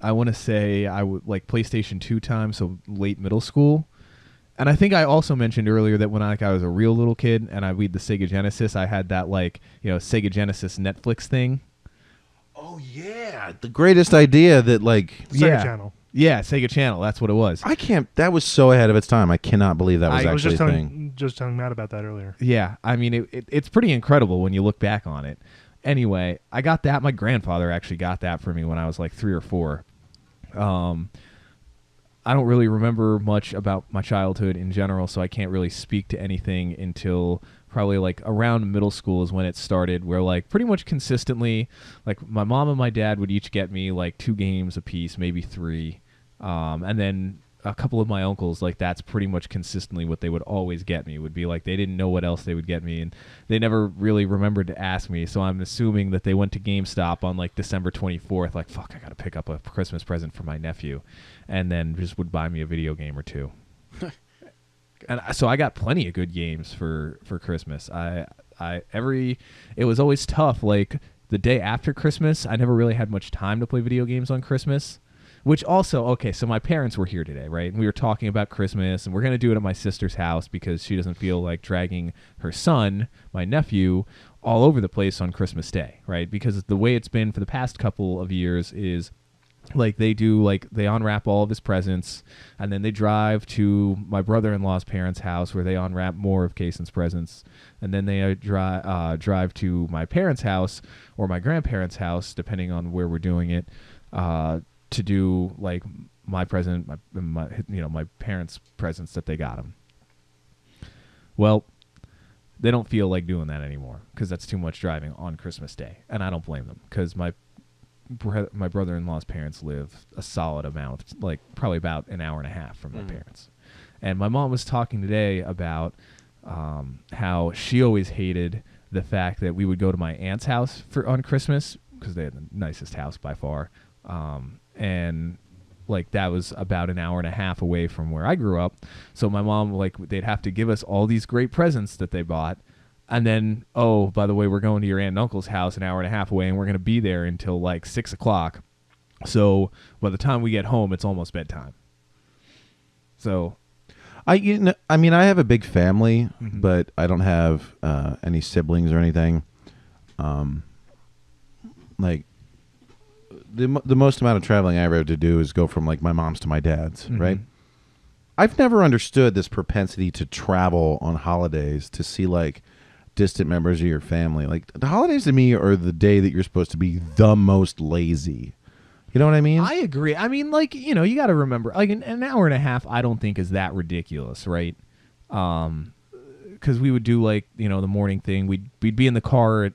I want to say I would like PlayStation 2 time, so late middle school. And I think I also mentioned earlier that when I was a real little kid and I read the Sega Genesis, I had that Sega Genesis Netflix thing. Oh yeah, the greatest idea that Sega Channel. Yeah, Sega Channel. That's what it was. That was so ahead of its time. I cannot believe that was actually a thing. Just telling Matt about that earlier. Yeah, I mean it's pretty incredible when you look back on it. Anyway, I got that. My grandfather actually got that for me when I was like 3 or 4. I don't really remember much about my childhood in general, so I can't really speak to anything until probably like around middle school is when it started, where like pretty much consistently, like my mom and my dad would each get me like 2 games apiece, maybe 3, and then a couple of my uncles, like that's pretty much consistently what they would always get me. Would be like they didn't know what else they would get me, and they never really remembered to ask me. So I'm assuming that they went to GameStop on like December 24th, like fuck, I gotta pick up a Christmas present for my nephew, and then just would buy me a video game or 2. And so I got plenty of good games for Christmas. It was always tough. Like the day after Christmas, I never really had much time to play video games on Christmas. Which also, okay, so my parents were here today, right? And we were talking about Christmas, and we're going to do it at my sister's house because she doesn't feel like dragging her son, my nephew, all over the place on Christmas Day, right? Because the way it's been for the past couple of years is like they unwrap all of his presents, and then they drive to my brother-in-law's parents' house where they unwrap more of Kason's presents, and then they drive to my parents' house or my grandparents' house, depending on where we're doing it, to do like my present, my parents' presents that they got him. Well, they don't feel like doing that anymore because that's too much driving on Christmas Day, and I don't blame them because my brother-in-law's parents live a solid amount, like probably about an hour and a half from my parents. And my mom was talking today about how she always hated the fact that we would go to my aunt's house on Christmas because they had the nicest house by far. And like that was about an hour and a half away from where I grew up. So my mom, like, they'd have to give us all these great presents that they bought. And then, oh, by the way, we're going to your aunt and uncle's house an hour and a half away, and we're going to be there until like 6 o'clock. So by the time we get home, it's almost bedtime. So I have a big family, but I don't have any siblings or anything. Like the most amount of traveling I ever had to do is go from like my mom's to my dad's, right? I've never understood this propensity to travel on holidays to see like distant members of your family. Like the holidays to me are the day that you're supposed to be the most lazy. You know what I mean? I agree. I mean, like, you got to remember, like an hour and a half I don't think is that ridiculous, right? Because we would do like, the morning thing. We'd be in the car at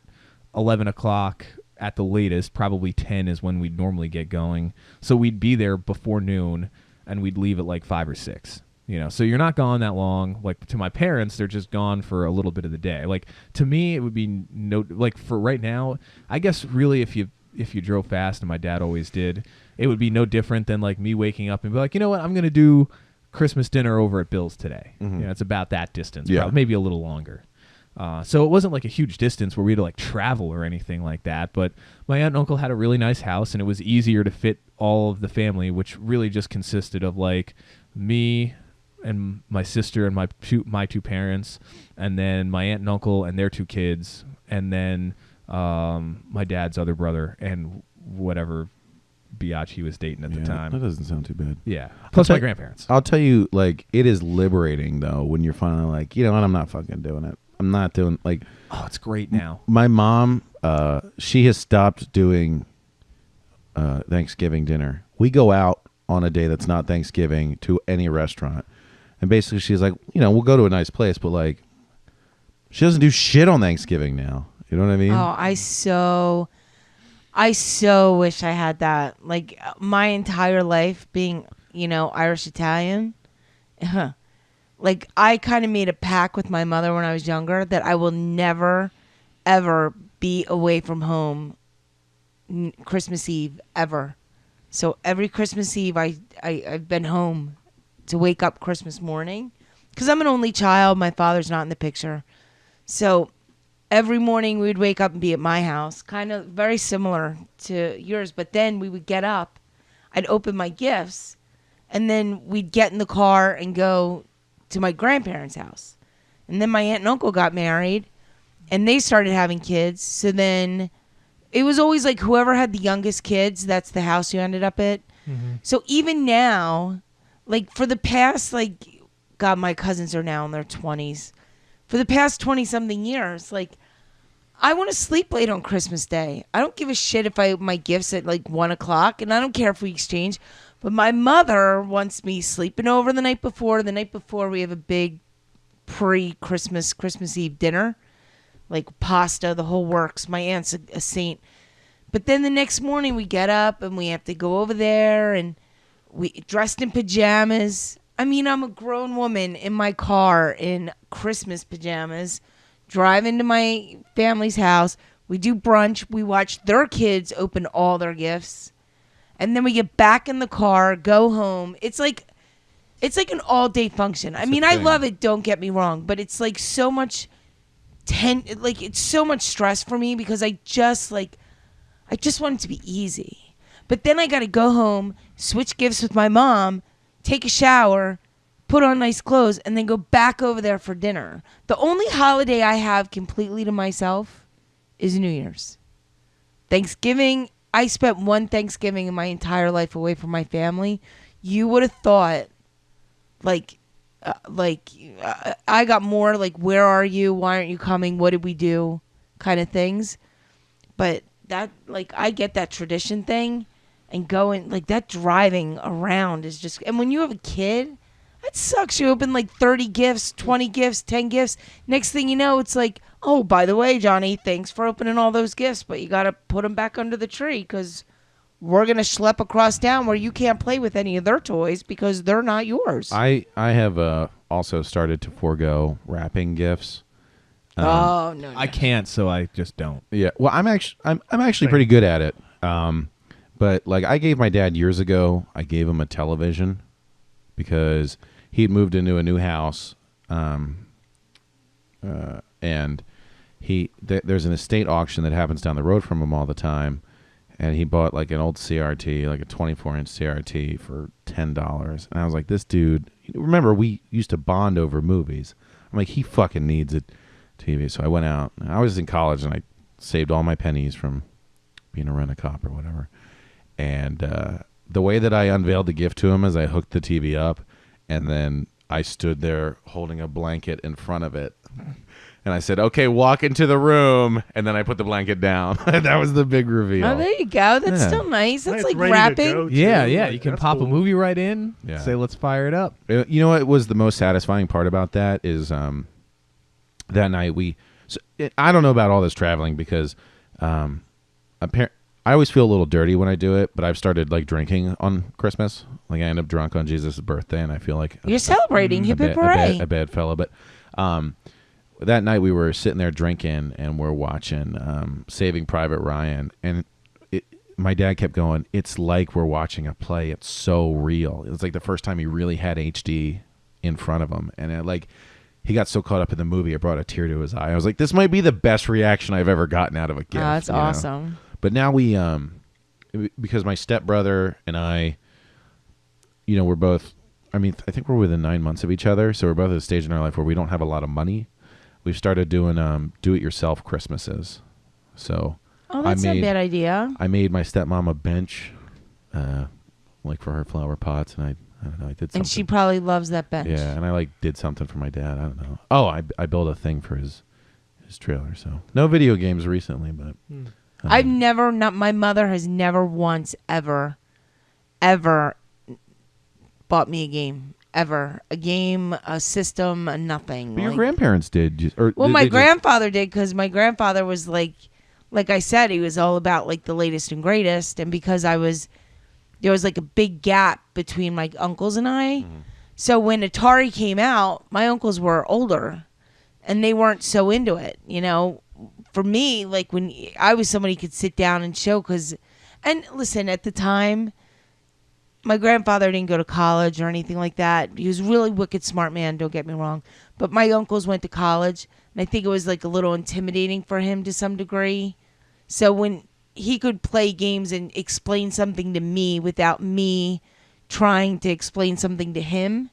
11 o'clock at the latest. Probably 10 is when we'd normally get going. So we'd be there before noon, and we'd leave at like 5 or 6. So you're not gone that long. Like to my parents, they're just gone for a little bit of the day. Like to me, it would be like for right now, I guess really if you drove fast, and my dad always did, it would be no different than like me waking up and be like, you know what, I'm going to do Christmas dinner over at Bill's today. Mm-hmm. It's about that distance, Yeah. probably, maybe a little longer. So it wasn't like a huge distance where we had to like travel or anything like that. But my aunt and uncle had a really nice house, and it was easier to fit all of the family, which really just consisted of like me and my sister and my two parents, and then my aunt and uncle and their 2 kids, and then my dad's other brother and whatever biatch he was dating at the time. That doesn't sound too bad. Yeah. Plus my grandparents. I'll tell you, like, it is liberating though when you're finally like, you know what, I'm not fucking doing it. I'm not doing like. Oh, it's great now. My mom, she has stopped doing Thanksgiving dinner. We go out on a day that's not Thanksgiving to any restaurant, and basically she's like, we'll go to a nice place, but like, she doesn't do shit on Thanksgiving now. You know what I mean? Oh, I so wish I had that. Like my entire life being, Irish Italian. Like I kind of made a pact with my mother when I was younger that I will never, ever be away from home Christmas Eve ever. So every Christmas Eve I've been home to wake up Christmas morning because I'm an only child. My father's not in the picture. So every morning we would wake up and be at my house, kind of very similar to yours. But then we would get up, I'd open my gifts, and then we'd get in the car and go to my grandparents' house. And then my aunt and uncle got married, and they started having kids. So then it was always like whoever had the youngest kids, that's the house you ended up at. Mm-hmm. So even now, like for the past, like, God, my cousins are now in their 20s. For the past 20-something years, like, I want to sleep late on Christmas Day. I don't give a shit if my gifts at like 1 o'clock, and I don't care if we exchange. But my mother wants me sleeping over the night before. The night before, we have a big Christmas Eve dinner, like pasta, the whole works. My aunt's a saint. But then the next morning, we get up and we have to go over there, and we dressed in pajamas. I mean, I'm a grown woman in my car in Christmas pajamas, driving to my family's house. We do brunch. We watch their kids open all their gifts. And then we get back in the car, go home. It's like an all-day function. I mean, I love it, don't get me wrong, but it's like so much it's so much stress for me because I just want it to be easy. But then I got to go home, switch gifts with my mom, take a shower, put on nice clothes, and then go back over there for dinner. The only holiday I have completely to myself is New Year's. Thanksgiving, I spent one Thanksgiving in my entire life away from my family. You would have thought, I got more like, where are you? Why aren't you coming? What did we do? Kind of things. But that, like, I get that tradition thing, and going, like, that driving around is just, and when you have a kid, that sucks. You open like 30 gifts, 20 gifts, 10 gifts. Next thing you know, it's like, oh, by the way, Johnny, thanks for opening all those gifts, but you got to put them back under the tree because we're going to schlep across town where you can't play with any of their toys because they're not yours. I have also started to forego wrapping gifts. No. I can't, so I just don't. Yeah, well, I'm actually pretty good at it. But like, I gave my dad years ago, I gave him a television because he'd moved into a new house, and there's an estate auction that happens down the road from him all the time, and he bought like an old CRT, like a 24-inch CRT for $10, and I was like, this dude. Remember, we used to bond over movies. I'm like, he fucking needs a TV. So I went out. I was in college, and I saved all my pennies from being a rent-a-cop or whatever. And the way that I unveiled the gift to him is I hooked the TV up, and then I stood there holding a blanket in front of it. And I said, okay, walk into the room. And then I put the blanket down. That was the big reveal. Oh, there you go. That's Yeah. still nice. That's It's like ready to wrapping. go, too. Yeah. Like, You can that's pop cool. a movie right in. Yeah. Say, let's fire it up. You know what was the most satisfying part about that is that night I don't know about all this traveling because I always feel a little dirty when I do it, but I've started like drinking on Christmas. Like I end up drunk on Jesus' birthday, and I feel like You're celebrating. Hip hip a hooray. bad fella. But that night we were sitting there drinking, and we're watching Saving Private Ryan, and my dad kept going, it's like we're watching a play. It's so real. It was like the first time he really had HD in front of him, and he got so caught up in the movie, it brought a tear to his eye. I was like, this might be the best reaction I've ever gotten out of a gift. Oh, that's you know? awesome. But now we, because my stepbrother and I, we're both, I think we're within 9 months of each other. So we're both at a stage in our life where we don't have a lot of money. We've started doing do-it-yourself Christmases. So Oh, that's a bad idea. I made my stepmom a bench, for her flower pots, and I don't know, I did something. And she probably loves that bench. Yeah, and I did something for my dad. I don't know. Oh, I built a thing for his trailer. So no video games recently, but my mother has never once ever bought me a game. Ever. A game, a system, a nothing. But your grandparents did. My grandfather did, because my grandfather was like I said, he was all about like the latest and greatest. And because there was like a big gap between my uncles and I. Mm-hmm. So when Atari came out, my uncles were older and they weren't so into it. For me, like when I was somebody who could sit down and show, and listen, at the time, my grandfather didn't go to college or anything like that. He was a really wicked smart man, don't get me wrong. But my uncles went to college, and I think it was like a little intimidating for him to some degree. So when he could play games and explain something to me without me trying to explain something to him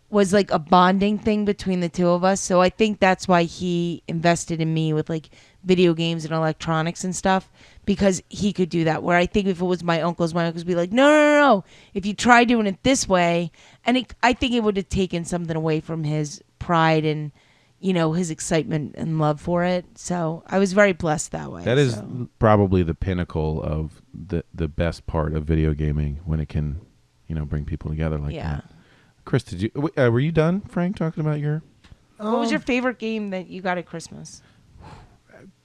was like a bonding thing between the two of us. So I think that's why he invested in me with like video games and electronics and stuff, because he could do that. Where I think if it was my uncles would be like, no. If you try doing it this way, and I think it would have taken something away from his pride and, his excitement and love for it. So I was very blessed that way. That is probably the pinnacle of the best part of video gaming, when it can, bring people together like that. Chris, were you done, Frank, talking about your... What was your favorite game that you got at Christmas?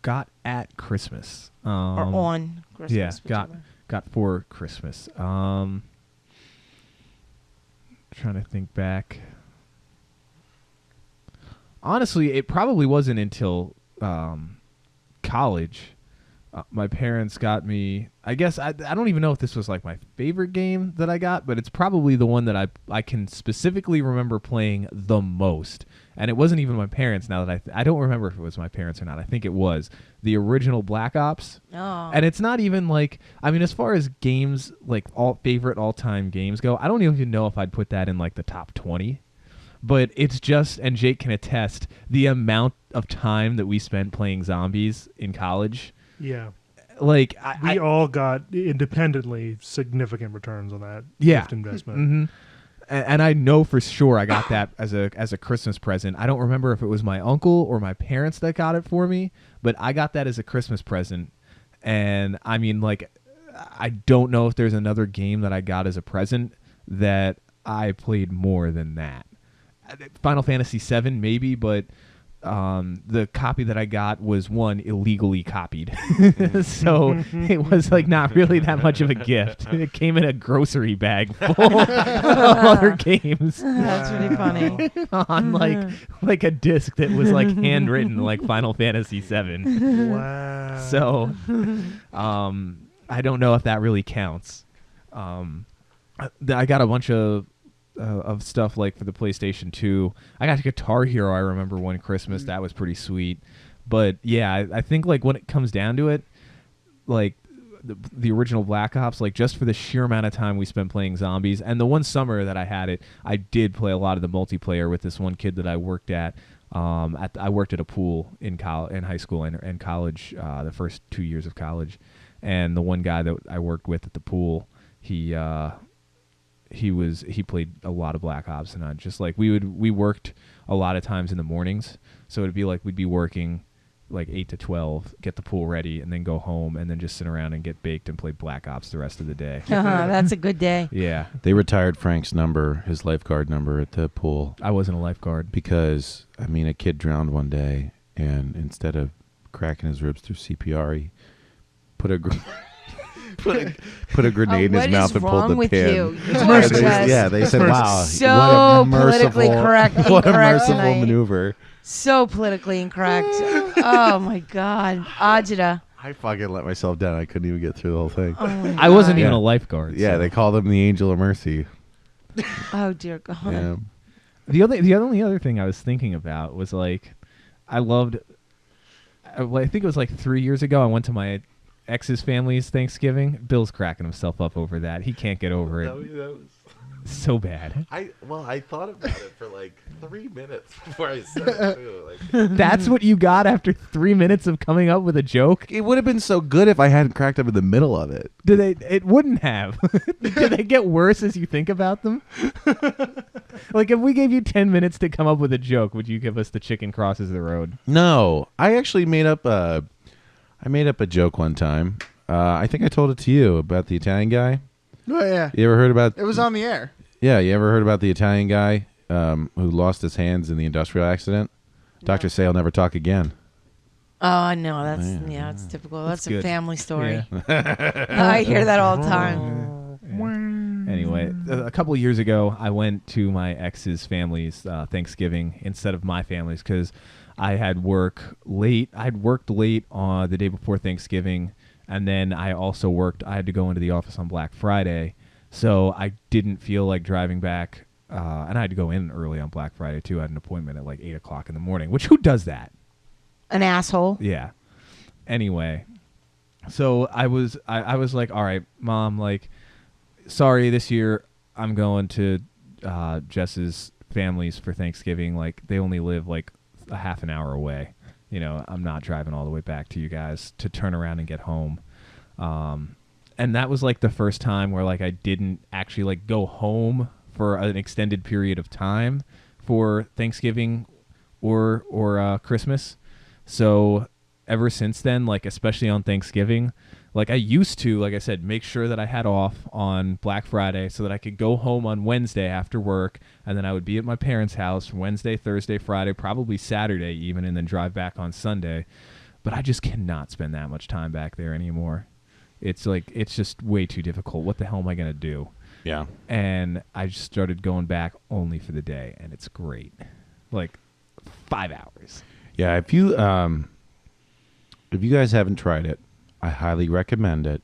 Got at Christmas. Or on Christmas. Yeah, got for Christmas. Trying to think back. Honestly, it probably wasn't until college. My parents got me, I guess, I don't even know if this was like my favorite game that I got, but it's probably the one that I can specifically remember playing the most. And it wasn't even my parents, now that I don't remember if it was my parents or not. I think it was the original Black Ops. Oh. And it's not even like, as far as games, like all-time games go, I don't even know if I'd put that in like the top 20. But it's just, and Jake can attest, the amount of time that we spent playing zombies in college. Yeah. Like we all got independently significant returns on that gift investment. Mm-hmm. And I know for sure I got that as a Christmas present. I don't remember if it was my uncle or my parents that got it for me, but I got that as a Christmas present. And I don't know if there's another game that I got as a present that I played more than that. Final Fantasy VII maybe, but the copy that I got was illegally copied. So it was like not really that much of a gift. It came in a grocery bag full of other games. That's really funny. On like a disc that was like handwritten like Final Fantasy VII. Wow. So I don't know if that really counts. I got a bunch of stuff like for the PlayStation 2. I got Guitar Hero, I remember one Christmas. That was pretty sweet. But yeah, I think like when it comes down to it, like the original Black Ops, like just for the sheer amount of time we spent playing zombies, and the one summer that I had it, I did play a lot of the multiplayer with this one kid that I worked at. I worked at a pool in high school and college, the first 2 years of college, and the one guy that I worked with at the pool, he played a lot of Black Ops, and just like we worked a lot of times in the mornings, so it'd be like we'd be working like 8 to 12, get the pool ready, and then go home, and then just sit around and get baked and play Black Ops the rest of the day. That's a good day. Yeah. They retired Frank's number, his lifeguard number at the pool. I wasn't a lifeguard. Because, a kid drowned one day, and instead of cracking his ribs through CPR, put a put a grenade in his what mouth is and pulled wrong the with pin. you? Yeah, Northwest. they said, "Wow, So what a politically merciful, correct, what a incorrect merciful tonight. maneuver." So politically incorrect. Oh my God, Ajita. I fucking let myself down. I couldn't even get through the whole thing. Oh my I wasn't God. even Yeah. a lifeguard. Yeah, so. they called him the Angel of Mercy. Oh dear God. Yeah. The only other thing I was thinking about was like, I think it was like 3 years ago. I went to my ex's family's Thanksgiving. Bill's cracking himself up over that. He can't get over it. So bad. I thought about it for like 3 minutes before I said it too. Like, That's what you got after 3 minutes of coming up with a joke? it would have been so good if I hadn't cracked up in the middle of it. It wouldn't have. Did they get worse as you think about them? Like if we gave you 10 minutes to come up with a joke, would you give us the chicken crosses the road? No, I actually made up a joke one time. I think I told it to you about the Italian guy. Oh yeah, You ever heard about? it was on the air. Yeah, you ever heard about the Italian guy who lost his hands in the industrial accident? Doctors say he'll never talk again. Oh no, that's typical. That's a good. family story. Yeah. I hear that all the time. Anyway, a couple of years ago, I went to my ex's family's Thanksgiving instead of my family's because I had work late. I'd worked late on the day before Thanksgiving, and then I also worked. I had to go into the office on Black Friday, so I didn't feel like driving back. And I had to go in early on Black Friday too. I had an appointment at like 8 o'clock in the morning. Which who does that? An asshole. Yeah. Anyway, so I was like, all right, Mom, like, sorry, this year I'm going to Jess's family's for Thanksgiving. Like, they only live like a half an hour away. You know, I'm not driving all the way back to you guys to turn around and get home. And that was like the first time where like I didn't actually like go home for an extended period of time for Thanksgiving or Christmas. So ever since then, like especially on Thanksgiving, like I used to, like I said, make sure that I had off on Black Friday so that I could go home on Wednesday after work, and then I would be at my parents' house Wednesday, Thursday, Friday, probably Saturday even, and then drive back on Sunday. But I just cannot spend that much time back there anymore. It's like, it's just way too difficult. What the hell am I going to do? Yeah. And I just started going back only for the day, and it's great. Like 5 hours. Yeah, if you guys haven't tried it, I highly recommend it.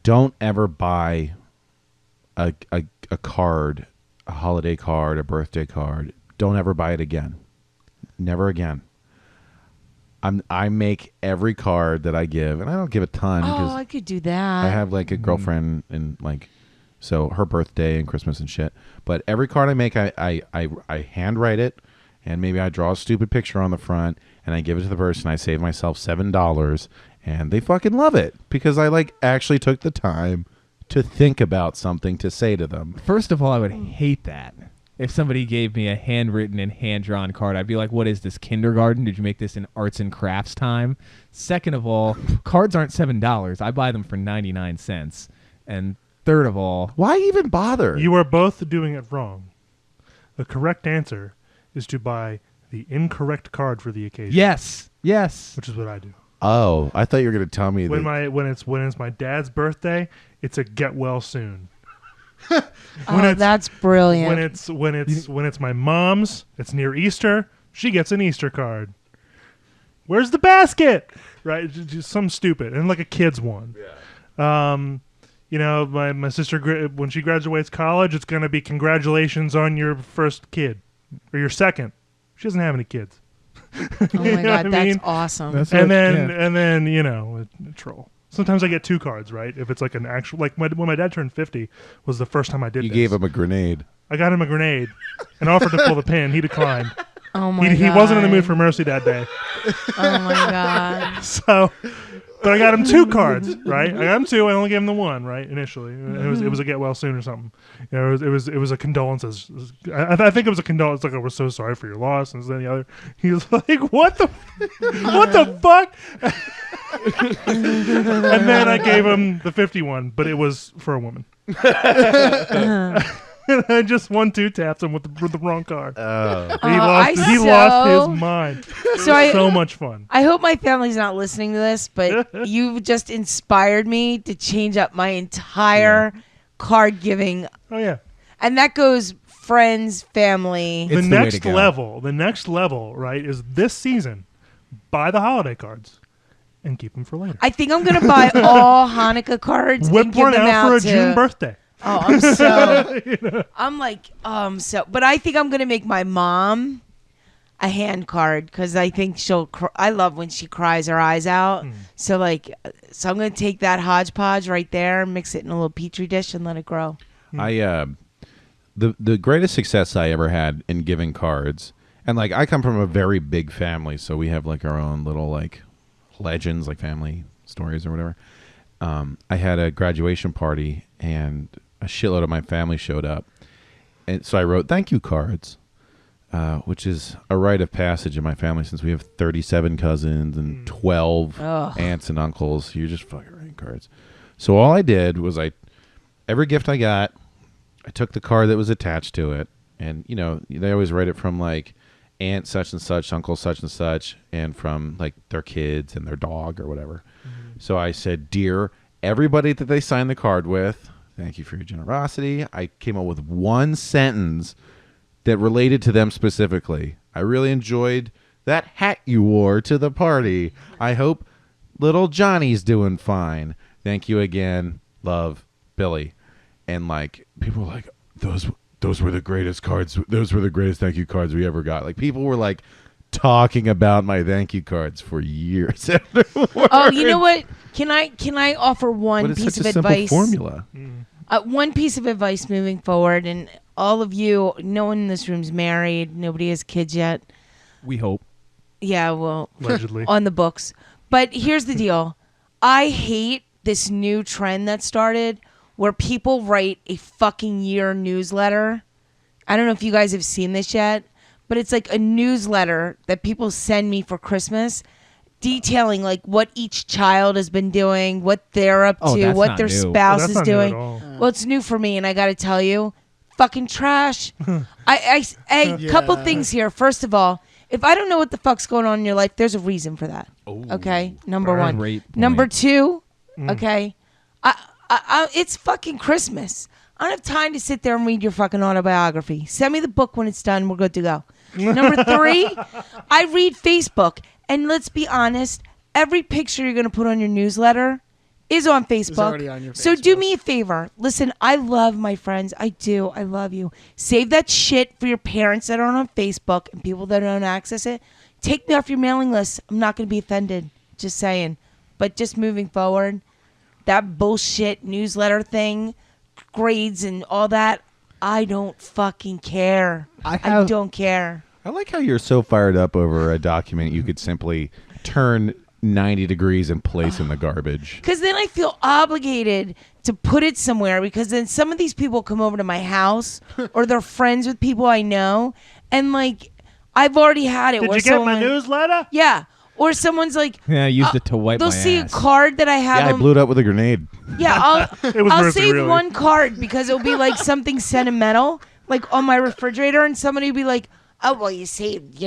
Don't ever buy a card, a holiday card, a birthday card. Don't ever buy it again. Never again. I make every card that I give, and I don't give a ton because Oh, I could do that. I have like a girlfriend and like, so her birthday and Christmas and shit. But every card I make, I handwrite it, and maybe I draw a stupid picture on the front, and I give it to the person. I save myself $7, and they fucking love it because I like actually took the time to think about something to say to them. First of all, I would hate that. If somebody gave me a handwritten and hand-drawn card, I'd be like, what is this, kindergarten? Did you make this in arts and crafts time? Second of all, cards aren't $7. I buy them for 99 cents. And third of all, Why even bother? You are both doing it wrong. The correct answer is to buy the incorrect card for the occasion. yes, Which is what I do. Oh, I thought you were going to tell me When that. when it's my dad's birthday, it's a get well soon. Oh, that's brilliant. When it's my mom's, it's near Easter, she gets an Easter card. Where's the basket? Right, just some stupid and like a kid's one. Yeah. You know, my sister when she graduates college, it's gonna be congratulations on your first kid or your second. She doesn't have any kids. Oh my know God, what I mean? that's awesome. That's And what- then you know, a troll. Sometimes I get 2 cards, right? If it's like an actual, like when my dad turned 50 was the first time I did You this. gave him a grenade. I got him a grenade and offered to pull the pin. He declined. Oh my God. He wasn't in the mood for mercy that day. Oh my God. So, but I got him 2 cards, right? I got him 2. I only gave him the 1, right? Initially, it was a get well soon or something. You know, it was a condolences. I think it was a condolence. Like, I was so sorry for your loss, and then the other. He was like, what the fuck? And then I gave him the 51, but it was for a woman. I just 1-2 taps him with the wrong card. Oh. He lost his mind. So much fun. I hope my family's not listening to this, but you just inspired me to change up my entire card giving. Oh yeah. And that goes friends, family. It's the way to go. The next level, right, is this season. Buy the holiday cards and keep them for later. I think I'm gonna buy all Hanukkah cards and Whip give one them out for a to, June birthday. Oh, I'm so. I'm like, but I think I'm gonna make my mom a hand card because I think she'll. I love when she cries her eyes out. So I'm gonna take that hodgepodge right there, mix it in a little petri dish, and let it grow. The greatest success I ever had in giving cards, and I come from a very big family, so we have our own little legends, family stories or whatever. I had a graduation party and a shitload of my family showed up, and so I wrote thank you cards, which is a rite of passage in my family since we have 37 cousins and 12 aunts and uncles. You're just fucking writing cards. So all I did was every gift I got, I took the card that was attached to it, and they always write it from aunt such and such, uncle such and such, and from their kids and their dog or whatever. So I said, dear everybody that they signed the card with, thank you for your generosity. I came up with one sentence that related to them specifically. I really enjoyed that hat you wore to the party. I hope little Johnny's doing fine. Thank you again. Love, Billy. And people were those were the greatest cards. Those were the greatest thank you cards we ever got. People were talking about my thank you cards for years afterwards. Oh, you know what? Can I offer one piece of advice? Formula. One piece of advice moving forward, and all of you, no one in this room's married. Nobody has kids yet. We hope. Yeah, well, allegedly on the books. But here's the deal. I hate this new trend that started where people write a fucking year newsletter. I don't know if you guys have seen this yet, but it's a newsletter that people send me for Christmas detailing what each child has been doing, what they're up to, what their spouse is doing. Well, it's new for me, and I got to tell you, fucking trash. Couple things here. First of all, if I don't know what the fuck's going on in your life, there's a reason for that. Okay, number one. Great point. Number two, okay, it's fucking Christmas. I don't have time to sit there and read your fucking autobiography. Send me the book when it's done. We're good to go. Number three, I read Facebook. And let's be honest, every picture you're going to put on your newsletter is on Facebook. It's already on your Facebook. So do me a favor. Listen, I love my friends. I do. I love you. Save that shit for your parents that aren't on Facebook and people that don't access it. Take me off your mailing list. I'm not going to be offended. Just saying. But just moving forward, that bullshit newsletter thing, grades and all that, I don't fucking care. I don't care. I like how you're so fired up over a document you could simply turn 90 degrees and place in the garbage. Because then I feel obligated to put it somewhere, because then some of these people come over to my house or they're friends with people I know, and I've already had it. Did you get my newsletter? Yeah. Or someone's yeah, I used it to wipe my ass. They'll see a card that I have. Yeah, I blew it up with a grenade. Yeah, I'll save really. one card because it'll be something sentimental, on my refrigerator, and somebody will be like, oh, well, you saved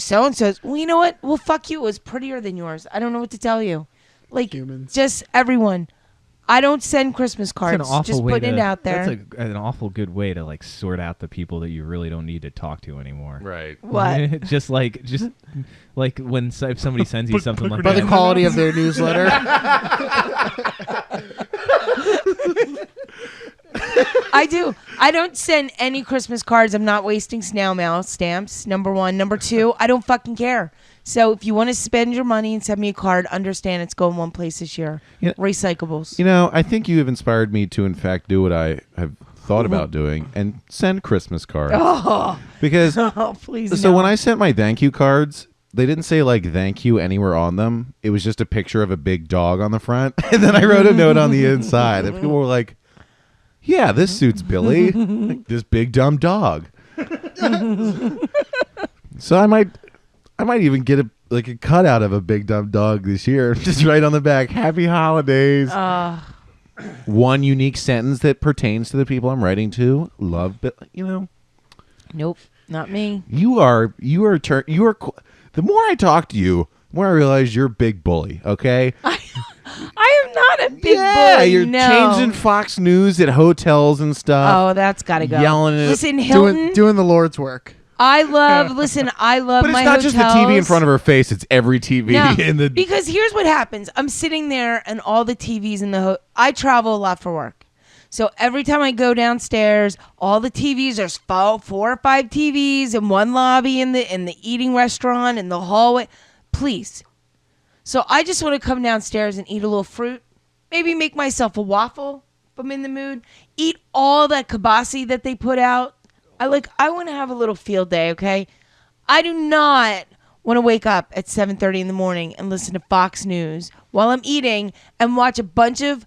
so-and-so's. Well, you know what? Well, fuck you. It was prettier than yours. I don't know what to tell you. Humans. Just everyone. I don't send Christmas cards. That's an awful just way putting it out there. That's an awful good way to sort out the people that you really don't need to talk to anymore. Right. What? just when if somebody sends you something like By that. the quality of their newsletter. I do. I don't send any Christmas cards. I'm not wasting snail mail stamps, number one. Number two, I don't fucking care. So if you want to spend your money and send me a card, understand it's going one place this year. Yeah. Recyclables. I think you have inspired me to, in fact, do what I have thought about doing and send Christmas cards. Oh. Because please. So no. when I sent my thank you cards, they didn't say thank you anywhere on them. It was just a picture of a big dog on the front. And then I wrote a note on the inside. And people were like, yeah, this suits Billy. This big dumb dog. So I might even get a cutout of a big dumb dog this year. Just right on the back. Happy holidays. one unique sentence that pertains to the people I'm writing to. Love, but Nope, not me. you are. The more I talk to you, the more I realize you're a big bully. Okay. I am not a big bully. You're no. changing Fox News at hotels and stuff. Oh, that's got to go. Yelling at Listen, Hilton. doing the Lord's work. I love my But it's my not just the TV in front of her face; it's every TV No, in the. because here's what happens. I'm sitting there, and all the TVs in the I travel a lot for work, so every time I go downstairs, all the TVs. There's 4 or 5 TVs in one lobby in the eating restaurant in the hallway. Please, so I just want to come downstairs and eat a little fruit, maybe make myself a waffle if I'm in the mood. Eat all that kibasi that they put out. I want to have a little field day, okay? I do not want to wake up at 7:30 in the morning and listen to Fox News while I'm eating and watch a bunch of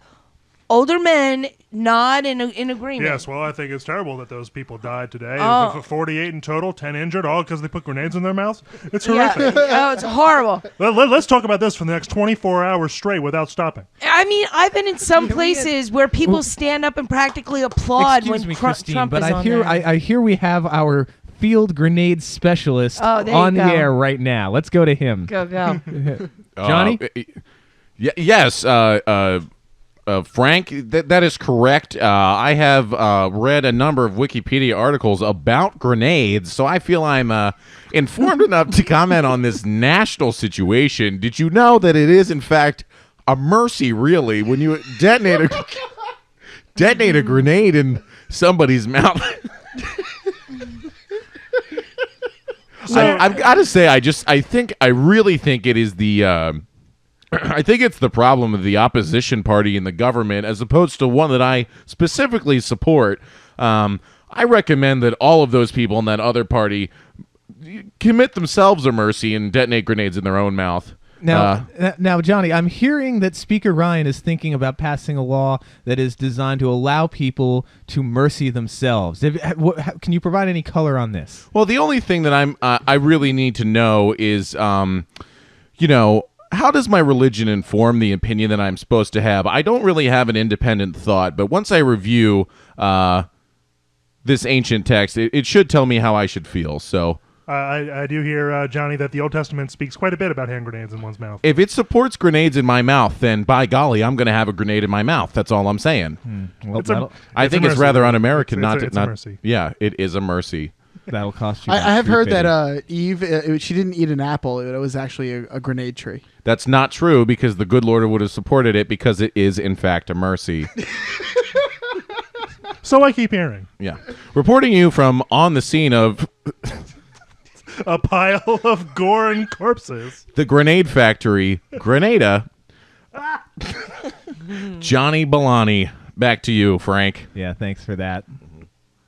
older men nod in agreement. Yes, well, I think it's terrible that those people died today. Oh. 48 in total, 10 injured, all because they put grenades in their mouths. It's Yeah. horrific. Oh, it's horrible. Let's talk about this for the next 24 hours straight without stopping. I mean, I've been in some places where people stand up and practically applaud Excuse when me, Christine, Trump but is I on hear there. I hear we have our field grenade specialist Oh, there you on the go. air right now. Let's go to him. Go. Johnny? Yes, Frank, that is correct. I have read a number of Wikipedia articles about grenades, so I feel I'm informed enough to comment on this national situation. Did you know that it is, in fact, a mercy, really, when you detonate a grenade in somebody's mouth? I've got to say, I really think it is the. I think it's the problem of the opposition party in the government as opposed to one that I specifically support. I recommend that all of those people in that other party commit themselves a mercy and detonate grenades in their own mouth. Now, Johnny, I'm hearing that Speaker Ryan is thinking about passing a law that is designed to allow people to mercy themselves. Can you provide any color on this? Well, the only thing that I really need to know is, how does my religion inform the opinion that I'm supposed to have? I don't really have an independent thought, but once I review this ancient text, it should tell me how I should feel. So I do hear, Johnny, that the Old Testament speaks quite a bit about hand grenades in one's mouth. if it supports grenades in my mouth, then by golly, I'm going to have a grenade in my mouth. That's all I'm saying. Well, I think it's rather un-American not to. It's a mercy. Yeah, it is a mercy. that'll cost you. I about have heard $3.50. that Eve, she didn't eat an apple. It was actually a grenade tree. That's not true because the good Lord would have supported it because it is, in fact, a mercy. So I keep hearing. Yeah. Reporting you from on the scene of A pile of gore and corpses. the grenade factory, Grenada, Johnny Bellani. Back to you, Frank. Yeah, thanks for that.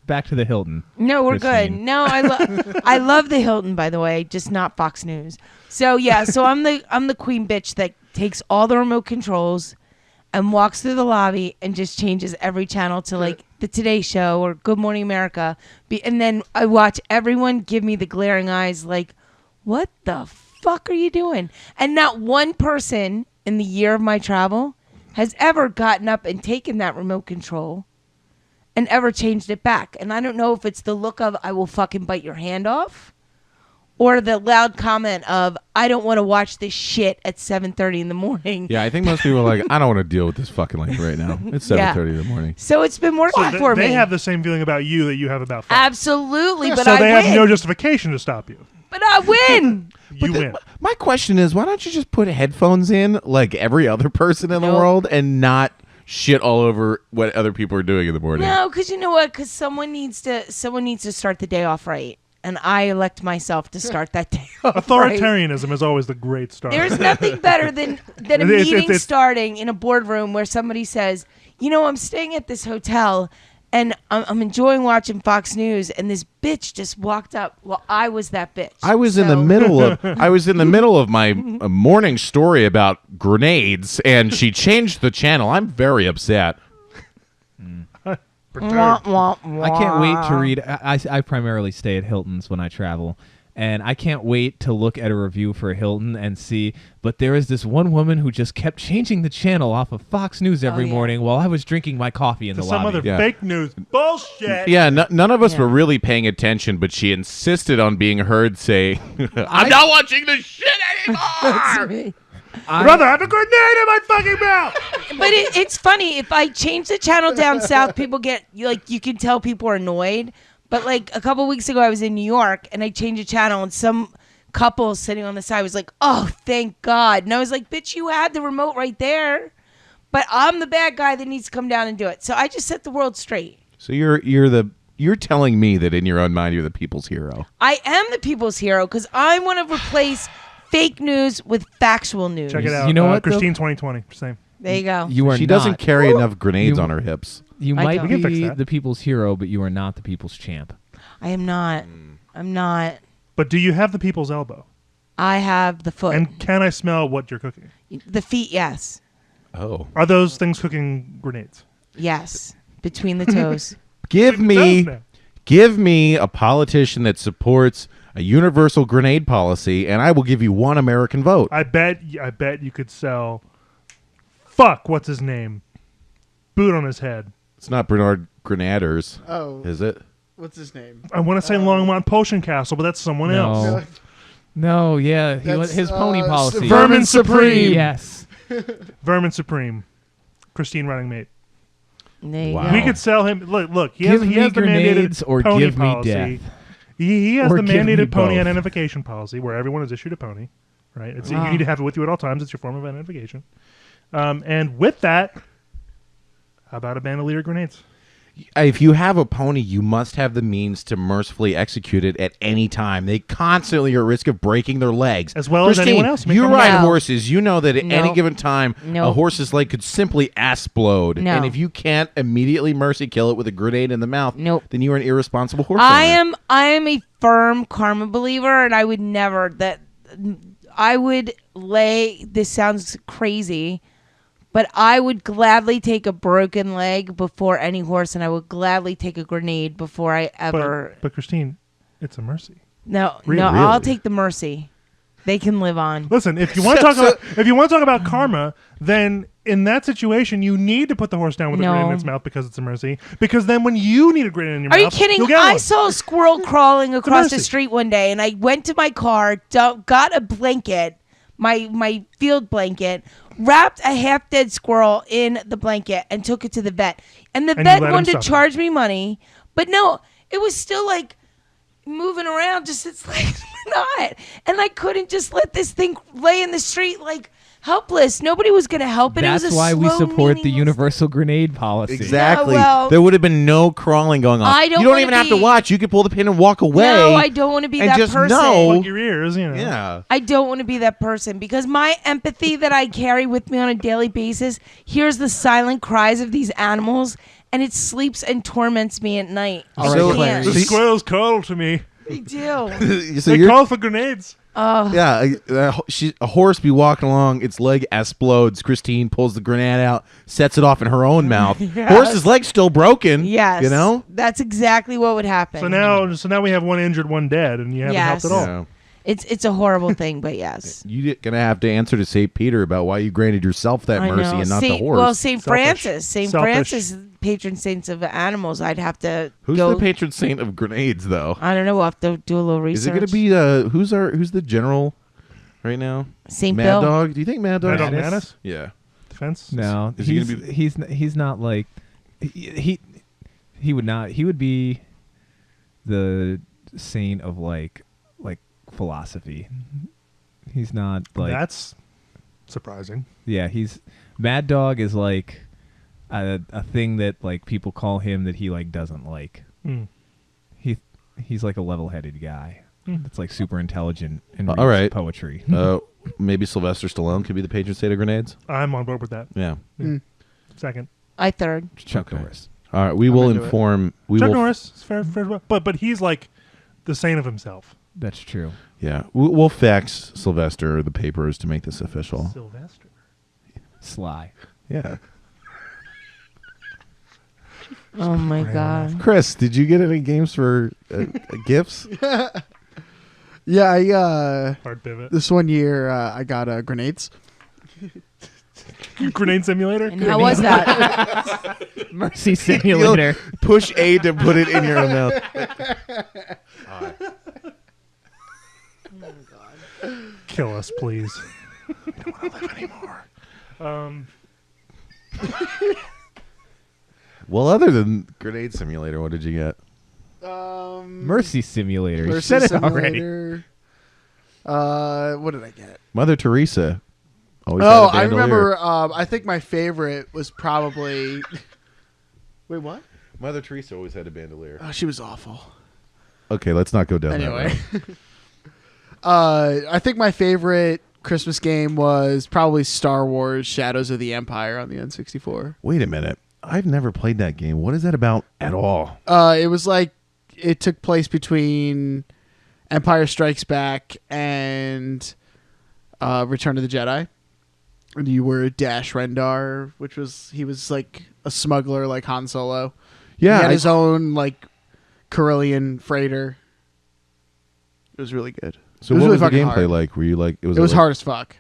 Back to the Hilton. No, we're Christine. good. No, I love the Hilton, by the way, just not Fox News. So yeah, so I'm the queen bitch that takes all the remote controls and walks through the lobby and just changes every channel to like the Today Show or Good Morning America, and then I watch everyone give me the glaring eyes like, what the fuck are you doing? And not one person in the year of my travel has ever gotten up and taken that remote control and ever changed it back. And I don't know if it's the look of I will fucking bite your hand off or the loud comment of I don't want to watch this shit at 7:30 in the morning. Yeah, I think most people are like, I don't want to deal with this fucking life right now. It's 7:30 in the morning. So it's been working So for me. they have the same feeling about you that you have about Fox. Absolutely, but so I they win. have no justification to stop you. But I win. You win. My question is, why don't you just put headphones in like every other person in the Nope. world and not shit all over what other people are doing in the morning? No, because you know what? Because someone needs to start the day off right, and I elect myself to start that day off right. Authoritarianism is always the great start. There's nothing better than a It's- meeting it's- starting in a boardroom where somebody says, you know, I'm staying at this hotel and I'm enjoying watching Fox News, and this bitch just walked up. Well, I was that bitch. I was in the middle of my morning story about grenades, and she changed the channel. I'm very upset. Perturbed. I can't wait to read. I primarily stay at Hilton's when I travel, And I can't wait to look at a review for Hilton and see. But there is this one woman who just kept changing the channel off of Fox News every morning while I was drinking my coffee in To the some lobby. other fake news bullshit. Yeah, none of us Yeah. were really paying attention, but she insisted on being heard say, I'm not watching this shit anymore! Brother, I have a grenade in my fucking mouth. But it's funny, if I change the channel down south, people get like, you can tell people are annoyed. But like a couple weeks ago, I was in New York and I changed the channel, and some couple sitting on the side was like, "Oh, thank God!" And I was like, "Bitch, you had the remote right there." But I'm the bad guy that needs to come down and do it. So I just set the world straight. So you're telling me that in your own mind you're the people's hero. I am the people's hero because I want to replace fake news with factual news. Check it out. You know what, though? Christine 2020. Same. There you go. You are She not. doesn't carry enough grenades You- on her hips. You I might don't. We can fix be that. the people's hero, but you are not the people's champ. I am not. I'm not. But do you have the people's elbow? I have the foot. And can I smell what you're cooking? The feet, yes. Oh. Are those things cooking grenades? Yes. Between the toes. Give me Those now. give me a politician that supports a universal grenade policy, and I will give you one American vote. I bet you could sell. Fuck, what's his name? Boot on his head. It's not Bernard Grenaders, Oh, is it? what's his name? I want to say Longmont Potion Castle, but that's someone else. No. No, yeah, That's, his pony policy. Vermin Supreme. Yes. Vermin Supreme. Christine running mate. There you Wow. go. We could sell him. Look. He Give has me the grenades mandated or pony give me policy. death. He has Or the give me mandated pony both. identification policy, where everyone is issued a pony. Right. It's Wow. You need to have it with you at all times. It's your form of identification. And with that, how about a bandolier grenades? If you have a pony, you must have the means to mercifully execute it at any time. They constantly are at risk of breaking their legs. As well as Christine, anyone else. You Make ride No. horses. You know that at any No. given time, No. a horse's leg could simply explode. No. And if you can't immediately mercy kill it with a grenade in the mouth, Nope. then you are an irresponsible horse I owner. am a firm karma believer, and I would never this sounds crazy, but I would gladly take a broken leg before any horse, and I would gladly take a grenade before I ever But Christine, it's a mercy. no Really? I'll take the mercy. They can live on. Listen, if you want to talk about karma, then in that situation you need to put the horse down with a No. grenade in its mouth because it's a mercy. Because then when you need a grenade in your Are mouth, you kidding? you'll get I one. saw a squirrel crawling across the mercy. street one day, and I went to my car, got a blanket, my field blanket, wrapped a half dead squirrel in the blanket, and took it to the vet. And the And you vet let him wanted to suffer. charge me money, but no, it was still like moving around. Just it's like not, and I couldn't just let this thing lay in the street like helpless. Nobody was gonna help it. That's it was a why we slow, support the meaningless- universal grenade policy. Exactly. Yeah, well- there would have been no crawling going on. I don't you don't wanna even have to be- watch. You could pull the pin and walk away. No, I don't want to be and that just person. know- Plug your ears, you know. Yeah. I don't want to be that person because my empathy that I carry with me on a daily basis hears the silent cries of these animals, and it sleeps and torments me at night. All So- right, Claire. The squirrels call to me. They do. So They you're call for grenades. Oh, yeah, a horse be walking along, its leg explodes. Christine pulls the grenade out, sets it off in her own mouth. Yes. Horse's leg's still broken. yes. You know? That's exactly what would happen. So now we have one injured, one dead, and you haven't Yes. helped at all. Yeah. It's a horrible thing, but yes. You're going to have to answer to St. Peter about why you granted yourself that I mercy know. and not the Saint- horse. Well, St. Selfish. Francis. St. Selfish. Francis, patron saints of animals. I'd have to Who's go. the patron saint of grenades, though? I don't know. We'll have to do a little research. Is it going to be who's the general right now? Saint Mad Bill? Dog? Do you think Mad Dog? Mad Dog Mattis? Mattis? Yeah. Defense? No, Is he he's gonna be- he's not like he would not. He would be the saint of like philosophy. He's not like That's surprising. yeah. He's Mad Dog is like a thing that like people call him that he like doesn't like. Mm. He's like a level-headed guy. Hmm. That's like super intelligent and All reads right. poetry. Maybe Sylvester Stallone could be the patron saint of grenades? I'm on board with that. Yeah. Second. I third. Chuck Okay. Norris. All right. We will into it. inform. We Chuck will. Norris is fair as well. But he's like the saint of himself. That's true. Yeah. We'll fax Sylvester the papers to make this official. Sylvester. Sly. Yeah. Oh my god. Chris, did you get any games for gifts? Yeah, I Hard pivot. this one year I got grenades. Grenade simulator. And how was that? Mercy Simulator. Push A to put it in your mouth. Kill us, please. We don't want to live anymore. Well, other than Grenade Simulator, what did you get? Mercy Simulator. You Mercy said it already. Simulator. What did I get? Mother Teresa. Always Oh, had a I bandolier. remember. I think my favorite was probably. Wait, what? Mother Teresa always had a bandolier. Oh, she was awful. Okay, let's not go down that Anyway, road. I think my favorite Christmas game was probably Star Wars: Shadows of the Empire on the N64. Wait a minute. I've never played that game. What is that about at all? It was like it took place between Empire Strikes Back and Return of the Jedi. And you were Dash Rendar, he was like a smuggler like Han Solo. Yeah, he had his own like Carillion freighter. It was really good. So it was what really was the fucking gameplay hard. like? Were you like It was hard as fuck.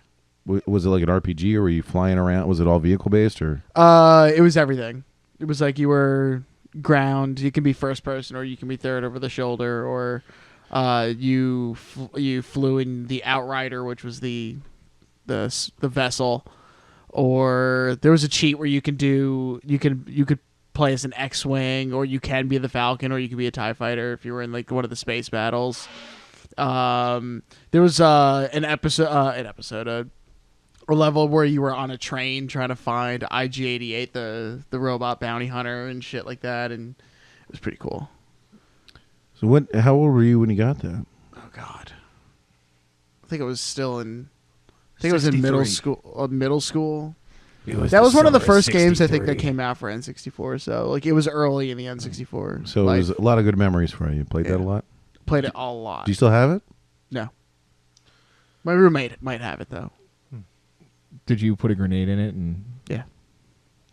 Was it like an RPG, or were you flying around? Was it all vehicle based, or? It was everything. It was like you were ground. You can be first person, or you can be third over the shoulder, or you flew in the Outrider, which was the vessel, or there was a cheat where you could play as an X-wing, or you can be the Falcon, or you could be a TIE fighter if you were in like one of the space battles. There was a level where you were on a train trying to find IG-88, the robot bounty hunter and shit like that, and it was pretty cool. So how old were you when you got that? Oh God, I think I was still in. I think it was in middle school. Middle school. That was one of the first games I think that came out for N64. So like it was early in the N64. So it was a lot of good memories for you. You played that a lot. Played it a lot. Do you still have it? No. My roommate might have it though. Did you put a grenade in it? And Yeah.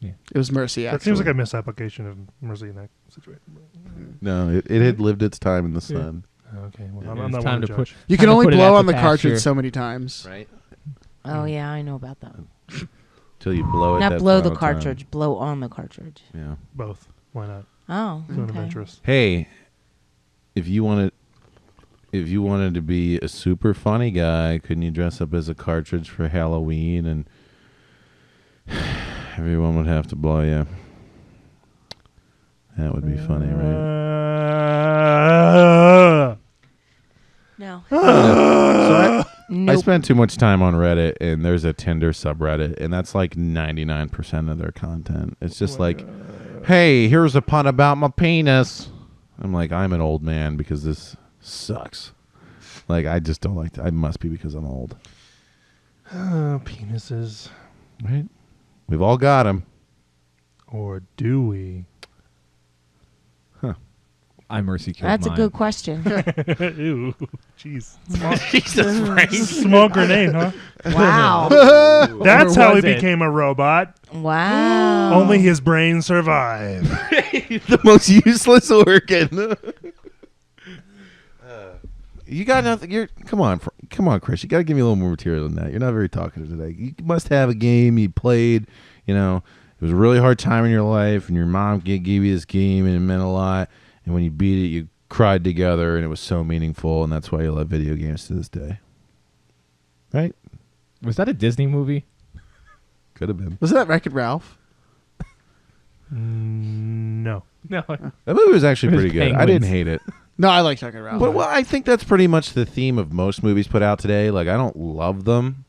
It was Mercy. That seems like a misapplication of Mercy in that situation. No, it had lived its time in the sun. Okay, well, Yeah, I'm it's not time one to to judge. put- You Time can to only put it blow at on the the cartridge pasture. so many times. Right. Oh yeah, I know about that. Till you blow it. Not that blow the final time. cartridge, blow on the cartridge. Yeah. Both. Why not? Oh, Zone of okay. interest. Hey, if you wanted to be a super funny guy, couldn't you dress up as a cartridge for Halloween and everyone would have to blow you? That would be funny, right? No. So I Nope. spend too much time on Reddit, and there's a Tinder subreddit, and that's like 99% of their content. It's just like, hey, here's a pun about my penis. I'm like, I'm an old man because this sucks. Like, I just don't like that. I must be because I'm old. Penises. Right? We've all got them. Or do we? I mercy killed That's mine. a good question. Ew. Jeez. Small, Jesus Christ. small grenade, huh? Wow. That's Or how he was it? became a robot. Wow. Only his brain survived. The most useless organ. You got nothing. Come on, Chris. You got to give me a little more material than that. You're not very talkative today. You must have a game you played. You know, it was a really hard time in your life, and your mom gave you this game, and it meant a lot. And when you beat it, you cried together, and it was so meaningful, and that's why you love video games to this day. Right? Was that a Disney movie? Could have been. Was that Wreck-It Ralph? No. No. That movie was actually It was pretty good. I penguins. didn't hate it. No, I like Wreck-It Ralph. But well, I think that's pretty much the theme of most movies put out today. Like, I don't love them,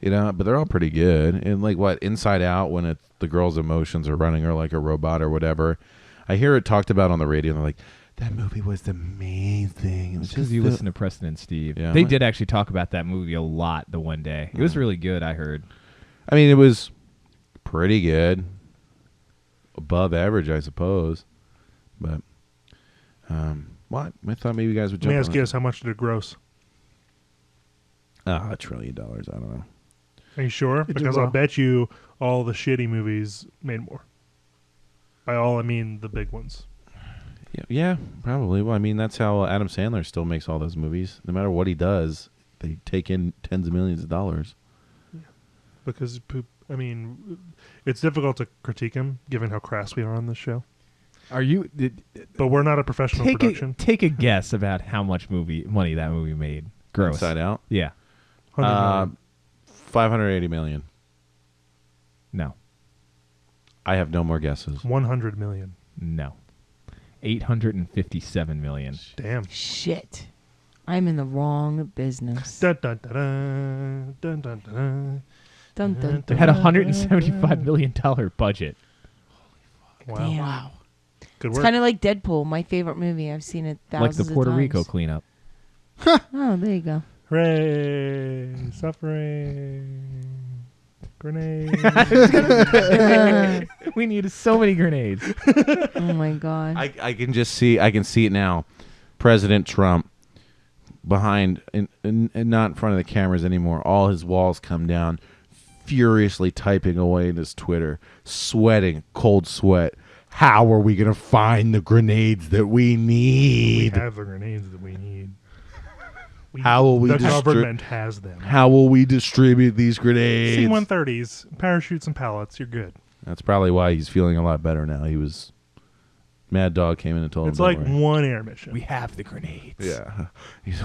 you know, but they're all pretty good. And like what Inside Out, when the girl's emotions are running her like a robot or whatever, I hear it talked about on the radio. And they're like, that movie was the main thing. It was Because just you listen to Preston and Steve. Yeah. They did actually talk about that movie a lot the one day. It was really good, I heard. I mean, it was pretty good, above average, I suppose. But what? I thought maybe you guys would Let jump. me ask on you it. this: how much did it gross? $1 trillion. I don't know. Are you sure? did Because well. I'll bet you all the shitty movies made more. By all, I mean the big ones. Yeah, probably. Well, I mean, that's how Adam Sandler still makes all those movies. No matter what he does, they take in tens of millions of dollars. Because, I mean, it's difficult to critique him given how crass we are on this show. Are you? But we're not a professional production. Take a guess about how much money that movie made. Gross. Inside Out. Yeah. 100 million. 580 million. No. I have no more guesses. 100 million. No. 857 million. Damn. Shit. I'm in the wrong business. Dun, dun, dun, dun, dun, dun, dun. Dun, dun, It had a dun. $175 million budget. Wow. Damn. Wow. Good It's work. kind of like Deadpool, my favorite movie. I've seen it Like thousands the Puerto of Rico times. cleanup. Oh, there you go. Hooray. Suffering. Grenade. We needed so many grenades. Oh my god. I can just see. I can see it now. President Trump behind and not in front of the cameras anymore. All his walls come down, furiously typing away in his Twitter, sweating, cold sweat. How are we gonna find the grenades that we We need? have the grenades that we need. How will we The distri- government has them. How will we distribute these grenades? C-130s, parachutes and pallets. You're good. That's probably why he's feeling a lot better now. He was Mad Dog came in and told It's him. like "Don't worry." one air mission. We have the grenades. Yeah. He's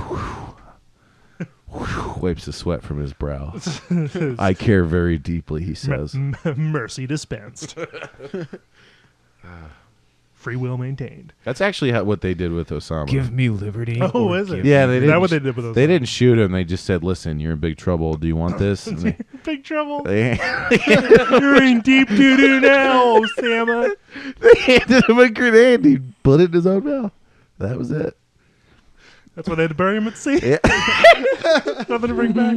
wipes the sweat from his brow. I care very deeply, he says. Mercy dispensed. Free will maintained. That's actually what they did with Osama. Give me liberty. Oh, or is it? give Yeah, me they Is didn't. that what they did with those? They didn't shoot him. They just said, "Listen, you're in big trouble. Do you want this?" And they, Big trouble. they You're in deep doo-doo now, Osama. handed him a grenade. He put it in his own mouth. That was it. That's why they had to bury him at sea. Yeah. Nothing to bring back.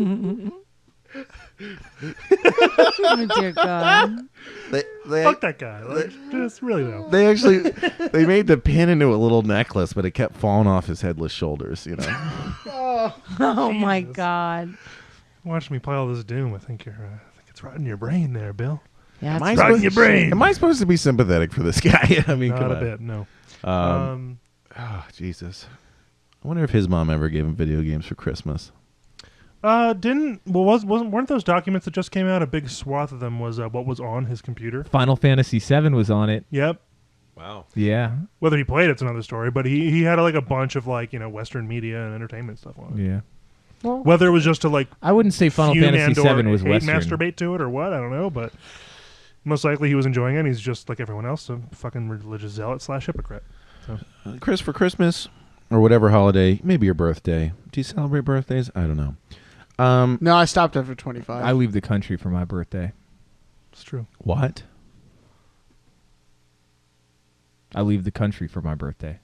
Oh dear God. They, Fuck that guy. Like, just really though. they actually they made the pin into a little necklace, but it kept falling off his headless shoulders. You know. Oh my Jesus. God. Watch me play all this Doom. I think it's rotting your brain there, Bill. Yeah, Am it's I Rotting supposed- your brain. Am I supposed to be sympathetic for this guy? I mean, Not come a on. bit. No. Oh, Jesus. I wonder if his mom ever gave him video games for Christmas. Weren't those documents that just came out? A big swath of them was what was on his computer. Final Fantasy VII was on it. Yep. Wow. Yeah. Whether he played it's another story, but he had like a bunch of like Western media and entertainment stuff on it. Yeah. Well, Whether it was just to like I wouldn't say Final fume Fantasy and/or VII was hate Western. masturbate to it or what, I don't know, but most likely he was enjoying it. And he's just like everyone else, a fucking religious zealot / hypocrite. So Chris, for Christmas or whatever holiday, maybe your birthday. Do you celebrate birthdays? I don't know. No, I stopped after 25. I leave the country for my birthday. it's true. What? I leave the country for my birthday.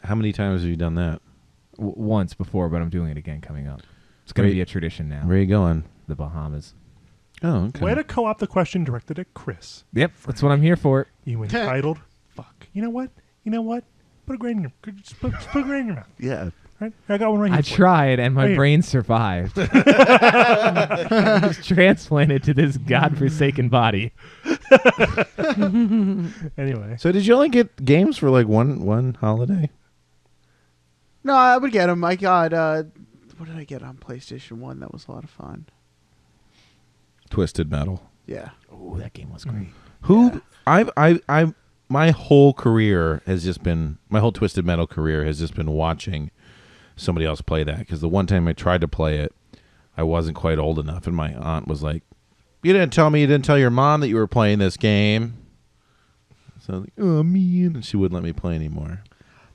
How many times have you done that? Once before, but I'm doing it again coming up. It's going to Where- be a tradition now. Where are you going? The Bahamas. Oh, okay. Way to co-opt the question directed at Chris. Yep, that's what I'm here for. You entitled fuck. You know what? Put a grain in your just put a grain in your mouth. Yeah. Right? I got one right here. I for you. tried, and my Right here. brain survived. I was transplanted to this godforsaken body. Anyway. So did you only get games for like one holiday? No, I would get them. I got what did I get on PlayStation 1? That was a lot of fun. Twisted Metal. Yeah. Oh, that game was great. Who I've my whole career has just been my whole Twisted Metal career has just been watching somebody else play that, because the one time I tried to play it, I wasn't quite old enough, and my aunt was like, you didn't tell your mom that you were playing this game. So I was like, oh man, and she wouldn't let me play anymore.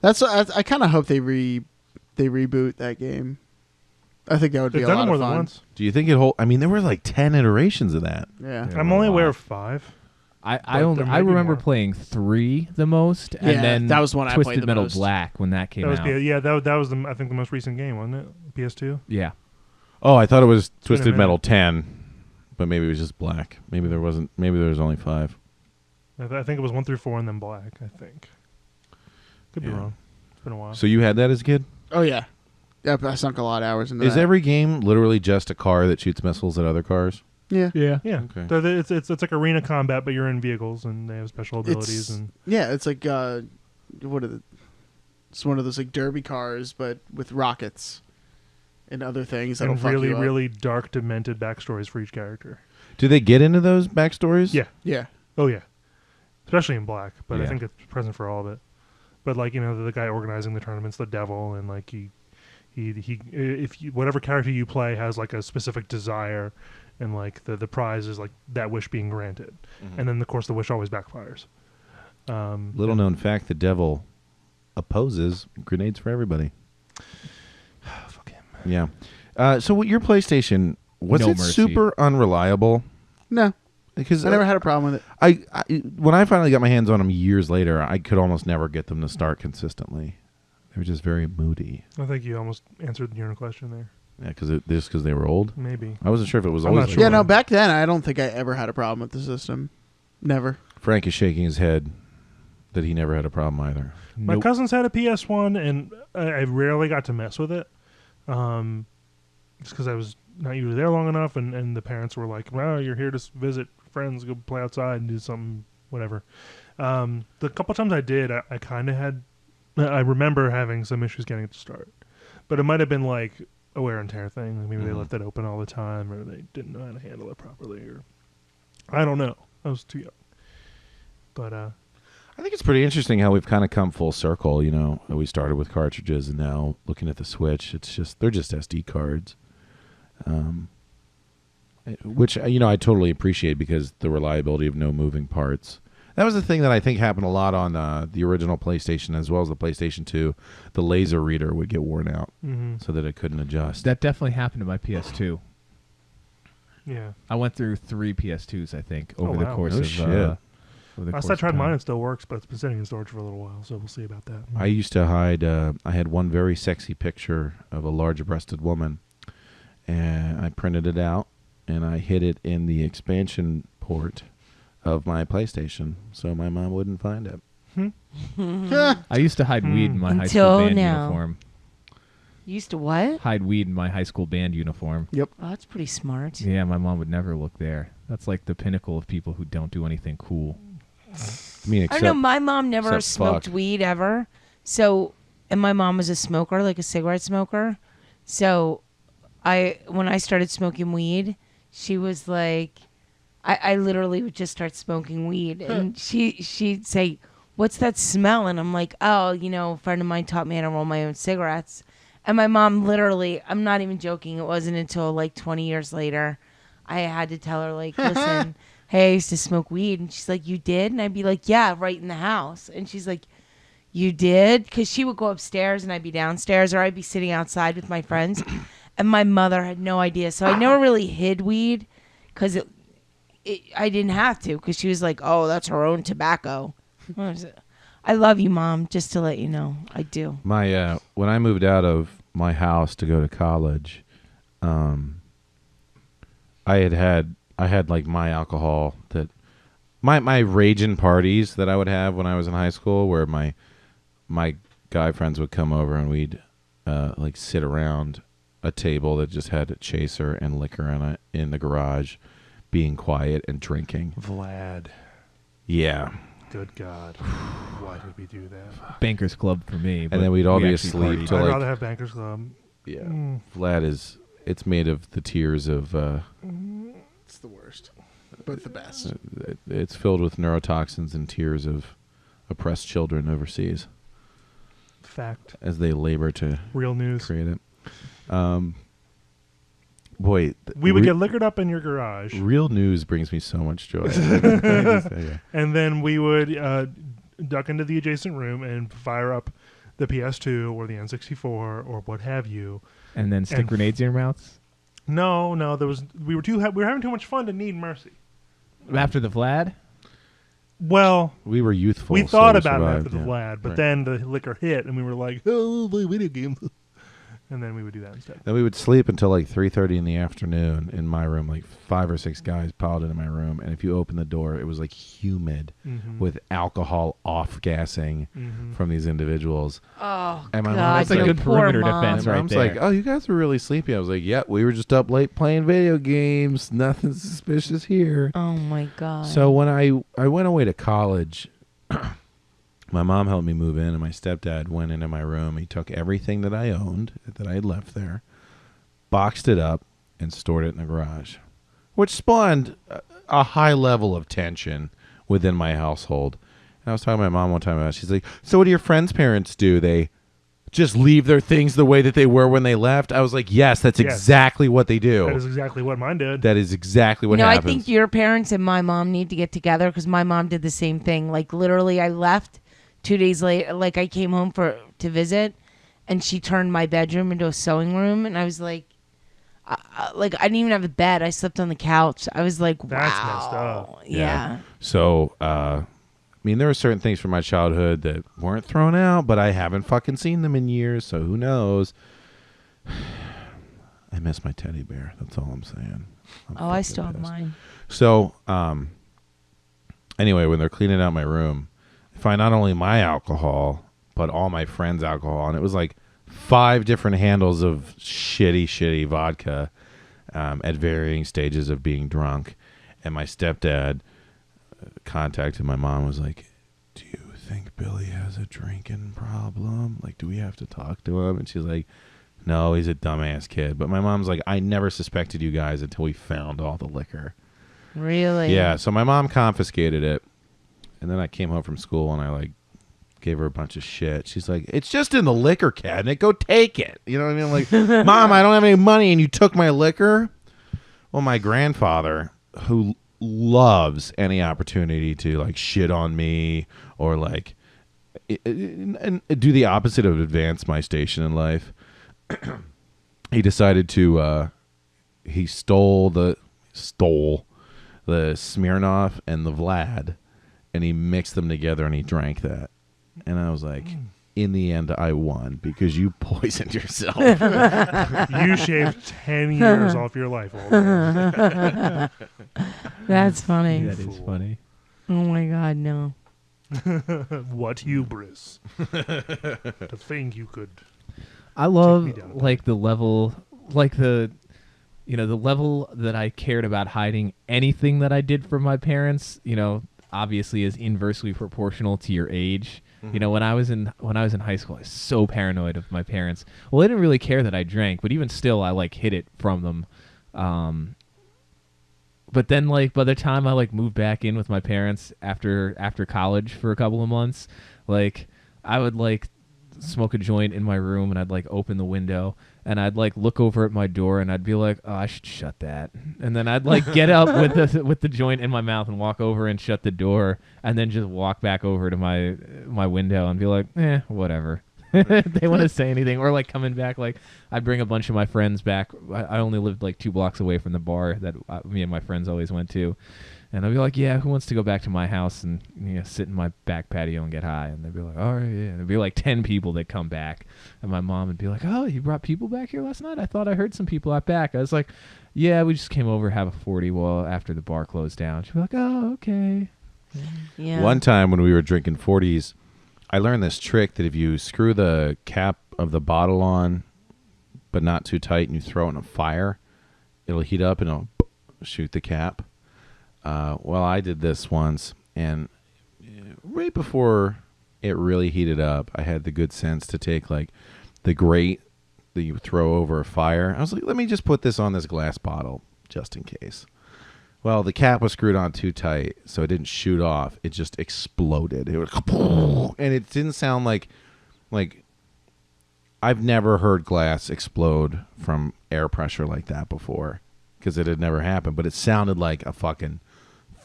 That's I kind of hope they reboot that game. I think that would be They've a done lot it more of than fun. once. Do you think it hold? I mean, there were like 10 iterations of that. Yeah. Yeah. I'm only a aware lot. of 5. I there may I be remember more. playing 3 the most, Yeah, and then that was the one I played Twisted the Metal most. Black when that came That was out. that was I think the most recent game, wasn't it? PS2. Yeah. Oh, I thought it was been a Twisted minute. Metal 10, but maybe it was just Black. Maybe there wasn't. Maybe there was only 5. I think it was 1 through 4 and then Black. I think. Could be Yeah. wrong. It's been a while. So you had that as a kid? Oh yeah. Yep, I sunk a lot of hours into Is that. every game literally just a car that shoots missiles at other cars? Yeah. Yeah. Yeah, Okay. It's like arena combat, but you're in vehicles and they have special abilities. And Yeah, it's like it's one of those like derby cars, but with rockets and other things that'll And fuck really, you up. really dark, demented backstories for each character. Do they get into those backstories? Yeah. Yeah. Oh yeah, especially in Black, but I Yeah. think it's present for all of it. But like the guy organizing the tournament's the devil, and like he if you, whatever character you play has like a specific desire, and like the prize is like that wish being granted, and then of course the wish always backfires. Little known fact: the devil opposes grenades for everybody. Fuck him. Yeah. So what your PlayStation was No it mercy. super unreliable? No, Because I never had a problem with it. I when I finally got my hands on them years later, I could almost never get them to start consistently. They were just very moody. I think you almost answered your own question there. Yeah, because they were old. Maybe. I wasn't sure if it was I'm always not like sure. Yeah, that. no, back then I don't think I ever had a problem with the system. Never. Frank is shaking his head that he never had a problem either. My Nope. cousins had a PS1, and I rarely got to mess with it. Just because I was not usually there long enough, and the parents were like, well, you're here to visit friends, go play outside and do something, whatever. The couple times I did, I kind of had, I remember having some issues getting it to start. But it might have been like a wear and tear thing. Like maybe they left it open all the time, or they didn't know how to handle it properly, or I don't know. I was too young. But I think it's pretty interesting how we've kind of come full circle. You know, we started with cartridges, and now looking at the Switch, they're just SD cards, which I totally appreciate because the reliability of no moving parts. That was the thing that I think happened a lot on the original PlayStation as well as the PlayStation 2. The laser reader would get worn out so that it couldn't adjust. That definitely happened to my PS2. yeah. I went through 3 PS2s, I think, over Oh, the wow. course No of shit. over the Last course I of tried time. mine, it still works, but it's been sitting in storage for a little while, so we'll see about that. I used to hide. I had one very sexy picture of a large-breasted woman, and I printed it out and I hid it in the expansion port of my PlayStation, so my mom wouldn't find it. I used to hide weed in my high Until school band now. uniform. You used to what? Hide weed in my high school band uniform. Oh, that's pretty smart. Yeah, my mom would never look there. That's like the pinnacle of people who don't do anything cool. I mean, I except don't know. My mom never except smoked fuck. weed ever. So, and my mom was a smoker, like a cigarette smoker. So, when I started smoking weed, she was like, I literally would just start smoking weed, and she'd say, "What's that smell?" And I'm like, "Oh, a friend of mine taught me how to roll my own cigarettes." And my mom literally, I'm not even joking. It wasn't until like 20 years later, I had to tell her like, "Listen, hey, I used to smoke weed." And she's like, "You did?" And I'd be like, "Yeah, right in the house." And she's like, "You did?" Because she would go upstairs and I'd be downstairs, or I'd be sitting outside with my friends. And my mother had no idea. So I never really hid weed because I didn't have to, because she was like, "Oh, that's her own tobacco." I love you, Mom, just to let you know. I do. My when I moved out of my house to go to college, I had like my alcohol that my raging parties that I would have when I was in high school, where my guy friends would come over and we'd like sit around a table that just had a chaser and liquor in it in the garage, being quiet and drinking. Vlad. Yeah. Good God. Why did we do that? Bankers Club for me. but then we'd all we be actually asleep partied. till I'd like- rather have Bankers Club. Yeah. Mm. Vlad it's made of the tears of It's the worst, but the best. it's filled with neurotoxins and tears of oppressed children overseas Fact. as they labor to Real news. create it. Boy, We would get liquored up in your garage, real news brings me so much joy. Yeah. and then we would duck into the adjacent room and fire up the PS2 or the N64 or what have you. And then stick And- grenades in your mouths? No, we were having too much fun to need mercy. After the Vlad? Well, We were youthful. we so thought we about it survived, after the yeah. Vlad, but Right. then the liquor hit, and we were like, "Oh, play video games," and then we would do that instead. Then we would sleep until like 3:30 in the afternoon in my room. Like 5 or 6 guys piled into my room, and if you opened the door, it was like humid Mhm. with alcohol off-gassing Mhm. from these individuals. Oh, And my mom God. was like, your good poor perimeter mom. defense, My right mom's there. like, "Oh, you guys were really sleepy." I was like, "Yeah, we were just up late playing video games. Nothing suspicious here." Oh, my God. So when I went away to college My mom helped me move in, and my stepdad went into my room. He took everything that I owned, that I had left there, boxed it up, and stored it in the garage, which spawned a high level of tension within my household. And I was talking to my mom one time about it. She's like, so what do your friends' parents do? They just leave their things the way that they were when they left? I was like, yes, that's Yes. exactly what they do. That is exactly what mine did. That is exactly what No, I happens. think your parents and my mom need to get together because my mom did the same thing. Like literally, I left 2 days later. Like I came home to visit, and she turned my bedroom into a sewing room, and I was like, I didn't even have a bed. I slept on the couch. I was like, wow, That's messed up. Yeah. So, I mean, there were certain things from my childhood that weren't thrown out, but I haven't fucking seen them in years, so who knows? I miss my teddy bear. That's all I'm saying. I still have mine. So, anyway, when they're cleaning out my room, I find not only my alcohol, but all my friends' alcohol. And it was like 5 different handles of shitty vodka at varying stages of being drunk. And my stepdad contacted my mom, was like, do you think Billy has a drinking problem? Like, do we have to talk to him? And she's like, no, he's a dumbass kid. But my mom's like, I never suspected you guys until we found all the liquor. Really? Yeah, so my mom confiscated it. And then I came home from school and I like gave her a bunch of shit. She's like, it's just in the liquor cabinet. Go take it. You know what I mean? Like, Mom, I don't have any money and you took my liquor? Well, my grandfather, who loves any opportunity to like shit on me or like and do the opposite of advance my station in life, he decided to he stole the Smirnoff and the Vlad, and he mixed them together and he drank that. And I was like, in the end, I won because you poisoned yourself. You shaved 10 years off your life, old man. That's funny. That is funny. Oh my God, no. What hubris. To think you could. I me love down. like the level, like the level that I cared about hiding anything that I did for my parents. Obviously is inversely proportional to your age. Mm-hmm. When I was in high school, I was so paranoid of my parents. Well, they didn't really care that I drank, but even still, I like hid it from them. But then, like by the time I like moved back in with my parents after college for a couple of months, like I would like smoke a joint in my room and I'd like open the window and I'd like look over at my door and I'd be like, oh, I should shut that. And then I'd like get up with the joint in my mouth and walk over and shut the door and then just walk back over to my window and be like, whatever. They want to say anything or like coming back, like I'd bring a bunch of my friends back. I only lived like 2 blocks away from the bar that me and my friends always went to. And I'd be like, yeah, who wants to go back to my house and sit in my back patio and get high? And they'd be like, all right, yeah. And there'd be like 10 people that come back. And my mom would be like, oh, you brought people back here last night? I thought I heard some people out back. I was like, yeah, we just came over to have a 40 after the bar closed down. She'd be like, oh, okay. Yeah. One time when we were drinking 40s, I learned this trick that if you screw the cap of the bottle on, but not too tight, and you throw it in a fire, it'll heat up and it'll shoot the cap. Well, I did this once, and right before it really heated up, I had the good sense to take like the grate that you throw over a fire. I was like, let me just put this on this glass bottle just in case. Well, the cap was screwed on too tight, so it didn't shoot off. It just exploded. It was, and it didn't sound like I've never heard glass explode from air pressure like that before because it had never happened. But it sounded like a fucking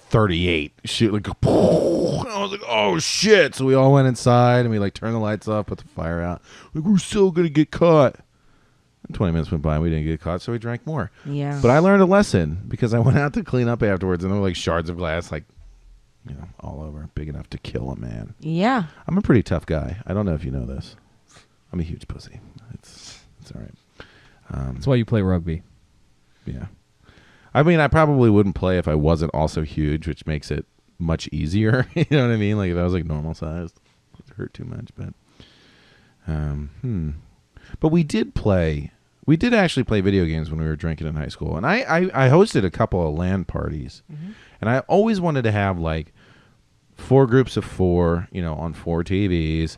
38 shoot, like I was like, oh shit! So we all went inside and we like turned the lights off, put the fire out. Like we're still gonna get caught. And 20 minutes went by and we didn't get caught, so we drank more. Yeah. But I learned a lesson because I went out to clean up afterwards, and there were like shards of glass, like all over, big enough to kill a man. Yeah. I'm a pretty tough guy. I don't know if you know this. I'm a huge pussy. It's all right. That's why you play rugby. Yeah. I mean, I probably wouldn't play if I wasn't also huge, which makes it much easier. You know what I mean? Like if I was like normal sized, it would hurt too much. But, But we did actually play video games when we were drinking in high school, and I hosted a couple of LAN parties, and I always wanted to have like 4 groups of 4, on 4 TVs.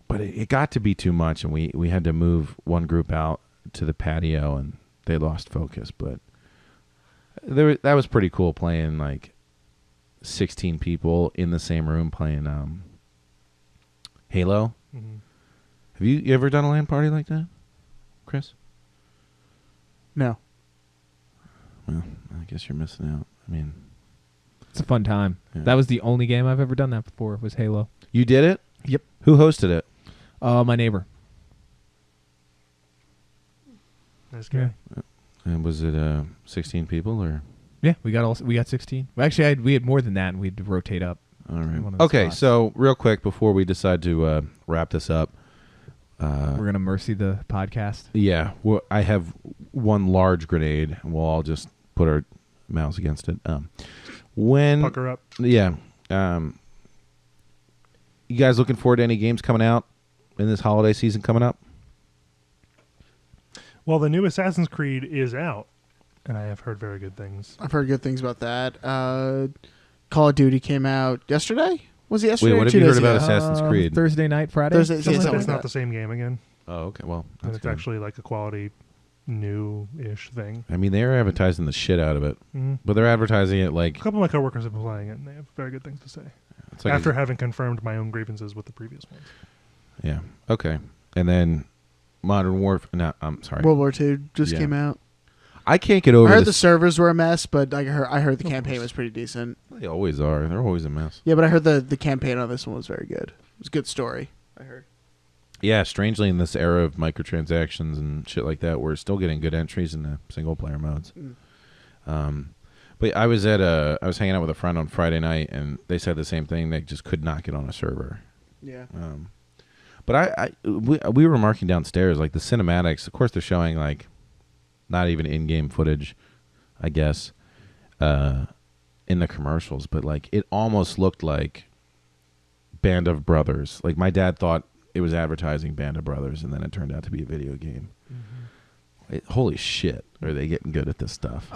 But it got to be too much, and we had to move one group out to the patio, and they lost focus. But that was pretty cool, playing like 16 people in the same room playing Halo. Mm-hmm. Have you ever done a LAN party like that, Chris? No. Well, I guess you're missing out. I mean, It's a fun time. Yeah. That was the only game I've ever done that before. Was Halo. you did it? Yep. Who hosted it? My neighbor. Nice guy. And was it 16 people or? Yeah, we got 16. Well, actually, we had more than that, and we had to rotate up. All right. One of the Okay, spots. so real quick before we decide to wrap this up, We're gonna mercy the podcast. yeah, I have one large grenade, and we'll all just put our mouths against it. When Pucker up. yeah, you guys looking forward to any games coming out in this holiday season coming up? Well, the new Assassin's Creed is out, and I have heard very good things. I've heard good things about that. Call of Duty came out yesterday. Was it yesterday? Wait, or what have 2 you heard days about ago? Assassin's Creed? Thursday night, Friday. Thursday- something yeah, like So something it's that. not the same game again, Oh, okay. Well, and that's it's good. actually like a quality new-ish thing. I mean, they're advertising the shit out of it, Mm-hmm. but they're advertising it like A couple of my coworkers have been playing it, and they have very good things to say. it's like After having confirmed my own grievances with the previous ones. yeah. Okay, and then Modern Warfare. No, I'm sorry. World War II just Yeah. came out. I can't get over I heard the this. servers were a mess, but I heard the campaign was pretty decent. They always are. They're always a mess. Yeah, but I heard the campaign on this one was very good. It was a good story. I heard. Yeah, strangely, in this era of microtransactions and shit like that, we're still getting good entries in the single player modes. But I was hanging out with a friend on Friday night, and they said the same thing. They just could not get on a server. Yeah. But we were marking downstairs like the cinematics. Of course, they're showing like not even in-game footage, I guess, in the commercials. But like it almost looked like Band of Brothers. Like my dad thought it was advertising Band of Brothers, and then it turned out to be a video game. Holy shit, are they getting good at this stuff?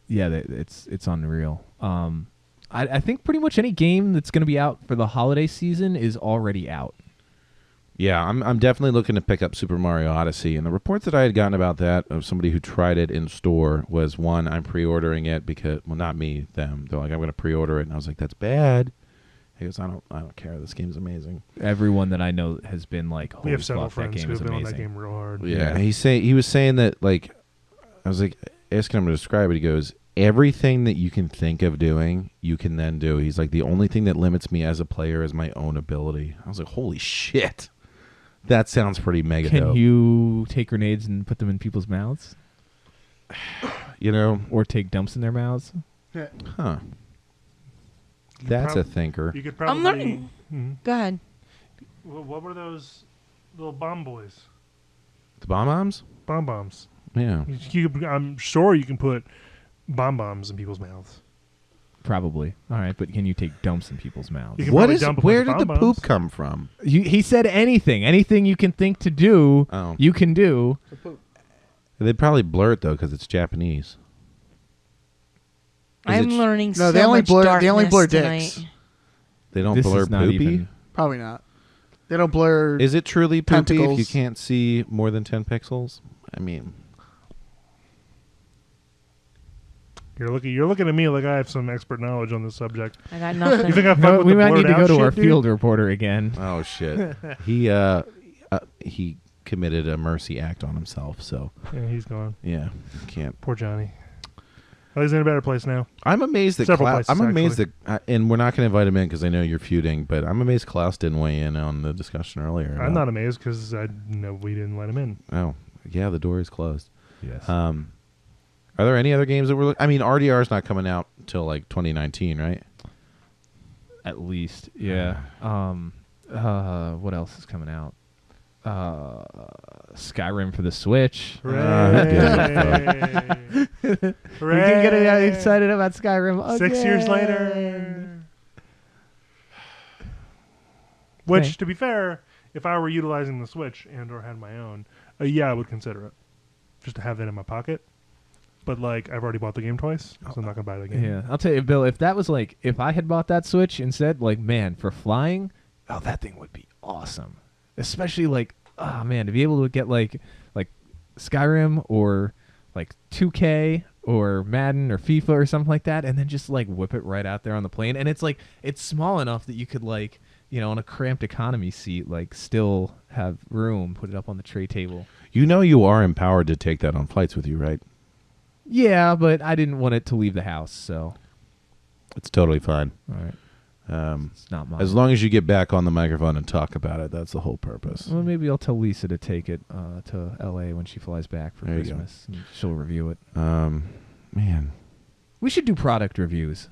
It's unreal. I think pretty much any game that's going to be out for the holiday season is already out. Yeah, I'm definitely looking to pick up Super Mario Odyssey. And the reports that I had gotten about that of somebody who tried it in store was, one, I'm pre-ordering it because, well, not me, them. They're like, I'm going to pre-order it, and I was like, that's bad. He goes, I don't care. This game's amazing. Everyone that I know has been like, We holy have several fuck, that friends game who is have been on that amazing. game real hard. Yeah, he was saying that, like, I was like asking him to describe it. He goes, everything that you can think of doing, you can then do. He's like, the only thing that limits me as a player is my own ability. I was like, holy shit. That sounds pretty mega Can dope. you take grenades and put them in people's mouths? You know? Or take dumps in their mouths? Huh. That's a thinker. You could probably. I'm learning. Mhm. Go ahead. What were those little bomb boys? The bombs? Bombs. Yeah. I'm sure you can put bombs in people's mouths. Probably. All right, but can you take dumps in people's mouths? You can probably dump a bunch Where of did the bombs. poop come from? He said anything. Anything you can think to do, Oh. you can do. They'd probably blur it though because it's Japanese. I'm learning No, so they only much blur. They only blur darkness dicks. tonight. They don't This blur is not poopy. even- Probably not. They don't blur. Is it truly poopy if you Tentacles. can't see more than 10 pixels? I mean, You're looking at me like I have some expert knowledge on this subject. I got nothing. You think I fuck No, with we the might need blurred to go out to shit, our dude? field reporter again. oh shit. He committed a mercy act on himself. So Yeah, he's gone. yeah, can't. Poor Johnny. Well, he's in a better place now. I'm amazed that Several places, I'm amazed actually. that, and we're not going to invite him in because I know you're feuding. But I'm amazed Klaus didn't weigh in on the discussion earlier. I'm about- not amazed because I know we didn't let him in. Oh, yeah, the door is closed. Yes. Are there any other games that we're? I mean, RDR is not coming out till like 2019, right? At least, yeah. What else is coming out? Skyrim for the Switch. Hooray! We can get excited about Skyrim again. 6 years later. Which, Okay. to be fair, if I were utilizing the Switch and or had my own, yeah, I would consider it. Just to have that in my pocket. but like I've already bought the game twice, so I'm not gonna buy it again. Yeah, I'll tell you, Bill. If that was like, if I had bought that Switch instead, like, man, for flying, oh, that thing would be awesome. Especially like, oh man, to be able to get like Skyrim or like 2K or Madden or FIFA or something like that, and then just like whip it right out there on the plane. And it's like, it's small enough that you could like, you know, on a cramped economy seat, like still have room, put it up on the tray table. You know you are empowered to take that on flights with you, right? Yeah, but I didn't want it to leave the house, so It's totally fine. all right, it's not mine. As long as you get back on the microphone and talk about it, that's the whole purpose. Well, maybe I'll tell Lisa to take it to L.A. when she flies back for There you go. Christmas, and she'll review it. Man, We should do product reviews.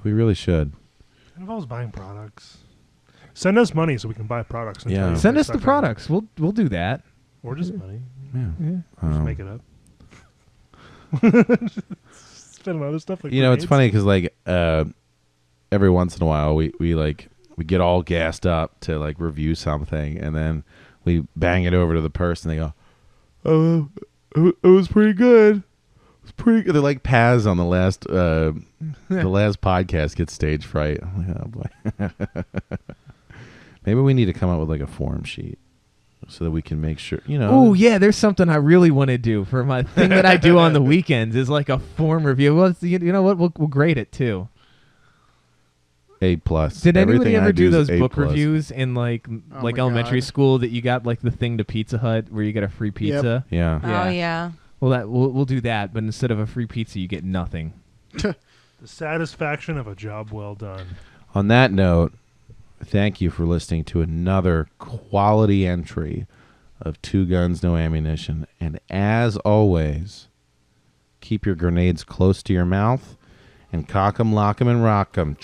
we really should. It involves buying products. Send us money so we can buy products. And Yeah. tell you Send if us they the suck or not. products. We'll do that. Or just money. Yeah. Just make it up. Spend on other stuff like You know, it's grenades. funny because like every once in a while we get all gassed up to like review something, and then we bang it over to the person. They go, "Oh, it was pretty good. It was pretty good." They're like Paz on the last podcast gets stage fright. I'm like, oh boy. Maybe we need to come up with like a form sheet so that we can make sure, you know. Oh yeah, there's something I really want to do for my thing that I do on the weekends is like a form review. Well, you know what? We'll grade it too. A+. Did anybody Everything I ever do is those A+. book reviews in like my elementary God. school that you got like the thing to Pizza Hut where you get a free pizza? Yeah. Yeah. Oh yeah. Well, we'll do that, but instead of a free pizza, you get nothing. The satisfaction of a job well done. On that note, thank you for listening to another quality entry of Two Guns, No Ammunition. And as always, keep your grenades close to your mouth and cock 'em, lock 'em, and rock 'em.